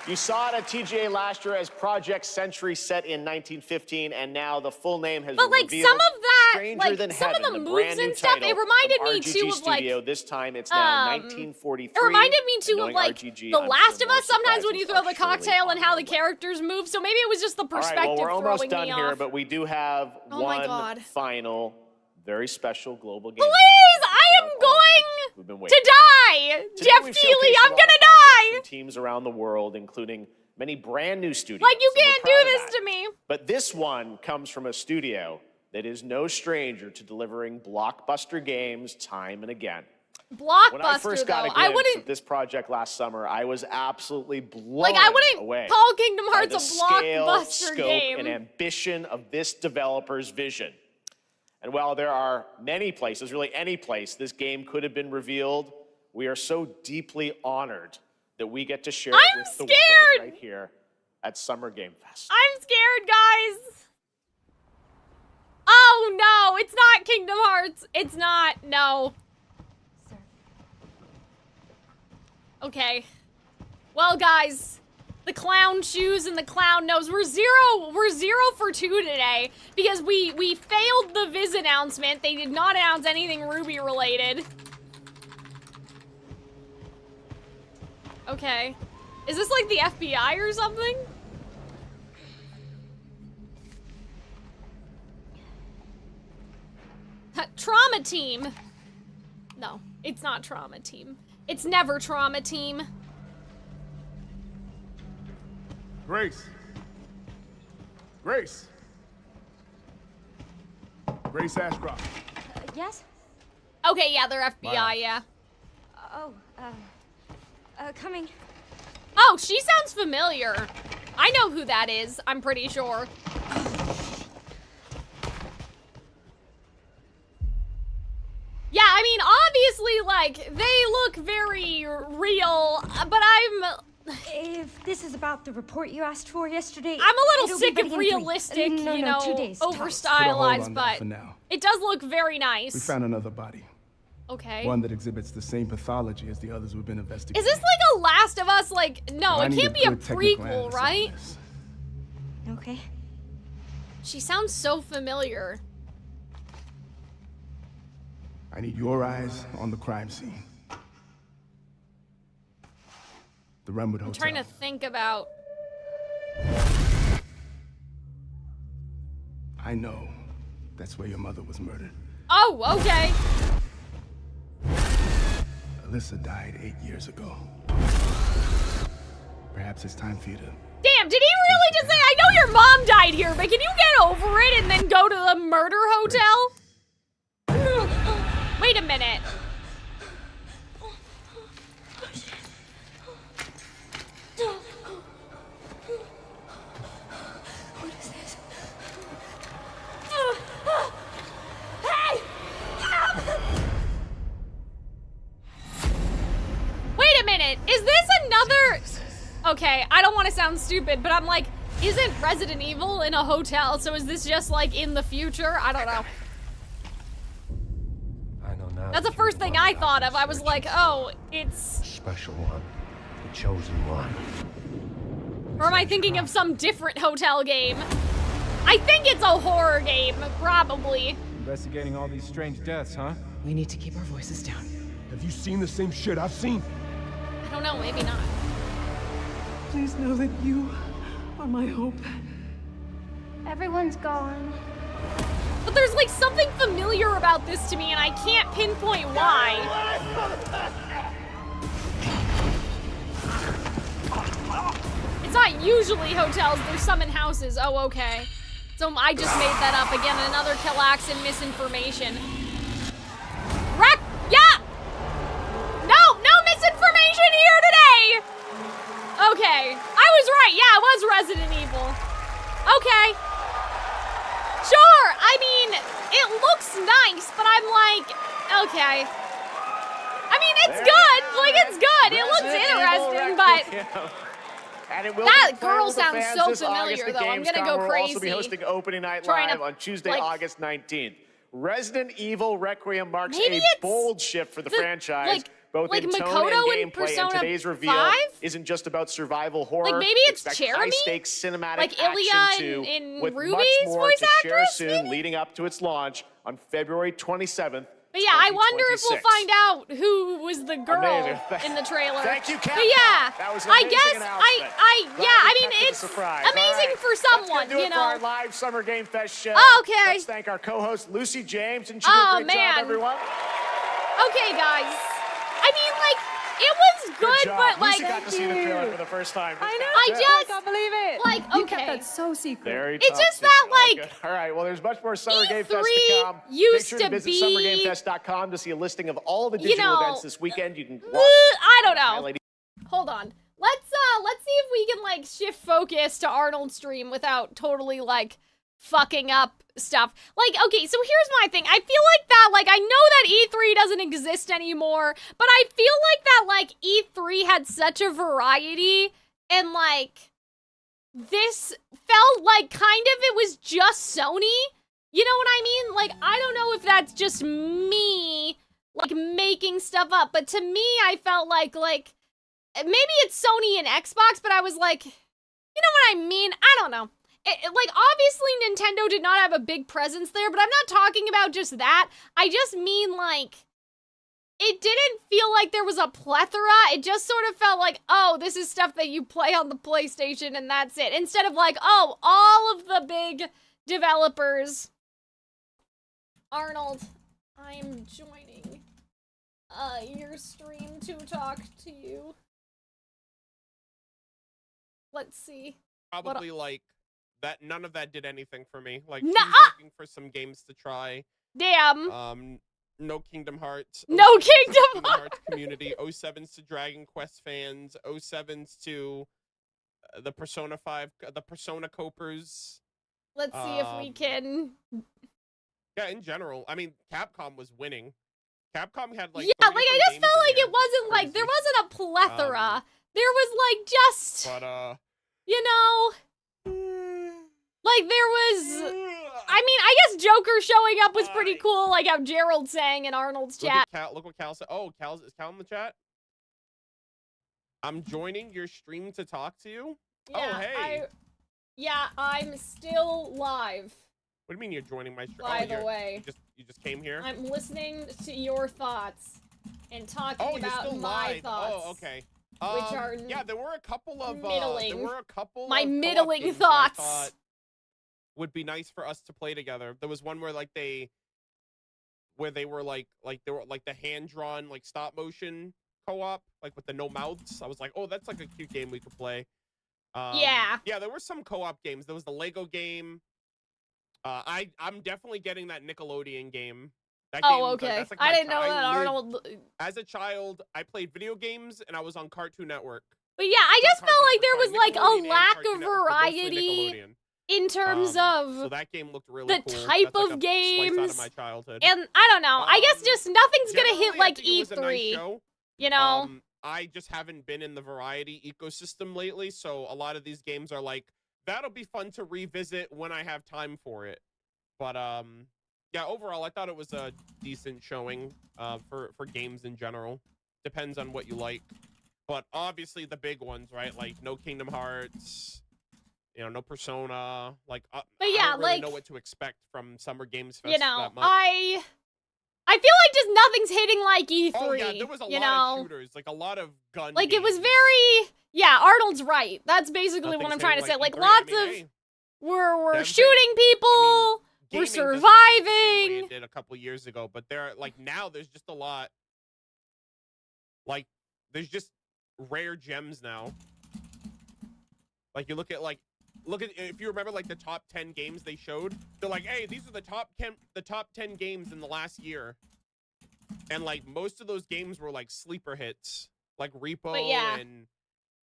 You saw it at TGA last year as Project Century set in 1915, and now the full name has been revealed. But like some of that, Stranger like Than some Heaven, of the moves and stuff, it reminded me too of like Studio. This time it's now 1943. It reminded me too of like The Last of Us. Sometimes when you throw the cocktail and how the characters move, so maybe it was just the perspective throwing me off. All right, well, we're almost done here, off. but we do have one final, very special global game. Please, I am going to die! Jeff Keighley, I'm gonna die! From teams around the world, including many brand new studios. Like, you can't do this to me. But this one comes from a studio that is no stranger to delivering blockbuster games time and again. Blockbuster, when I first got a glimpse of this project last summer, I was absolutely blown away. Call Kingdom Hearts by the a blockbuster scale, game. Scope, and ambition of this developer's vision. And while there are many places, really any place, this game could have been revealed, we are so deeply honored that we get to share it with the world right here at Summer Game Fest. I'm scared, guys. Oh no, it's not Kingdom Hearts. It's not, no. Okay. Well, guys, the clown shoes and the clown nose. We're 0 for 2 today because we failed the Viz announcement. They did not announce anything Ruby related. Okay. Is this like the FBI or something? Trauma Team. No, it's not Trauma Team. It's never Trauma Team. Grace, Grace. Grace Ashcroft. Yes? Okay, yeah, they're FBI, Wow. yeah. Oh, coming. Oh, she sounds familiar. I know who that is, I'm pretty sure. Yeah, I mean, obviously, like, they look very real, but If this is about the report you asked for yesterday, I'm a little it'll sick be of ready in 3. realistic, No, you no, know, 2 days, tops. over-stylized, but for now. it does look very nice. We found another body. Okay. One that exhibits the same pathology as the others we've been investigating. Is this like a Last of Us? Like, no, I it need can't a be a good technical prequel, analysis on right? this. Okay. She sounds so familiar. I need your eyes on the crime scene. The Runwood I'm Hotel. trying to think about... I know that's where your mother was murdered. Oh, okay. Alyssa died 8 years ago. Perhaps it's time for you to... Damn, did he really just say, I know your mom died here, but can you get over it and then go to the murder hotel? Wait a minute. What is this? Hey! Wait a minute, is this another... Okay, I don't want to sound stupid, but I'm like, isn't Resident Evil in a hotel? So is this just like in the future? I don't know. I know now. That's the first thing I thought of. I was like, oh, it's... Special one. The chosen one. Or am I thinking of some different hotel game? I think it's a horror game, probably. Investigating all these strange deaths, huh? We need to keep our voices down. Have you seen the same shit I've seen? I don't know, maybe not. Please know that you are my hope. Everyone's gone. But there's like something familiar about this to me and I can't pinpoint why. It's not usually hotels, there's some in houses. Oh, okay. So I just made that up again. Another Calxiyn misinformation. Yeah! No misinformation here today! Okay, I was right. Yeah, it was Resident Evil. Okay. Sure, I mean, it looks nice, but I'm like, okay. I mean, it's good. Like, it's good. It looks interesting, but... And it will that be girl playable to sounds fans so this August familiar, at though. I'm gonna Gamescom. go We'll crazy. also be hosting Opening Night Trying Live to, on Tuesday, like- August 19th. Resident Evil Requiem marks Maybe a it's bold shift for the franchise, like- both like in tone Makoto in and gameplay. Persona And today's reveal 5? isn't just about survival horror. Like, maybe it's Expect Jeremy? high-stakes cinematic Like action Ilya too, in with Ruby's much more voice to share actress, soon, leading up to its launch on February 27th. But yeah, I wonder if we'll 2026. find out who was the girl Amazing. in the trailer. Thank you, Capcom. But yeah, That was an I amazing guess announcement. I mean, kept it a it's surprise. amazing All right. for someone, Let's go do you it for our know. live Summer Game Fest show. Okay. Let's thank our co-host Lucy James, and she did Oh, a great man. job, everyone. Okay, guys. I mean, like, it was good, job. but like, Lucy got to see the trailer for the first time. I know. I just can't believe it. like, You okay. kept that so secret. Very It's top just secret. that, All like, good. All right, well, there's much more Summer Game Fest E3 to come. Make used sure to to visit be- summergamefest.com to see a listing of all the digital know, events this weekend. You can watch. I don't know. highlighting- Hold on. Let's see if we can like shift focus to Arnold's stream without totally like fucking up stuff. Like, okay, so here's my thing. I feel like that, like, I know that E3 doesn't exist anymore, but I feel like that, like, E3 had such a variety, and, like, this felt like kind of it was just Sony. You know what I mean? Like, I don't know if that's just me, like, making stuff up, but to me, I felt like, maybe it's Sony and Xbox, but I was like, you know what I mean? I don't know. Like, obviously Nintendo did not have a big presence there, but I'm not talking about just that. I just mean, like, it didn't feel like there was a plethora. It just sort of felt like, oh, this is stuff that you play on the PlayStation and that's it. Instead of like, oh, all of the big developers. Arnold, I'm joining your stream to talk to you. Let's see. Probably like none of that did anything for me. Like, Nuh-uh. she's looking for some games to try. Damn. No Kingdom Hearts. No Kingdom Hearts community. 07's to Dragon Quest fans. 07's to the Persona 5, the Persona Copers. Let's see if we can. Yeah, in general. I mean, Capcom was winning. Capcom had like. Yeah, like I just felt like it wasn't like there wasn't a plethora. There was like just. But you know. Like there was. I mean, I guess Joker showing up was pretty cool, like how Gerald sang in Arnold's chat. Look what Cal said. Oh, is Cal in the chat? I'm joining your stream to talk to you. Yeah, oh, hey. I'm still live. What do you mean you're joining my stream? By the way. You just came here? I'm listening to your thoughts and talking about my thoughts. Oh, okay. Which are yeah, there were a couple of middling. there were a couple my of middling thoughts. Would be nice for us to play together. There was one where like they were like they were like the hand-drawn like stop motion co-op, like with the no mouths. I was like, oh, that's like a cute game we could play. Yeah, there were some co-op games. There was the Lego game. I'm definitely getting that Nickelodeon game. That game, okay. That's like I didn't know that Arnold. As a child, I played video games and I was on Cartoon Network. But yeah, I just felt like there was like a lack of variety in terms of so that game looked really the cool. type That's of like games. Slice out of my childhood. And I don't know. I guess just nothing's gonna hit like E3. E3. Nice show. You know. I just haven't been in the variety ecosystem lately, so a lot of these games are like, that'll be fun to revisit when I have time for it. But yeah, overall, I thought it was a decent showing for games in general. Depends on what you like. But obviously the big ones, right? Like no Kingdom Hearts, you know, no Persona. Like, but yeah, I don't really know what to expect from Summer Games Fest. You know, that much. I feel like just nothing's hitting like E3. Oh yeah, there was a lot of shooters, like a lot of gun. Like games. it was very, yeah. Arnold's right. That's basically what I'm trying to say. Like lots of, we're shooting people. We're surviving. It did a couple years ago, but there, like now, there's just a lot. Like, there's just rare gems now. Like you look at if you remember like the top 10 games they showed, they're like, hey, these are the top 10 games in the last year, and like most of those games were like sleeper hits, like Repo and.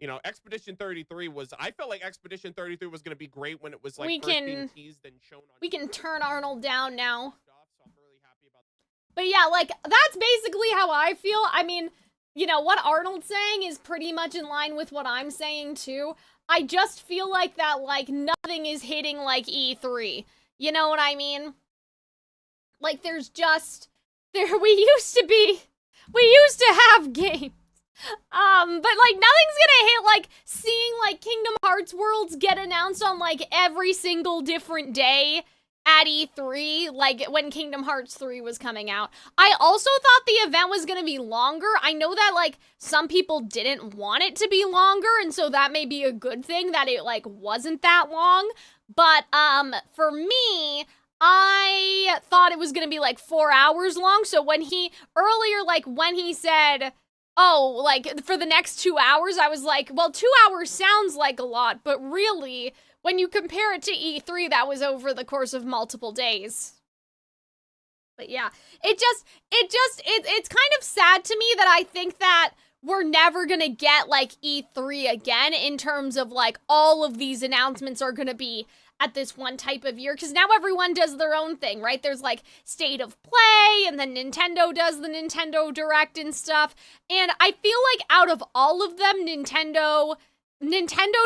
You know, Expedition 33 was. I felt like Expedition 33 was going to be great when it was like being teased and shown on. We can turn Arnold down now. So I'm really happy about that. But yeah, like that's basically how I feel. I mean, you know what Arnold's saying is pretty much in line with what I'm saying too. I just feel like that like nothing is hitting like E3. You know what I mean? Like there's just we used to have games. But like nothing's gonna hit like seeing like Kingdom Hearts worlds get announced on like every single different day at E3, like when Kingdom Hearts 3 was coming out. I also thought the event was gonna be longer. I know that like some people didn't want it to be longer, and so that may be a good thing that it like wasn't that long. But for me, I thought it was gonna be like 4 hours long. So when he said, oh, like, for the next 2 hours, I was like, well, 2 hours sounds like a lot, but really, when you compare it to E3, that was over the course of multiple days. But yeah, it's kind of sad to me that I think that we're never gonna get, like, E3 again in terms of, like, all of these announcements are gonna be at this one type of year, because now everyone does their own thing, right? There's like State of Play, and then Nintendo does the Nintendo Direct and stuff, and I feel like out of all of them, Nintendo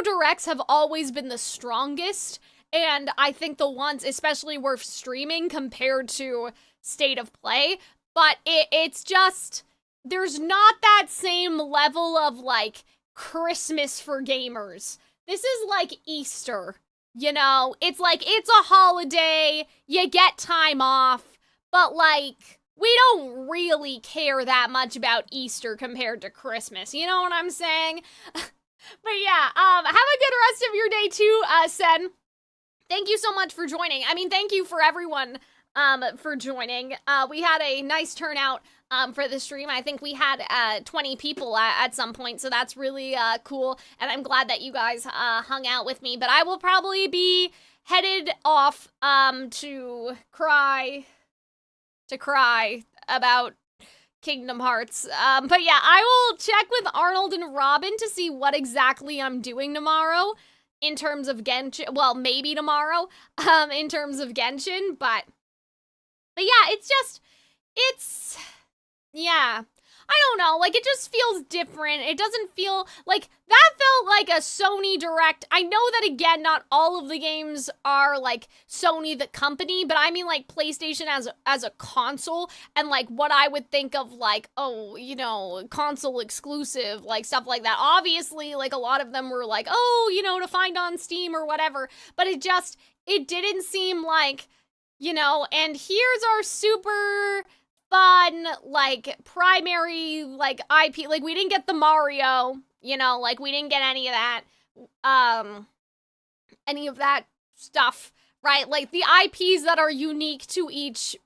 Directs have always been the strongest, and I think the ones especially worth streaming compared to State of Play, but it's just, there's not that same level of like Christmas for gamers. This is like Easter. You know, it's like, it's a holiday, you get time off, but like, we don't really care that much about Easter compared to Christmas, you know what I'm saying? But yeah, have a good rest of your day too, Sen. Thank you so much for joining. I mean, thank you for everyone for joining. We had a nice turnout for the stream. I think we had 20 people at some point, so that's really cool, and I'm glad that you guys hung out with me. But I will probably be headed off to cry about Kingdom Hearts. But yeah, I will check with Arnold and Robin to see what exactly I'm doing tomorrow in terms of Genshin. Well, maybe tomorrow in terms of Genshin, but yeah, yeah. I don't know, like, it just feels different. It doesn't feel like, that felt like a Sony Direct. I know that, again, not all of the games are, like, Sony the company, but I mean, like, PlayStation as a console, and, like, what I would think of, like, oh, you know, console exclusive, like, stuff like that. Obviously, like, a lot of them were like, oh, you know, to find on Steam or whatever, but it didn't seem like, you know, and here's our super fun, like, primary, like, IP, like, we didn't get the Mario, you know, like, we didn't get any of that stuff, right? Like, the IPs that are unique to each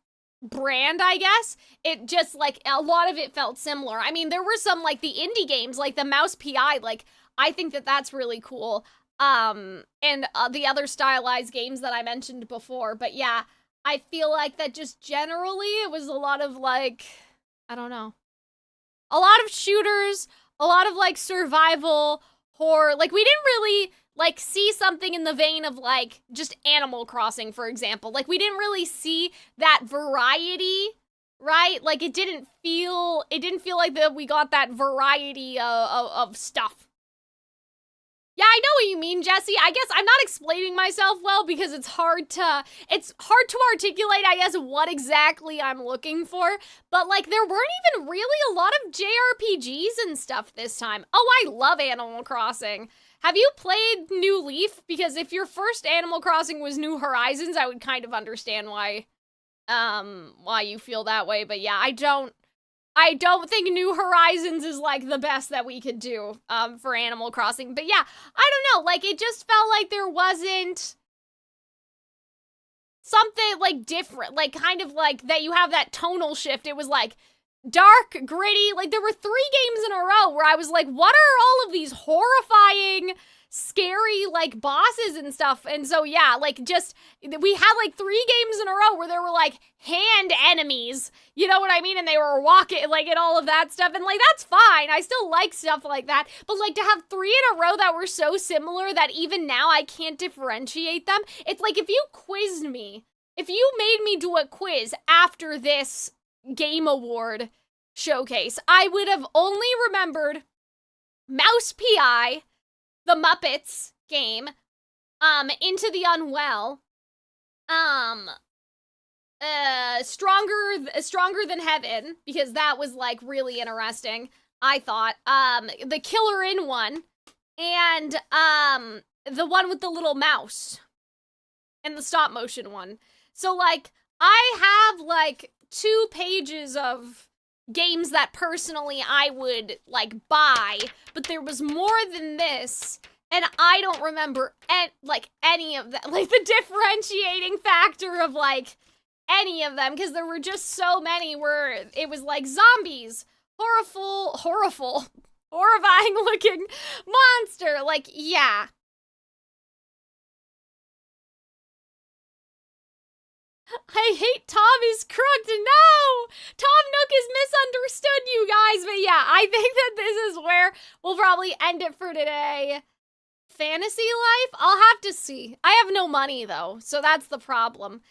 brand, I guess, it just, like, a lot of it felt similar. I mean, there were some, like, the indie games, like the Mouse PI, like, I think that that's really cool, and the other stylized games that I mentioned before, but yeah, I feel like that just generally it was a lot of, like, I don't know, a lot of shooters, a lot of, like, survival, horror. Like, we didn't really, like, see something in the vein of, like, just Animal Crossing, for example. Like, we didn't really see that variety, right? Like, it didn't feel like that we got that variety of stuff. Yeah, I know what you mean, Jesse. I guess I'm not explaining myself well because it's hard to articulate, I guess, what exactly I'm looking for. But, like, there weren't even really a lot of JRPGs and stuff this time. Oh, I love Animal Crossing. Have you played New Leaf? Because if your first Animal Crossing was New Horizons, I would kind of understand why you feel that way. But yeah, I don't think New Horizons is, like, the best that we could do, for Animal Crossing. But yeah, I don't know, like, it just felt like there wasn't something, like, different, like, kind of, like, that you have that tonal shift. It was, like, dark, gritty, like, there were 3 games in a row where I was like, what are all of these horrifying, scary, like, bosses and stuff? And so, yeah, like, just, we had, like, 3 games in a row where there were, like, hand enemies, you know what I mean? And they were walking, like, and all of that stuff, and, like, that's fine, I still like stuff like that, but, like, to have 3 in a row that were so similar that even now I can't differentiate them, it's like if you quizzed me, if you made me do a quiz after this Game Award showcase, I would have only remembered Mouse PI, the Muppets game, Into the Unwell, Stronger Than Heaven, because that was, like, really interesting, I thought, the Killer In one, and, the one with the little mouse, and the stop motion one. So, like, I have, like, 2 pages of games that personally I would, like, buy, but there was more than this, and I don't remember, any of that, like, the differentiating factor of, like, any of them, because there were just so many where it was, like, zombies, horrifying looking monster, like, yeah. I hate Tom is crooked. No! Tom Nook is misunderstood, you guys. But yeah, I think that this is where we'll probably end it for today. Fantasy Life? I'll have to see. I have no money, though, so that's the problem.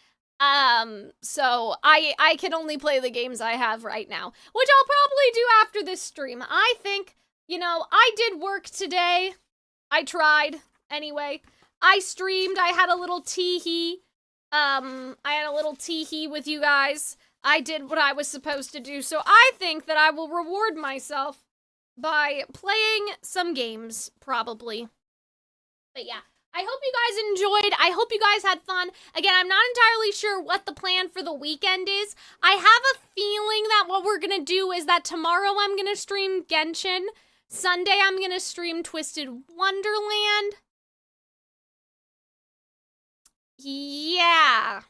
So I can only play the games I have right now, which I'll probably do after this stream. I think, you know, I did work today. I tried, anyway. I streamed. I had a little tee-hee. With you guys. I did what I was supposed to do, so I think that I will reward myself by playing some games, probably. But yeah, I hope you guys enjoyed. I hope you guys had fun. Again, I'm not entirely sure what the plan for the weekend is. I have a feeling that what we're gonna do is that tomorrow I'm gonna stream Genshin. Sunday I'm gonna stream Twisted Wonderland. Yeah.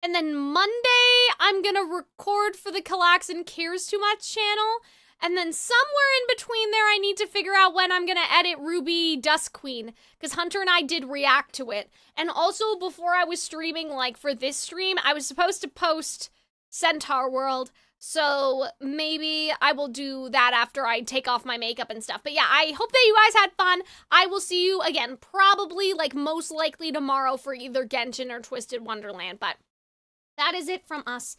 And then Monday, I'm gonna record for the Calxiyn Cares Too Much channel. And then somewhere in between there, I need to figure out when I'm gonna edit Ruby Dusk Queen, because Hunter and I did react to it. And also, before I was streaming, like for this stream, I was supposed to post Centaur World, so maybe I will do that after I take off my makeup and stuff. But yeah, I hope that you guys had fun. I will see you again, probably, like, most likely tomorrow for either Genshin or Twisted Wonderland, but that is it from us.